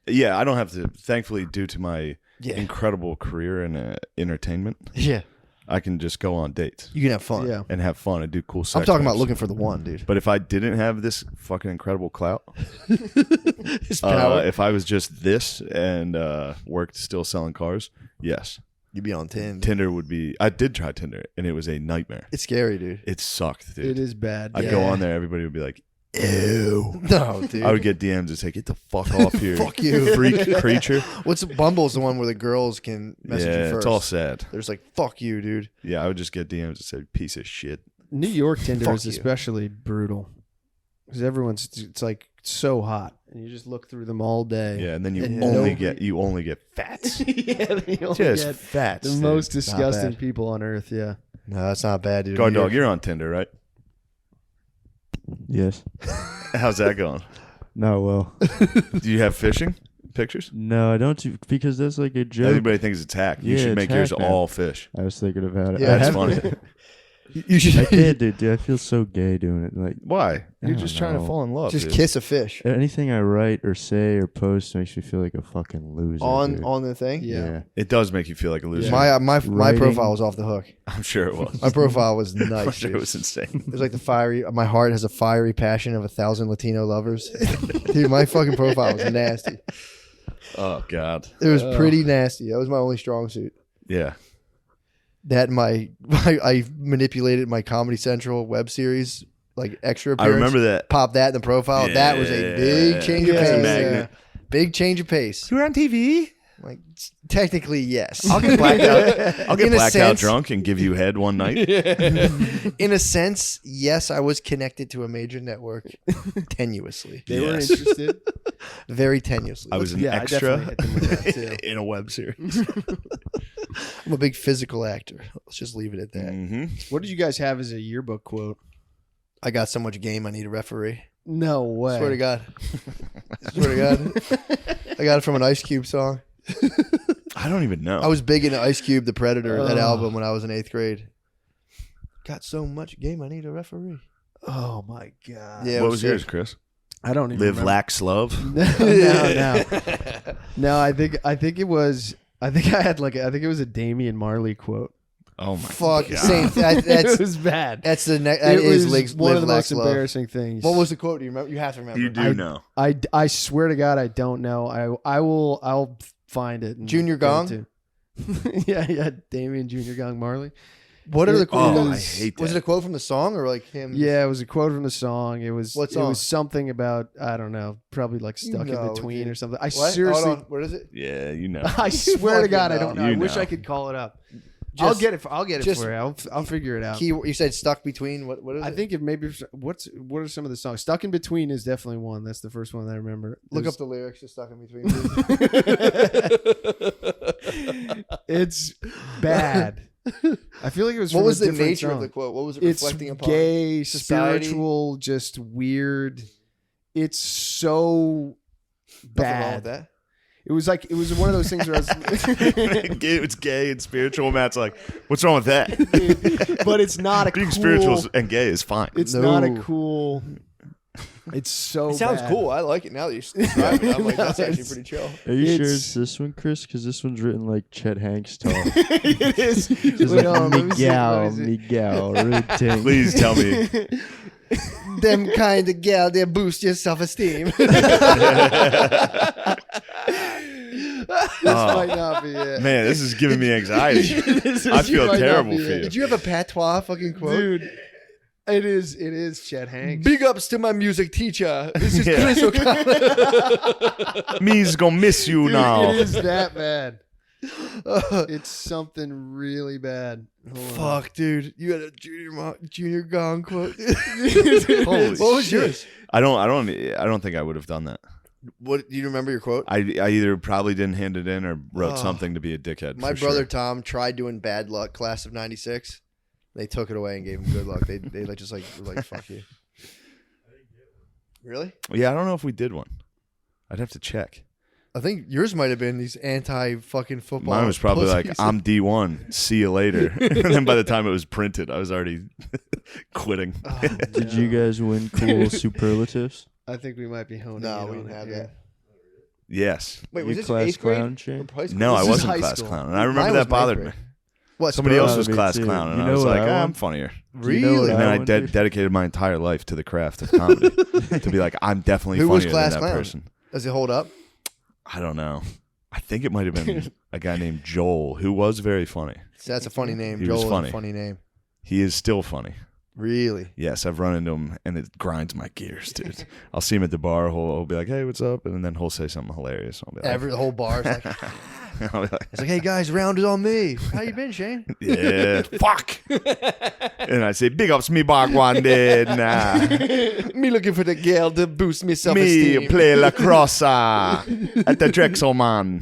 Yeah, I don't have to. Thankfully, due to my yeah, incredible career in entertainment, yeah, I can just go on dates you can have fun. Yeah. and have fun and do cool sex. I'm talking about things. looking for the one, dude. But if I didn't have this fucking incredible clout, His power. if I was just this and worked still selling cars, yes, You'd be on 10. Tinder would be. I did try Tinder and it was a nightmare. It's scary, dude. It sucked, dude. It is bad. I'd yeah. go on there, everybody would be like, "Ew." No, dude. I would get DMs and say, "Get the fuck off here, Fuck you. freak creature." What's Bumble's the one where the girls can message you Yeah, first. it's all sad. There's like, fuck you, dude. Yeah, I would just get DMs that say, "Piece of shit." New York Tinder Fuck is you. especially brutal because it's like so hot, and you just look through them all day. Yeah, and then you And only nobody- get fats. yeah, they only Just get fats. the dude. most disgusting bad. people on earth. Yeah. No, that's not bad, dude. Guard dog, you're on Tinder, right? Yes. How's that going? No, well. Do you have fishing pictures? No, I don't because that's like a joke. Everybody thinks it's hack. You Yeah, should it's make yours hack, man. all fish. I was thinking about it. Yeah, I That's have- funny. You should I can't, dude. I feel so gay doing it. Like, Why? I You're don't just trying to know. fall in love. just dude. kiss a fish anything I write or say or post makes me feel like a fucking loser. dude. on the thing. Yeah. It does make you feel like a loser. My Writing- profile was off the hook. I'm sure it was. My profile was I'm nice. sure Dude. it was insane. It was like the fiery. My heart has a fiery passion of 1,000 Latino lovers. Dude, my fucking profile was nasty. Oh God. It was pretty nasty. That was my only strong suit. Yeah. That and I manipulated my Comedy Central web series like extra I appearance. remember that. Pop that in the profile. That was a big change of Yeah, it's a pace. magnet. Big change of pace. You're on TV. Like technically, yes. I'll get blacked out. I'll get In a blacked out sense- drunk and give you head one night. In a sense, yes, I was connected to a major network tenuously. They were Yes. interested. Very tenuously. I was an Yeah, I extra definitely hit them with that, too. in a web series. I'm a big physical actor. Let's just leave it at that. Mm-hmm. What did you guys have as a yearbook quote? I got so much game, I need a referee. No way. Swear to God. Swear to God. I got it from an Ice Cube song. I don't even know. I was big into Ice Cube, The Predator, that Oh. album when I was in 8th grade. Got so much game, I need a referee. Oh my god. Yeah, it what was yours, sick. Chris? I don't even Live, remember. lax, love. No. I think it was. I think it was a Damian Marley quote. Oh my Fuck, God. same. It That's was bad. that It is was one of the Lax most Love. embarrassing things. What was the quote? Do you remember? You have to remember. You do know. I swear to God, I don't know. I'll find it. And Junior get it Gong? to- yeah, Damian Junior Gong Marley. What are the quotes? Oh, I hate that. Was it a quote from the song or like him? Yeah, it was a quote from the song. It was. What It song? was something about I don't know, probably like stuck in No, between dude. or something. I What? seriously. Hold on. What is it? Yeah, you know. I swear to fucking God, I know. don't know. You I wish know. I could call it up. Just- I'll get it just for you. I'll figure it out. Key, you said stuck between. What is it? I think it maybe what are some of the songs? Stuck in Between is definitely one. That's the first one that I remember. Look There's- up the lyrics. Just stuck in between. It's bad. I feel like it was. What from was a the different nature of song. the quote? What was it It's reflecting upon? gay, Society? spiritual, just weird. It's so Nothing wrong bad. with that. It was one of those things where I was. It's gay and spiritual. Matt's like, what's wrong with that? But it's not a Being cool. spiritual and gay is fine. It's No. not a cool. It's so. It sounds bad. cool. I like it now that you describe it. I'm like, that's actually pretty chill. Are you sure It's- it's this one, Chris? Because this one's written like Chet Hanks tall. It is. Just Wait, like hold on, let me see. Miguel, What is it? Miguel, really ting. Please tell me. Them kind of gal, they boost your self-esteem. This might not be it. Man, this is giving me anxiety. This I is- feel might not terrible be for it. you. Did you have a patois fucking quote? Dude. It is Chet Hanks. Big ups to my music teacher. This is Yeah. Chris O'Connor. Me's gonna miss you Dude, now. it is that bad. It's something really bad. Hold on. Fuck, dude. You had a junior gong quote. Holy what was shit. yours? I don't think I would have done that. What do you remember your quote? I either probably didn't hand it in or wrote Oh. something to be a dickhead. My for brother sure. Tom tried doing bad luck, class of '96. They took it away and gave him good luck. They like just like fuck you. Really? Yeah, I don't know if we did one. I'd have to check. I think yours might have been these anti-fucking football. Mine was probably like, pussies. I'm D1. See you later. And then by the time it was printed, I was already quitting. Oh, Did no. you guys win cool superlatives? I think we might be honing No, in we on didn't it have here. that. Yes. Wait, You was this class 8th grade? clown, Shane? Or high school? No, I This is wasn't high class school. clown. And I remember Mine that was ninth bothered grade. me. What? Somebody else was me class too. clown. And You I know was what like, I I'm want? funnier. Do you know what Really? And then I wondered? dedicated my entire life to the craft of comedy. To be like, I'm definitely Who funnier was than class that clown? person. Does it hold up? I don't know. I think it might have been a guy named Joel who was very funny. That's a funny name. He was Joel is funny. a funny name. He is still funny. Really? Yes, I've run into him, and it grinds my gears, dude. I'll see him at the bar. He'll be like, "Hey, what's up?" And then he'll say something hilarious. I'll be like, The whole bar's like, I'll be like, it's like, hey guys, round is on me. How you been, Shane? "Yeah, fuck." And I say, "Big ups, me bagwande, nah, Me looking for the girl to boost me me self-esteem. play lacrosse at the Drexelman.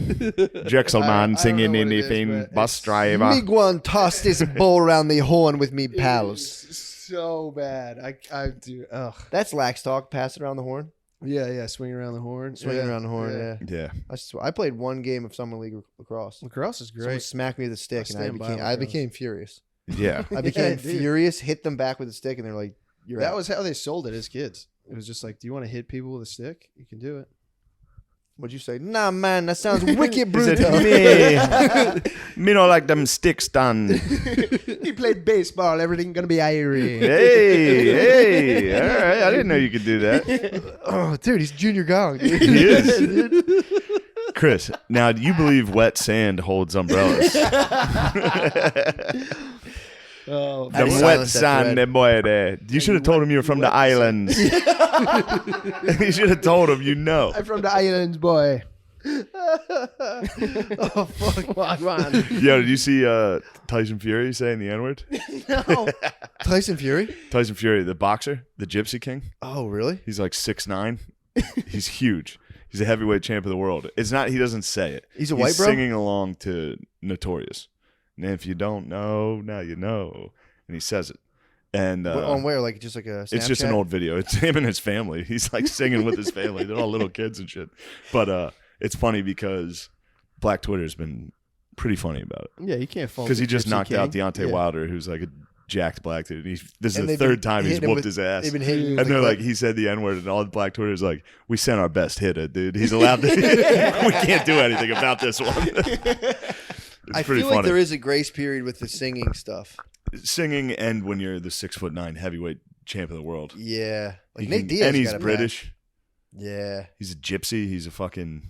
Drexelman I singing don't know what it is, anything, but bus it's- driver." Me go and toss this ball around the horn with me pals. It's so bad. I do. Ugh. That's lax talk. Pass it around the horn. Yeah. Swing around the horn. Swinging Yeah, around the horn. Yeah. Yeah, I played one game of summer league lacrosse. Lacrosse is Someone great. smacked me with a stick, I and stand by I lacrosse. became furious. Yeah. I became dude. furious, hit them back with a stick, and they're like, "You're That out." was how they sold it as kids. It was just like, do you want to hit people with a stick? You can do it. What'd you say? Nah, man, that sounds wicked He brutal. said, me don't like them sticks done. He played baseball. Everything gonna be irie. Hey, all right. I didn't know you could do that. Oh, dude, he's Junior Gong. Dude. He is. Chris, now do you believe wet sand holds umbrellas? Oh, How do The you wet silence that sand, thread? boy there. You should have told him you were from the islands. You should have told him you know. I'm from the islands, boy. Oh, fuck. Wagwan. Yo, did you see Tyson Fury saying the N-word? No. Tyson Fury? Tyson Fury, the boxer, the Gypsy King. Oh, really? He's like 6'9". He's huge. He's a heavyweight champ of the world. It's not. He doesn't say it. He's a white bro? Singing along to Notorious. And if you don't know, now you know. And he says it. And On where? Like, just like a Snapchat? it's just an old video. It's him and his family. He's like singing with his family. They're all little kids and shit. But it's funny because Black Twitter's been pretty funny about it. Yeah, you can't fault Because he the just Gypsy knocked out King. Deontay Yeah. Wilder, who's like a jacked black dude. This is And the they've third been time he's hitting him whooped with- his ass. They've been hitting him And with they're the like, he said the N-word, and all the Black Twitter's like, we sent our best hitter, dude. He's allowed to. We can't do anything about this one. It's I pretty feel funny. like there is a grace period with the singing stuff. Singing, and when you're the 6'9" heavyweight champ of the world. Yeah. Like You Nate can- Diaz and he's got a British. match. Yeah. He's a gypsy. He's a fucking.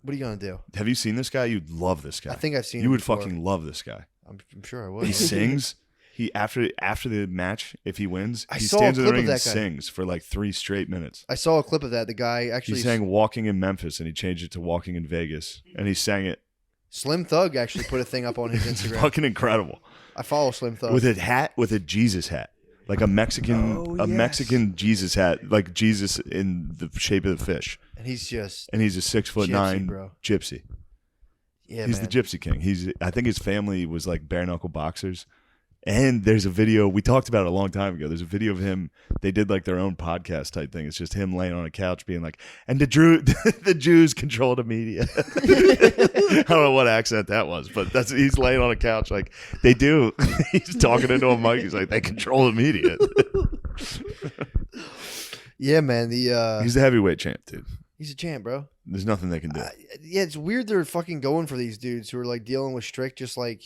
What are you going to do? Have you seen this guy? You'd love this guy. I think I've seen you him would before. fucking love this guy. I'm sure I would. He sings. He after the match, if he wins, I he saw a stands in the clip of ring and that guy. sings for like 3 straight minutes. I saw a clip of that. The guy actually He sang "Walking in Memphis" and he changed it to "Walking in Vegas," and he sang it. Slim Thug actually put a thing up on his Instagram. Fucking incredible. I follow Slim Thug. With a hat, with a Jesus hat, like a Mexican Jesus hat, like Jesus in the shape of the fish, and he's just and he's a 6'9" bro. gypsy. yeah, He's man. the Gypsy King. I think his family was like bare knuckle boxers. And there's a video we talked about it a long time ago. There's a video of him. They did like their own podcast type thing. It's just him laying on a couch being like, and the Jews control the media. I don't know what accent that was, but he's laying on a couch like they do. He's talking into a mic. He's like, they control the media. Yeah, man. He's the heavyweight champ, dude. He's a champ, bro. There's nothing they can do. Yeah, it's weird they're fucking going for these dudes who are like dealing with strict, just like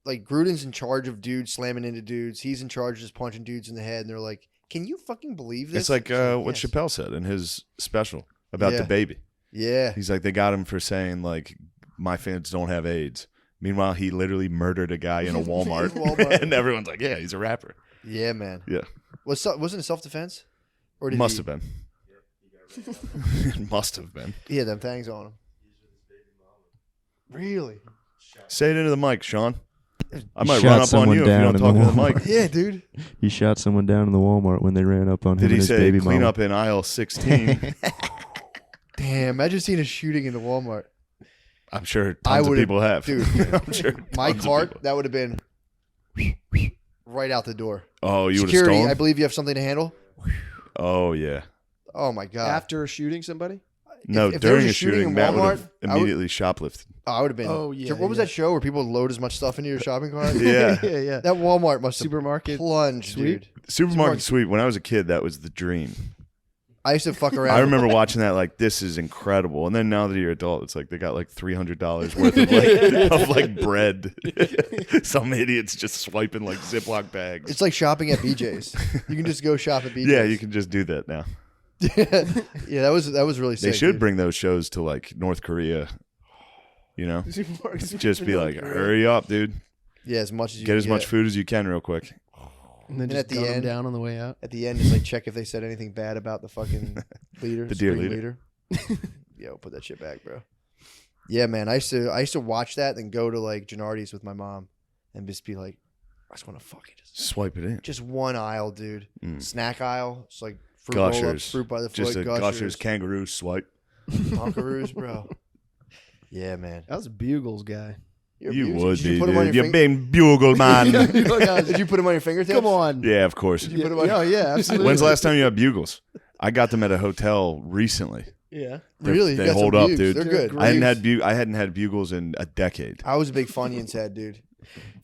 Gruden's in charge of dudes slamming into dudes. He's in charge of just punching dudes in the head, and they're like, "Can you fucking believe this?" It's like what yes. Chappelle said in his special about Yeah. the baby. Yeah, He's like, they got him for saying like, my fans don't have AIDS. Meanwhile, he literally murdered a guy in a Walmart, Walmart. and everyone's like, yeah, he's a rapper. yeah, man. Yeah, Wasn't it self defense? Or must have been. It must have been. He had them things on him. Really? Say it into the mic, Sean. I He might shot run up on someone you if you down don't in talk the into the Walmart. mic. Yeah, dude. He shot someone down in the Walmart when they ran up on him Did and he his say baby clean mama. up in aisle 16? Damn, imagine seeing a shooting in the Walmart. I'm sure I tons of would've- people have. dude. I'm sure My tons of cart, people. that would have been right out the door. Oh, you would have Security, stolen? I believe you have something to handle. Oh, yeah. Oh my god! After shooting somebody? No, if there was during a a shooting shooting, in Matt would Walmart, have I would- immediately shoplifted. Oh, I would have been. Oh, yeah, What was yeah. that show where people would load as much stuff into your shopping cart? Yeah. yeah, yeah. That Walmart must have Supermarket plunged, sweep? dude. Supermarket sweep. When I was a kid, that was the dream. I used to fuck around. I remember watching that like, this is incredible. And then now that you're adult, it's like they got like $300 worth of like bread. Some idiots just swiping like Ziploc bags. It's like shopping at BJ's. You can just go shop at BJ's. Yeah, you can just do that now. Yeah, that was really sick. They should dude. bring those shows to like North Korea. You know, just be like, hurry up, dude. Yeah, as much as you Get can as much food as you can real quick. And then And just at the gun 'em end- down on the way out. At the end, just like check if they said anything bad about the fucking leader, The dear spring leader. Yo, put that shit back, bro. Yeah, man. I used to watch that and go to like Gennardi's with my mom and just be like, I just want to fucking Swipe it in. just one aisle, dude. Mm. Snack aisle. It's like fruit roll-ups, Gushers. fruit by the Just foot, a Gushers kangaroo swipe. Buckaroos, bro. Yeah, man. I was a Bugles guy. You're You abused. would Did you be, put 'em on dude. your You're finger- being bugle, man. Did you put them on your fingertips? Come on. Yeah, of course. Did you put 'em on? Oh, yeah, absolutely. When's the last time you had bugles? I got them at a hotel recently. Yeah. Really? They You got some hold up, Bugs. dude. They're good. I hadn't had bugles in a decade. I was a big Funyuns head, dude.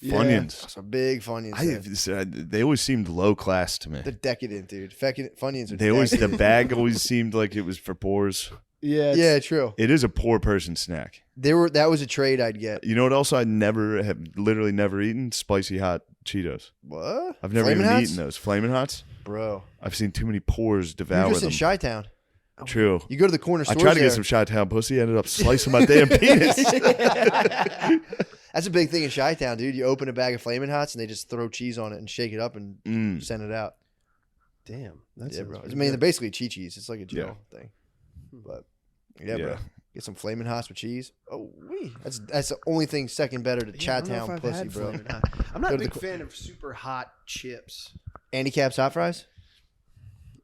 Funyuns. That's a big Funyuns. They always seemed low class to me. They're decadent, dude. Funyuns are The bag always seemed like it was for poors. Yeah. Yeah, true. It is a poor person snack. That was a trade I'd get. You know what else I literally never eaten? Spicy hot Cheetos. What? I've never Flamin' even Hots? eaten those. Flamin' Hots? Bro. I've seen too many pores You're devour just them. in Chi-Town. True. You go to the corner I store. tried to get some Chi-Town pussy, ended up slicing my damn penis. That's a big thing in Chi-Town, dude. You open a bag of Flamin' Hots and they just throw cheese on it and shake it up and send it out. Damn. That's Yeah, bro. I mean, they're basically cheese. It's like a jail thing. But yeah, bro. Get some Flamin' Hots with cheese. Oh, that's the only thing second better to Chi-Town pussy, bro. I'm not a big fan of super hot chips. Andy Cap's hot fries?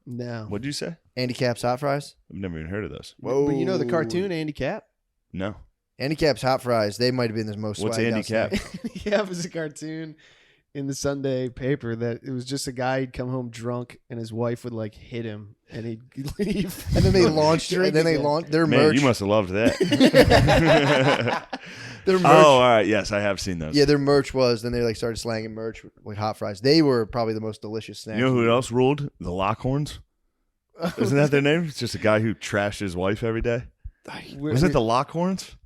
No. What'd you say? Andy Cap's hot fries? I've never even heard of those. Whoa. But you know the cartoon Andy Cap? No. Andy Cap's hot fries, they might have been the most What's swagged Andy out Cap? snack. Andy Cap was a cartoon in the Sunday paper that it was just a guy who'd come home drunk and his wife would like hit him and he'd leave. And then they launched Drink and then they again. launched their Man, merch. you must have loved that. Their merch. Oh, all right. Yes, I have seen those. Yeah, their merch was, then they like started slanging merch with hot fries. They were probably the most delicious snack. You know who else ruled? The Lockhorns. Isn't that their name? It's just a guy who trashed his wife every day. Was it the Lockhorns?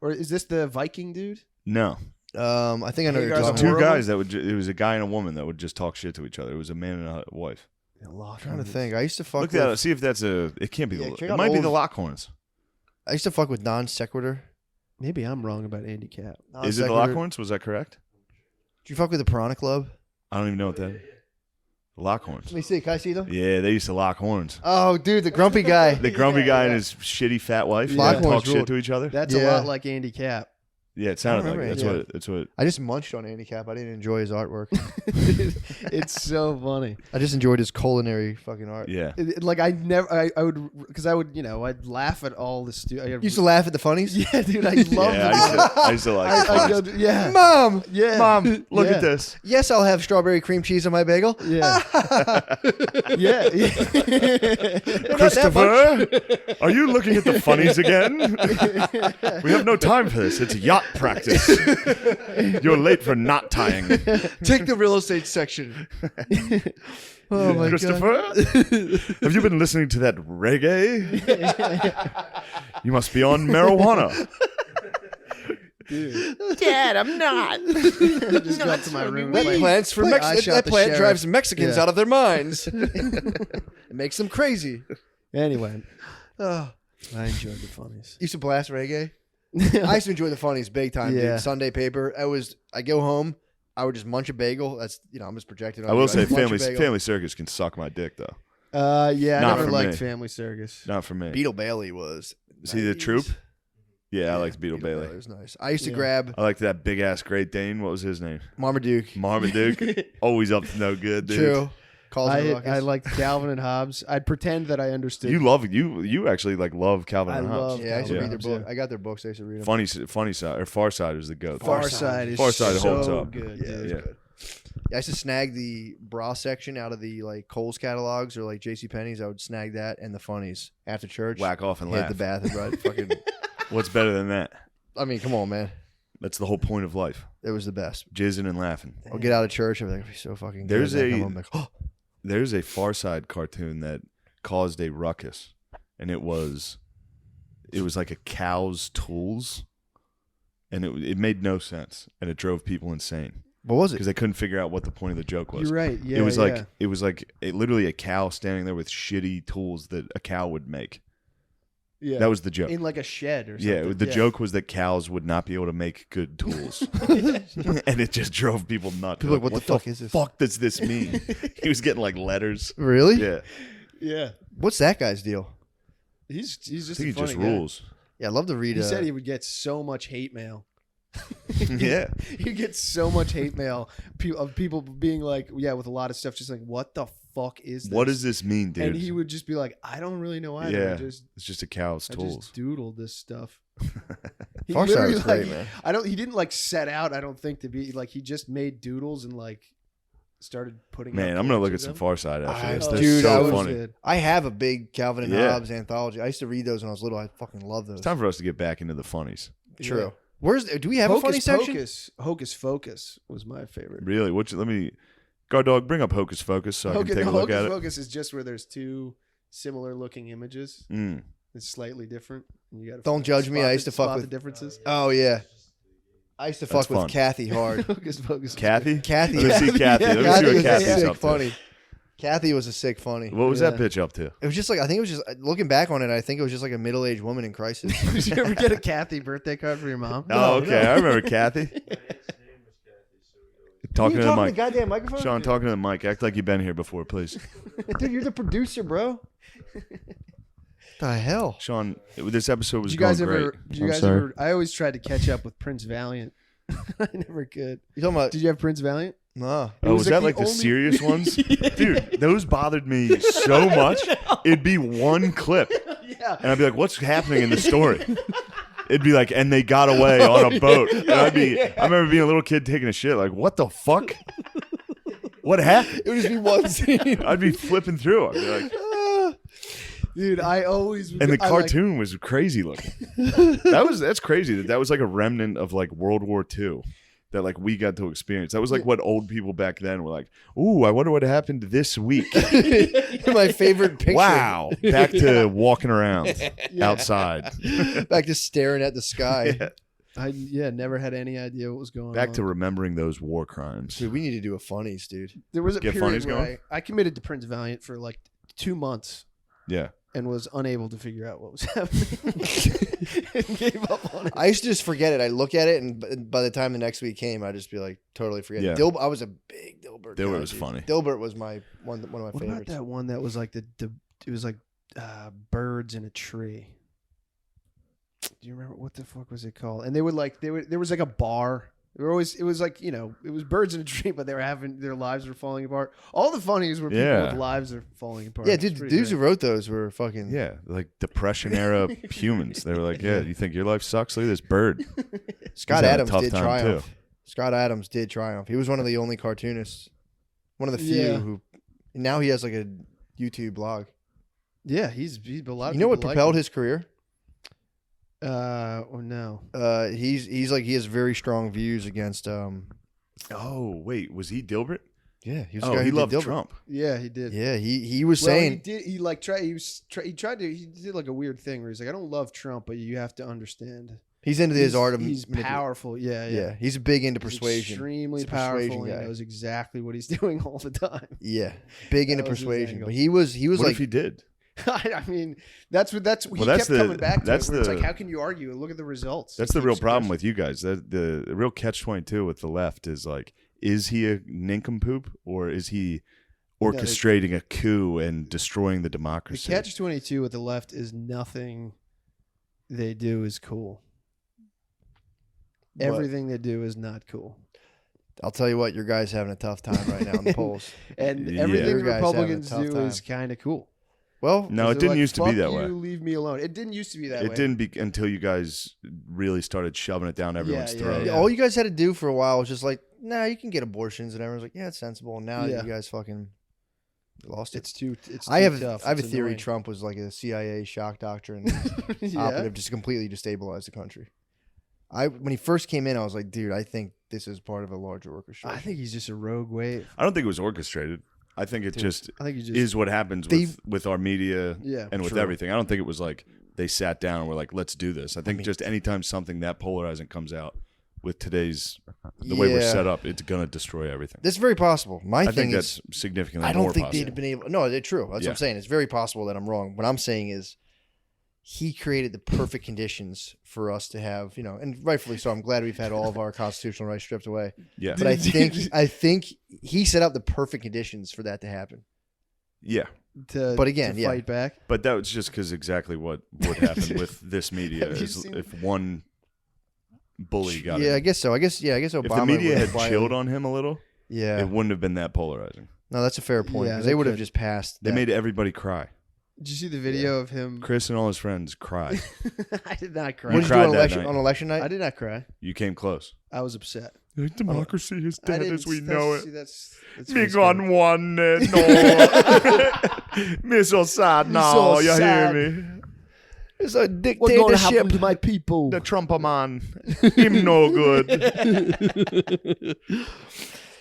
Or is this the Viking dude? No. I think I know You you're guys talking Two horrible? about. guys that would. It was a guy and a woman that would just talk shit to each other. It was a man and a wife. I'm trying to think. I used to fuck Look with. that up. See if that's a. It can't be. Yeah, The, check it out might be old- the Lockhorns. I used to fuck with non sequitur. Maybe I'm wrong about Andy Cap. Is it the Lockhorns? Was that correct? Did you fuck with the Piranha Club? I don't even know what that is. The Lockhorns. Let me see. Can I see them? Yeah, they used to lock horns. Oh, dude, the grumpy guy. The grumpy guy and his shitty fat wife Yeah. that talk Lockhorns shit ruled. to each other. That's a Yeah. lot like Andy Cap. Yeah, it sounded like remember it. Andy. That's what. I just munched on Andy Cap. I didn't enjoy his artwork. It's so funny. I just enjoyed his culinary fucking art. Yeah. Like I never, I would, because I would, I'd laugh at all the You used to laugh at the funnies? Yeah, dude, I love Yeah, them. I used to like. I it. go, yeah, Mom! yeah, Mom, Look yeah. at this. Yes, I'll have strawberry cream cheese on my bagel. Yeah, yeah, Christopher, are you looking at the funnies again? We have no time for this. It's yacht practice. You're late for knot tying. Take the real estate section. Oh my god. Christopher, have you been listening to that reggae? You must be on marijuana. Dad, I'm not. I just go up to my room. That and plant's for I shot that the plant sheriff. drives Mexicans Yeah. out of their minds. It makes them crazy. Anyway, Oh. I enjoyed the funnies. Used to blast reggae. I used to enjoy the funnies big time, Yeah. dude. Sunday paper. I go home, I would just munch a bagel. That's I'm just projecting on I you. will say, I'd munch a bagel. Family Circus can suck my dick though. Yeah, I Not never for liked me. Family Circus. Not for me. Beetle Bailey was. See the nice. troop? Yeah, I liked Beetle Bailey. was nice. I used to Yeah. grab I liked that big ass Great Dane. What was his name? Marmaduke. Marmaduke. Always up to no good, dude. True. Calls and I ruckus. liked Calvin and Hobbes. I'd pretend that I understood. You actually love Calvin I and Hobbes. love Yeah, I used to Calvin read their and book. I got their books. I used to read them. Funny side or Far Side is the goat. Far Side is Far Side so holds up. good, Yeah, dude. it's good. Yeah, I used to snag the bra section out of the like Kohl's catalogs or like J.C. Penney's. I would snag that and the funnies after church. Whack off and hit laugh. the bath and ride. Fucking. What's better than that? I mean, come on, man. That's the whole point of life. It was the best. Jizzing and laughing. I'll get out of church. I'm like, it'll be so fucking. There's good. And I a- come home, like, oh, There's a Far Side cartoon that caused a ruckus, and it was like a cow's tools, and it made no sense, and it drove people insane what was it? because they couldn't figure out what the point of the joke was. You're right. Yeah, it was yeah. like literally a cow standing there with shitty tools that a cow would make. Yeah. That was the joke. in like a shed or something. Yeah, the joke was that cows would not be able to make good tools, and it just drove people nuts. People like, what the fuck is this? Fuck does this mean? He was getting like letters. Really? Yeah, Yeah. What's that guy's deal? He's I just think a he funny just guy. rules. Yeah, I'd love to read. He said he would get so much hate mail. Yeah. He gets so much hate mail of people being like, yeah, with a lot of stuff, just like, what the fuck is this? What does this mean, dude? And he would just be like, I don't really know either. Yeah. I just It's just a cow's tools. just doodled this stuff. He Far Side literally, was great, like, man. he didn't like set out, I don't think, to be like, he just made doodles and like started putting Man, up I'm gonna look at pictures some of Far Side after I- this. them. They're Dude, I so was- funny. I have a big Calvin and Yeah. Hobbes anthology. I used to read those when I was little. I fucking love those. It's time for us to get back into the funnies. True. Do we have a funny section? Hocus Focus was my favorite. Really? Let me, guard dog, bring up Hocus Focus so I can take a look at Hocus it. Focus is just where there's two similar looking images. Mm. It's slightly different. And you gotta Don't judge me. I used to fuck with the differences. Oh yeah, I used to fuck with fun. Kathy hard. Hocus Focus. Kathy? Kathy. Let me see Kathy. Let me see Kathy what was a Kathy's sick up to. funny. Kathy was a sick funny. What was that bitch up to? It was just like, I think it was just, looking back on it, I think it was just like a middle-aged woman in crisis. Did you ever get a Kathy birthday card for your mom? Oh, okay. I remember Kathy. Talking to the the mic. goddamn microphone? Sean, talking to the mic. Act like you've been here before, please. Dude, you're the producer, bro. The hell? Sean, this episode was Did you guys going ever? great. Did you I'm guys sorry. ever? I always tried to catch up with Prince Valiant. I never could. You talking about? Did you have Prince Valiant? Nah. It Oh, was was that like like the the only- serious ones? Dude, those bothered me so much. It'd be one clip. Yeah. And I'd be like, what's happening in the story? It'd be like, and they got away on a boat. And I remember being a little kid taking a shit, like, what the fuck? What happened? It would just be one scene. I'd be flipping through. I'd be like, Dude, I always. and the cartoon was crazy looking. That's crazy. That was like a remnant of like World War II that like we got to experience. That was like what old people back then were like, ooh, I wonder what happened this week. My favorite picture. Wow. Back to walking around outside. Back to staring at the sky. Yeah. I never had any idea what was going on. Back to remembering those war crimes. Dude, we need to do a funnies, dude. There was a Get period funnies where going? I committed to Prince Valiant for like 2 months Yeah. and was unable to figure out what was happening and gave up on it. I used to just forget it. I look at it, and by the time the next week came, I'd just be like, totally forget Yeah. it. I was a big Dilbert. Dilbert guy, was dude. funny. Dilbert was one of my What about favorites. that one that was like it was like birds in a tree? Do you remember what the fuck was it called? And there was like a bar. It was like, you know, it was birds in a tree, but they were having their lives were falling apart. All the funnies were people Yeah. with lives are falling apart. Yeah, It's dude, pretty dudes who great. wrote those were fucking. Yeah. Like Depression era humans. They were like, yeah, you think your life sucks? Look at this bird. Scott He's had a Adams tough did time, triumph. too. Scott Adams did triumph. He was one of the only cartoonists, one of the few Yeah. who. Now he has like a YouTube blog. Yeah, he's a lot of You know what people like propelled him. his career? Or no. He's like, he has very strong views against. Oh, wait. Was he Dilbert? Yeah, he was. the Oh, guy he who did loved Dilbert. Trump. Yeah, he did. Yeah, he was Well, saying he did like a weird thing where he's like, I don't love Trump, but you have to understand. he's into his art of. He's powerful. Yeah, yeah. Yeah, he's big into He's persuasion. extremely He's a persuasion powerful. And guy. he knows exactly what he's doing all the time. Yeah, big into That was his persuasion. angle. But he was What like if he did? I mean, that's he that's kept the- coming back to that's it. Where it's the- like, how can you argue? And look at the results. That's He the real keeps problem pushing. with you guys. The real catch-22 with the left is like, is he a nincompoop or is he orchestrating a coup and destroying the The democracy? catch-22 with the left is nothing they do is cool. What? Everything they do is not cool. I'll tell you what, your guy's having a tough time right now in the polls. And Yeah. everything Your guy's Republicans having a do tough is kind of cool. Well, No, They're it didn't like, used to be "Fuck that you, way. Leave me alone. It didn't used to be that way. It didn't be until you guys really started shoving it down everyone's Yeah, throat. yeah. all you guys had to do for a while was just like, nah, you can get abortions, and everyone's like, yeah, it's sensible. And now Yeah. you guys fucking lost it. It's too. It's I too have tough. I have a It's theory. annoying. Trump was like a CIA shock doctrine Yeah. operative, just to completely destabilize the country. When he first came in, I was like, dude, I think this is part of a larger orchestration. I think he's just a rogue wave. I don't think it was orchestrated. I think it just I think he just is what happens with our media Yeah, and with true. everything. I don't think it was like they sat down and were like, let's do this. I think mean- just anytime something that polarizing comes out with today's the way we're Yeah. set up, it's gonna destroy everything. That's very possible. My I thing think is, that's significantly I don't more think possible. they'd have been able. No, they're true. That's Yeah. what I'm saying. It's very possible that I'm wrong. What I'm saying is, he created the perfect conditions for us to have, and rightfully so. I'm glad we've had all of our constitutional rights stripped away. Yeah. But I think he set up the perfect conditions for that to happen. Yeah. to, But again, to yeah. fight back. But that was just because exactly what would happen with this media Have you is seen- if one bully got Yeah, it. I guess so. I guess Obama. If the media would had have chilled on him a little, Yeah. it wouldn't have been that polarizing. No, that's a fair point. Yeah, Because they they would have could. just passed. They that. made everybody cry. Did you see the video of him? Chris and all his friends cried. I did not cry. What did you do cried on that election night. on election night? I did not cry. You came close. I was upset. Democracy is I dead didn't- as we that's- know see, it. that's Me what's gone good. one no. Me so sad now. so You sad. hear me? It's a What's going to happen dictatorship. to my people? The Trump-a-man. Him no good.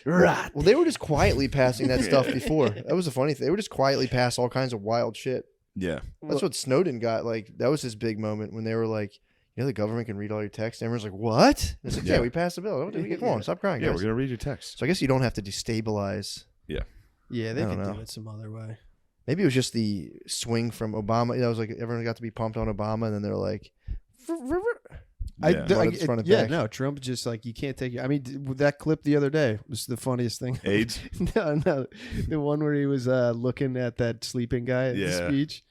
Right. Well, they were just quietly passing that stuff before. That was the funny thing. They were just quietly pass all kinds of wild shit. Yeah. That's what Snowden got. Like, that was his big moment when they were like, you know, the government can read all your texts. And everyone's like, what? And it's like, yeah, we passed the bill. What did we get? Come on, stop crying, Yeah, guys. we're going to read your text. So I guess you don't have to destabilize. Yeah, they I don't could know. do it some other way. Maybe it was just the swing from Obama. You know, it was like everyone got to be pumped on Obama, and then they're like, Yeah. Wanted to run it back. No, Trump just like you can't take. I mean, that clip the other day was the funniest thing. AIDS? No, the one where he was looking at that sleeping guy at the Yeah. speech.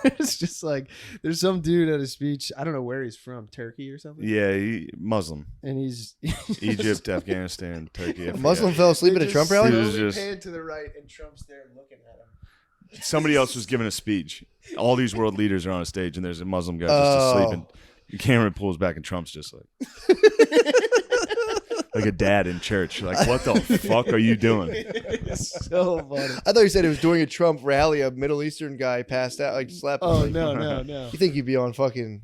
It's just like there's some dude at a speech. I don't know where he's from, Turkey or something. Yeah, Muslim. And he's Egypt, Afghanistan, Turkey. I A forget. Muslim fell asleep at a Trump rally? He was just- pan to the right, and Trump's there looking at him. Somebody else was giving a speech. All these world leaders are on a stage, and there's a Muslim guy just asleep. And the camera pulls back, and Trump's just like a dad in church. Like, what the fuck are you doing? It's so funny. I thought you said it was during a Trump rally. A Middle Eastern guy passed out, like slapped. him. Oh Like, no. You think you'd be on fucking?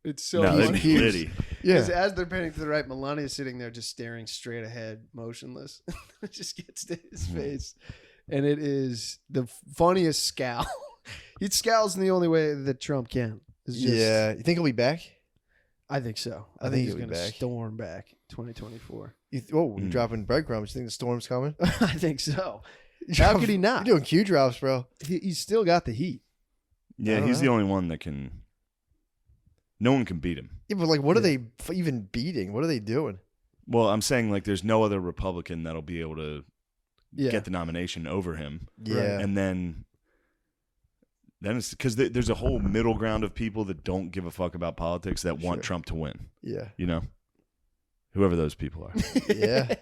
It's so No, funny. they'd be litty. Because Yeah. as they're panning to the right, Melania's sitting there just staring straight ahead, motionless. It just gets to his face. And it is the funniest scowl. He scowls in the only way that Trump can. It's just, Yeah. You think he'll be back? I think so. I I think think he's he'll be going to back. storm back 2024. You're dropping breadcrumbs. You think the storm's coming? I think so. How could he not? You're doing Q drops, bro. He's still got the heat. Yeah, he's the only one that can. No one can beat him. Yeah, but like, what are they even beating? What are they doing? Well, I'm saying like there's no other Republican that'll be able to Yeah. get the nomination over him. Yeah. And then it's because there's a whole middle ground of people that don't give a fuck about politics that want Sure. Trump to win. Yeah. You know, whoever those people are. Yeah.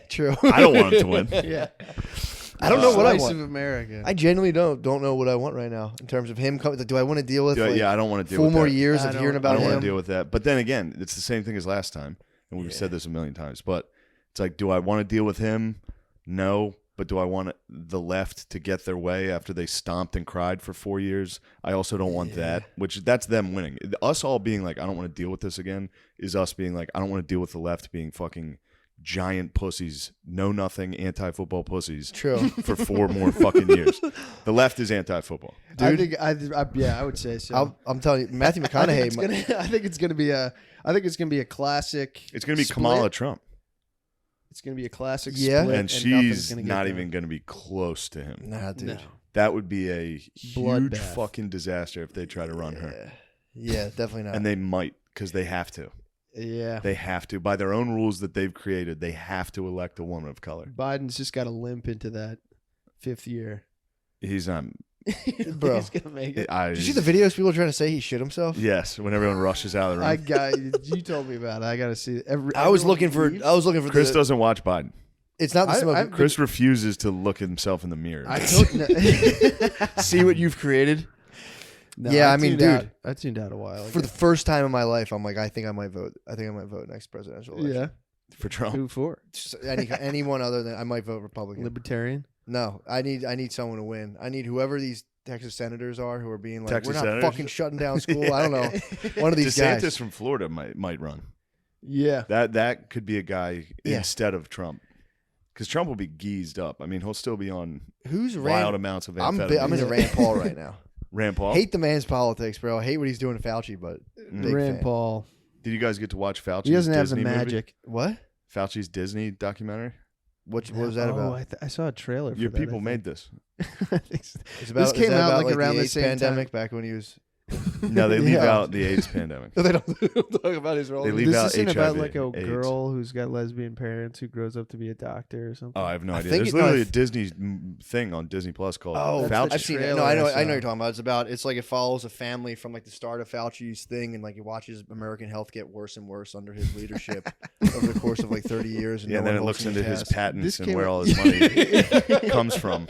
True. I don't want him to win. Yeah. I don't know what I Slice want. of America. I genuinely don't know what I want right now in terms of him coming. Do I want to deal with like, Yeah, I don't want to deal 4 with more that. years I of don't- hearing I about don't want him? to deal with that. But then again, it's the same thing as last time, and we've said this a million times. But it's like, do I want to deal with him? No. But do I want the left to get their way after they stomped and cried for 4 years? I also don't want that, which that's them winning. Us all being like, I don't want to deal with this again, is us being like, I don't want to deal with the left being fucking giant pussies, know nothing, anti-football pussies. True. For 4 more fucking years. The left is anti-football. I think I would say so. I'm telling you, Matthew I think McConaughey. I think it's gonna be a classic. It's going to be split. Kamala Trump. It's gonna be a classic. Yeah. split, And nothing's she's gonna get not done. even going to be close to him. Nah, dude. No. That would be a huge Bloodbath. fucking disaster if they try to run her. Yeah, definitely not. And they might, because they have to. Yeah. They have to. By their own rules that they've created, they have to elect a woman of color. Biden's just got to limp into that 5th year. He's not. Bro. He's gonna make it. Did you see the videos people are trying to say he shit himself? Yes, when everyone rushes out of the room. I got you. Told me about it. I got to see it. I was looking for Chris doesn't watch Biden. It's not the smoke. Chris refuses to look at himself in the mirror. I told See what you've created. no, Yeah, I mean, tuned dude. out. I tuned out a while ago. For the first time in my life, I'm like, I think I might vote. I think I might vote next presidential election. yeah. For Trump. Who for? Just anyone other than I might vote Republican. Libertarian. No, I need someone to win. I need whoever these Texas senators are who are being like, Texas we're not senators? fucking shutting down school. I don't know. One of these DeSantis guys. from Florida might run. Yeah. That could be a guy Yeah. instead of Trump. Because Trump will be geezed up. I mean, he'll still be on Who's wild Rand? amounts of I'm amphetamines. into Rand Paul right now. Rand Paul? Hate the man's politics, bro. Hate what he's doing to Fauci, but big Rand fan. Paul. Did you guys get to watch Fauci's He doesn't have Disney the movie? magic. What? Fauci's Disney documentary? What was that Oh, about? I saw a trailer. Your for that, people I made this. think. It's about, This came is that out, about, like, around the the AIDS same pandemic back when he was. No, they leave Yeah. out the AIDS pandemic. They don't talk about his role. They leave This out isn't HIV, about like a AIDS. girl who's got lesbian parents who grows up to be a doctor or something. Oh, I have no I idea. think There's it- no, literally I a Disney thing on Disney Plus called Oh, That's the Fauci. I've seen it. trailer No, I know. I I know saw. what you're talking about. It's like it follows a family from like the start of Fauci's thing, and like he watches American health get worse and worse under his leadership over the course of like 30 years. And Yeah, and no then one it looks holds him into to his task. patents This and came where out- all his money comes from.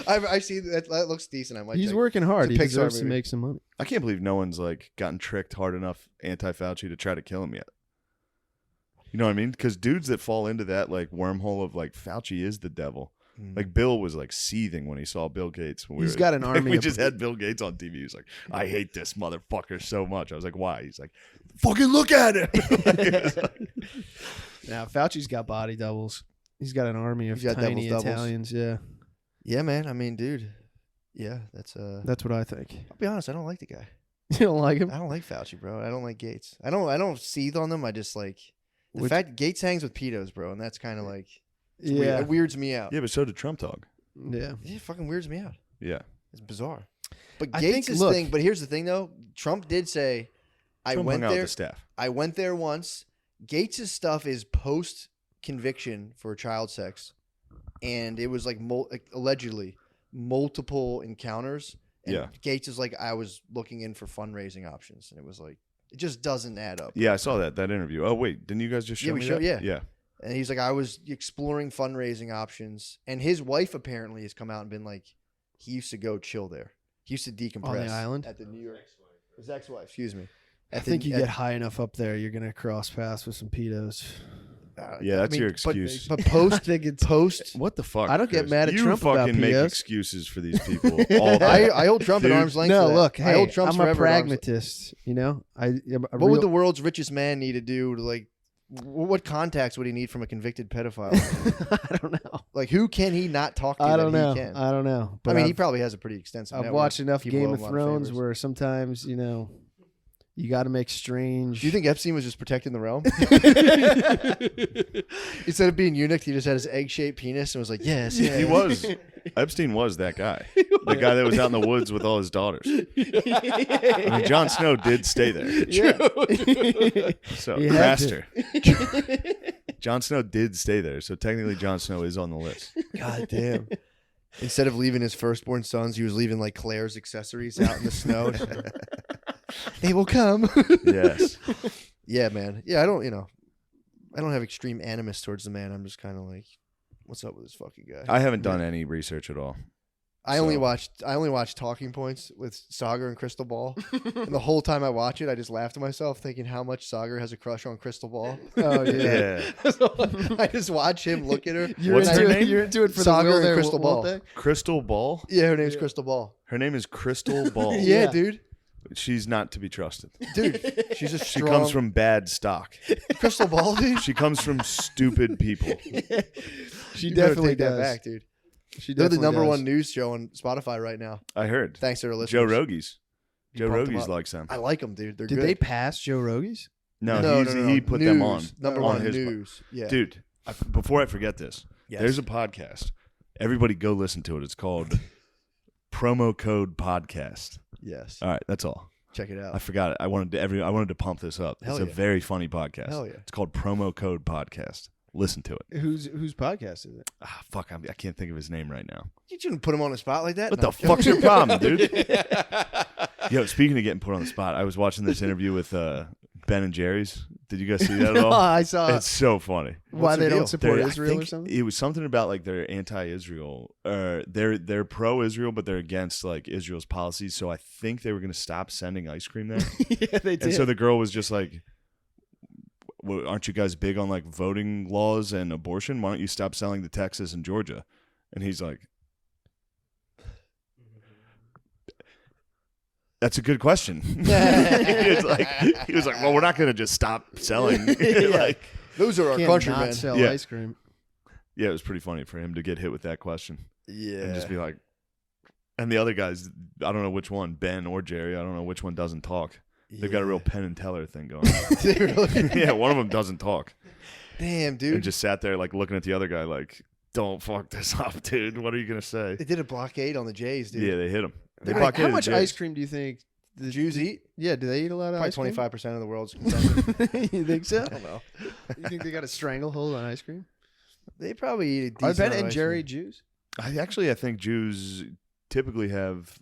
I see that looks decent. I might. He's check. working hard. He It's a Pixar deserves to movie. make some money. I can't believe no one's like gotten tricked hard enough anti-Fauci to try to kill him yet. You know what I mean? Because dudes that fall into that like wormhole of like Fauci is the devil. Like Bill was like seething when he saw Bill Gates. When He's got an army We of- just had Bill Gates on TV. He's like, I hate this motherfucker so much. I was like, why? He's like, fucking look at him. Now Fauci's got body doubles. He's got an army of He's got tiny doubles. Italians. Yeah, Yeah, man. I mean, dude. Yeah, that's that's what I think. I'll be honest. I don't like the guy. You don't like him? I don't like Fauci, bro. I don't like Gates. I don't seethe on them. I just like the Which- fact Gates hangs with pedos, bro, and that's kind of like it's Yeah. weird. It weirds me out. Yeah, but so did Trump dog. Yeah. It fucking weirds me out. Yeah. It's bizarre. But I Gates' think- look- thing. But here's the thing, though. Trump did say, "I Trump went hung out there. with the staff. I went there once." Gates' stuff is post conviction for child sex, and it was like allegedly multiple encounters. And Yeah. Gates is like, I was looking in for fundraising options, and it was like, it just doesn't add up. Yeah, I saw that interview. Oh wait, didn't you guys just show Yeah, we me showed- that? yeah. Yeah. And he's like, I was exploring fundraising options, and his wife apparently has come out and been like, he used to go chill there. He used to decompress On the island? at the New York. His ex-wife, excuse me. I think you get high enough up there, you're gonna cross paths with some pedos. Yeah, that's your excuse. But post, I think it's post, What the fuck? I don't get Chris? mad at you Trump about fucking make POs. excuses for these people all the time. I hold Trump Dude. at arm's length. No, for that. look, I hey, hold Trump's I'm a forever at arm's length. pragmatist. You know, What would the world's richest man need to do to like? What contacts would he need from a convicted pedophile? I don't know. Like, who can he not talk to? I don't that know. He can? I don't know. I But mean, I've, he probably has a pretty extensive. I've network. watched enough People Game owe of him a lot of Thrones favors. where sometimes you got to make strange. Do you think Epstein was just protecting the realm? Instead of being eunuch, he just had his egg-shaped penis and was like, "Yes, yes." He was. Epstein was that guy. The guy that was out in the woods with all his daughters. I mean, Jon Snow did stay there. So, He had to. Craster. Jon Snow did stay there. So, technically, Jon Snow is on the list. God damn. Instead of leaving his firstborn sons, he was leaving like Claire's accessories out in the snow. They will come. Yes. Yeah, man. Yeah, I don't have extreme animus towards the man. I'm just kind of like, what's up with this fucking guy? I haven't done any research at all. I only watched Talking Points with Sagar and Crystal Ball, and the whole time I watch it, I just laugh to myself, thinking how much Sagar has a crush on Crystal Ball. Oh yeah. Yeah. So I just watch him look at her. You're What's into her it. name? You're into it for Sagar the will and there, Crystal won't Ball. they? Crystal Ball? Yeah, her name's Crystal Ball. Her name is Crystal Ball. Yeah, Yeah. dude. She's not to be trusted. Dude, she's a She strong. comes from bad stock. Crystal Ball, dude. She comes from stupid people. She You better definitely take that does. back, dude. She They're the definitely number does. one news show on Spotify right now. I heard. Thanks to their listeners. Joe Rogies. You Joe pumped them Rogies up. likes them. I like them, dude. They're Did good. they pass Joe Rogies? No, he put them on. News. Number on one his news. Yeah. Dude, before I forget this, Yes. there's a podcast. Everybody go listen to it. It's called Promo Code Podcast. Yes. All right, that's all. Check it out. I forgot it. I wanted to pump this up. Hell It's a yeah. very funny podcast. Hell yeah. It's called Promo Code Podcast. Listen to it. Whose podcast is it? Ah, fuck, I can't think of his name right now. You shouldn't put him on the spot like that. What No, the fuck's your problem, dude? Yo, speaking of getting put on the spot, I was watching this interview with Ben and Jerry's. Did you guys see that at all? I saw It's so funny. why What's they the don't deal? support I Israel or think something. It was something about like they're anti-Israel. They're pro-Israel, but they're against like Israel's policies. So I think they were going to stop sending ice cream there. Yeah, they did. And so the girl was just like, well, aren't you guys big on like voting laws and abortion? Why don't you stop selling to Texas and Georgia? And he's like, that's a good question. he was like, well, we're not going to just stop selling. Like, Those are our Can't countrymen. not sell Yeah. ice cream. yeah, it was pretty funny for him to get hit with that question Yeah. and just be like, and the other guys, I don't know which one, Ben or Jerry, I don't know which one doesn't talk. They've got a real Penn and Teller thing going. They really? Yeah, one of them doesn't talk. Damn, dude. And just sat there like looking at the other guy like, don't fuck this up, dude. What are you going to say? They did a blockade on the Jays, dude. Yeah, they hit him. They How blockaded much the Jays. ice cream do you think The Jews eat? Yeah, do they eat a lot of Probably ice cream? 25% of the world's consumption. You think so? I don't know. You think they got a stranglehold on ice cream? They probably eat a decent Are Ben amount of and ice Jerry cream. Jews? I think Jews typically have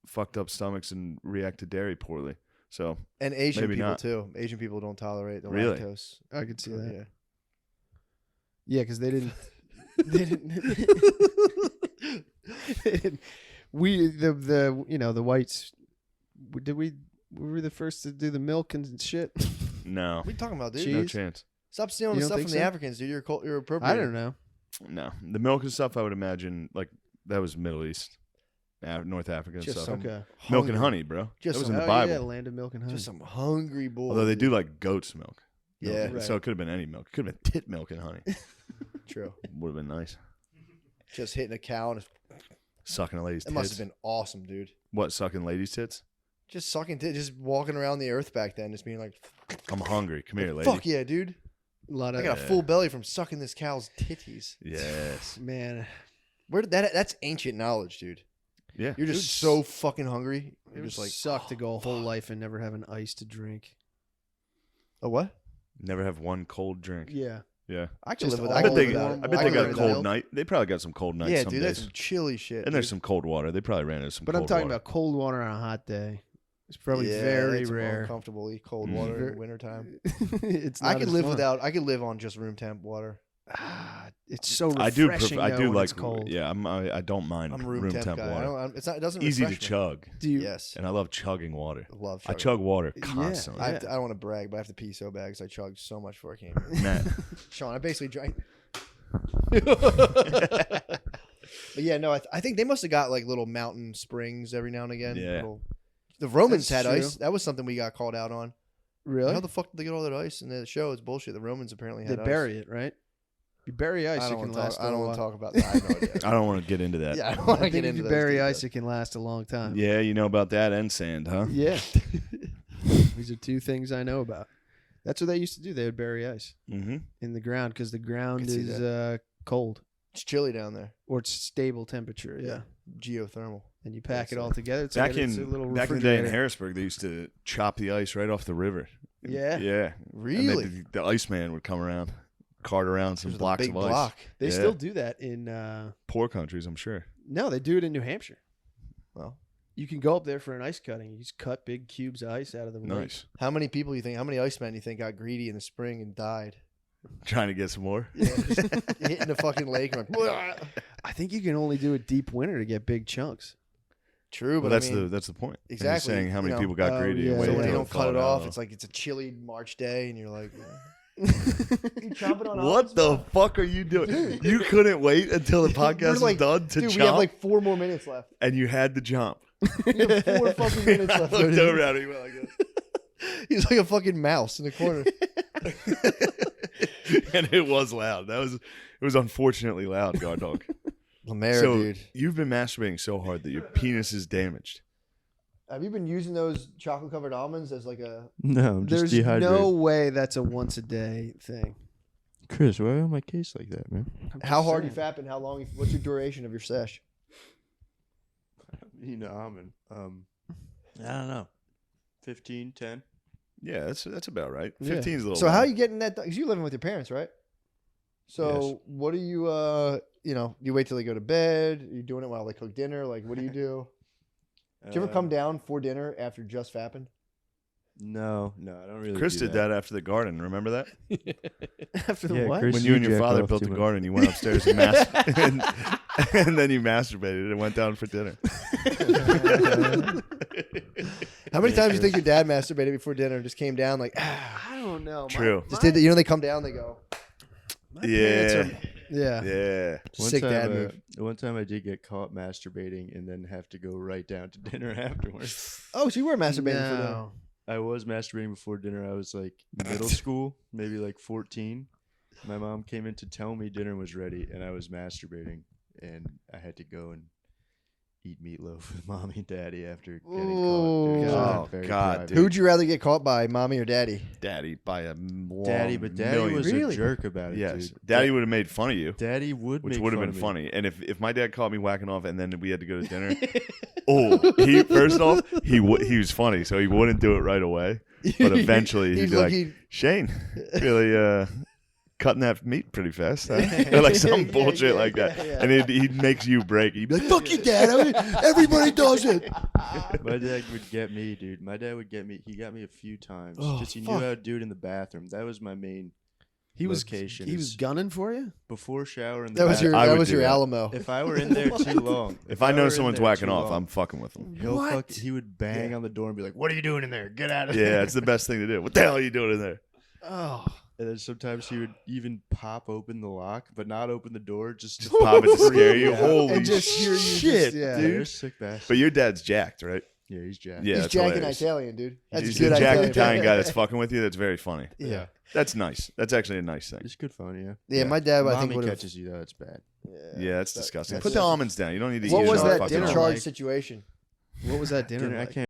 fucked up stomachs and react to dairy poorly. So And Asian Maybe people, not. too. Asian people don't tolerate the Really? lactose. I could see that. Yeah. Yeah, because they didn't. They didn't. They didn't. We the whites. We were the first to do the milk and shit. no, What are you talking about, dude? Cheese? no chance. Stop stealing You the don't stuff think from the so? Africans, dude. You're appropriating. I don't know. No, the milk and stuff. I would imagine like that was Middle East, North Africa and Just stuff. some Okay. Milk and honey, bro. Just that was some- in the Oh, Bible. yeah, land of milk and honey. Just some hungry boy. Although they do like goat's milk. Yeah. Right. So it could have been any milk. It could have been tit milk and honey. True. Would have been nice. Just hitting a cow and Sucking a lady's it tits. must have been awesome, dude. What, sucking ladies' tits? Just sucking just walking around the earth back then, just being like, I'm hungry. Come here, lady. fuck yeah, dude. A lot I of got a full belly from sucking this cow's titties. Yes. man. Where did that's ancient knowledge, dude. Yeah. You're just so fucking hungry. It You're would just like, suck to go a whole life and never have an ice to drink. a what? Never have one cold drink. Yeah. Yeah. I can Just live with all I that. bet they, warm I water. bet I they can got live a with cold that. night. They probably got some cold nights Yeah, some dude, that's days. some chilly shit. And there's dude. some cold water. They probably ran into some But cold I'm talking water. about cold water on a hot day. It's probably Yeah, very it's rare. uncomfortably cold Mm. water Ver- in the wintertime. It's I not could as live fun. without. I could live on just room temp water. It's so I do. refreshing. I though, do when like. it's cold. Yeah, I don't mind I'm a room temp guy. water. It's not. It doesn't Easy to refresh me. chug, Do you? Yes, and I love chugging water. I love. I chugging. chug water Yeah. constantly. I don't want to brag, but I have to pee so bad because I chugged so much before I came here. Matt, Sean, I basically drank. But yeah, no, I think they must have got like little mountain springs every now and again. Yeah. The Romans That's had true. ice. That was something we got called out on. Really? How the fuck did they get all that ice in the show? It's bullshit. The Romans apparently They had ice. bury it, right? You bury ice, I it don't can want to last. talk. I a don't want while. to talk about that. I have no idea. I don't want to get into that. Yeah, I don't want I to think get if into you those bury details. ice, it can last a long time. Yeah, you know about that and sand, huh? Yeah. These are two things I know about. That's what they used to do. They would bury ice Mm-hmm. in the ground because the ground can see is cold It's chilly down there. or it's stable temperature. Yeah. Geothermal. And you pack it so. all together. It's Back like it's a in little back in the day in refrigerator. Harrisburg, they used to chop the ice right off the river. Yeah. Yeah. Really? And the Iceman would come around, cart around some There's a blocks big of ice. block. They Yeah. still do that in Poor countries, I'm sure. no, they do it in New Hampshire. Well, You can go up there for an ice cutting. You just cut big cubes of ice out of the lake. Nice. how many people you think? How many Icemen you think got greedy in the spring and died? Trying to get some more. Yeah, just hitting the fucking lake. And like, I think you can only do it deep winter to get big chunks. true, but Well, that's I mean, the point. And he's exactly, saying how many you know. people got Oh, greedy yeah. and so waited when they till don't it cut it fell off, down. it's like it's a chilly March day, and you're like, You chop it on What the fuck are you doing? You couldn't wait until the podcast We're was like, done to dude, chomp, we have like 4 more minutes left. and you had to jump. We have 4 fucking minutes I left. looked dude. over at him. He went like this. He's like a fucking mouse in the corner. And it was loud. It was unfortunately loud, guard dog. Lemaire, So dude. you've been masturbating so hard that your penis is damaged. Have you been using those chocolate covered almonds as like a? No, I'm just There's dehydrated. no way that's a once a day thing. Chris, why on my case like that, man? How hard you fapping? How long? What's your duration of your sesh? You know, I don't know. 15, 10. Yeah, that's about right. Yeah. 15 is a little. So how low. are you getting that? Because you living with your parents, right? So Yes. what do you? You wait till they go to bed? Are you doing it while they cook dinner? Like, what do you do? Do you ever come down for dinner after just fapping? No, I don't really. Chris do did that after the garden. Remember that? After the Yeah, what? Chris- When you and your jacked father off built too the much. garden, you went upstairs and and then you masturbated and went down for dinner. How many times do you think your dad masturbated before dinner? Just came down like, I don't know. True. just did that. You know, they come down, they go. My parents Yeah. are- yeah. Yeah. Sick dad move. One time I did get caught masturbating and then have to go right down to dinner afterwards. Oh, so you were masturbating for dinner. No. I was masturbating before dinner. I was like middle school, maybe like 14. My mom came in to tell me dinner was ready, and I was masturbating, and I had to go and eat meatloaf with mommy and daddy after getting caught. Dude, it was, Oh, very God, private. dude. Who'd you rather get caught by, mommy or daddy? Daddy by a long Daddy, but daddy million. was Really? a jerk about it, Yes. dude. Daddy would have made fun of you, Daddy would which make would have fun been of me. funny. And if my dad caught me whacking off and then we had to go to dinner, first off, he was funny, so he wouldn't do it right away. But eventually he'd be like, Shane, really cutting that meat pretty fast, huh? Or like some bullshit like that. yeah. And he'd make you break. He'd be like, fuck you, dad. Everybody does it. My dad would get me, dude. My dad would get me. He got me a few times. Oh, Just he knew fuck. how to do it in the bathroom. That was my main He was location. he was is gunning for you. before shower in the That was your I that would was do your that. Alamo. If I were in there too long, if I know were in someone's there whacking too off, long, I'm fucking with him. What? he would bang on the door and be like, "What are you doing in there? Get out of Yeah, there!" it's the best thing to do. What the hell are you doing in there? Oh, And then sometimes he would even pop open the lock, but not open the door, just to Pop it to scare you. Yeah. Holy And just hear you shit, yeah. They're dude. sick bastard. But your dad's jacked, right? Yeah, he's jacked. Yeah, He's that's jacking hilarious. Italian, dude. That's He's good a jacked Italian. Italian guy that's fucking with you. That's very funny. Yeah. That's nice. That's actually a nice thing. It's good fun, yeah. Yeah, my dad, I think, Mommy would have. catches you, though. It's bad. Yeah, that's disgusting. that's Put the it. almonds down. You don't need to What eat was it all that fucking dinner all. charge like? situation. What was that dinner I like? can't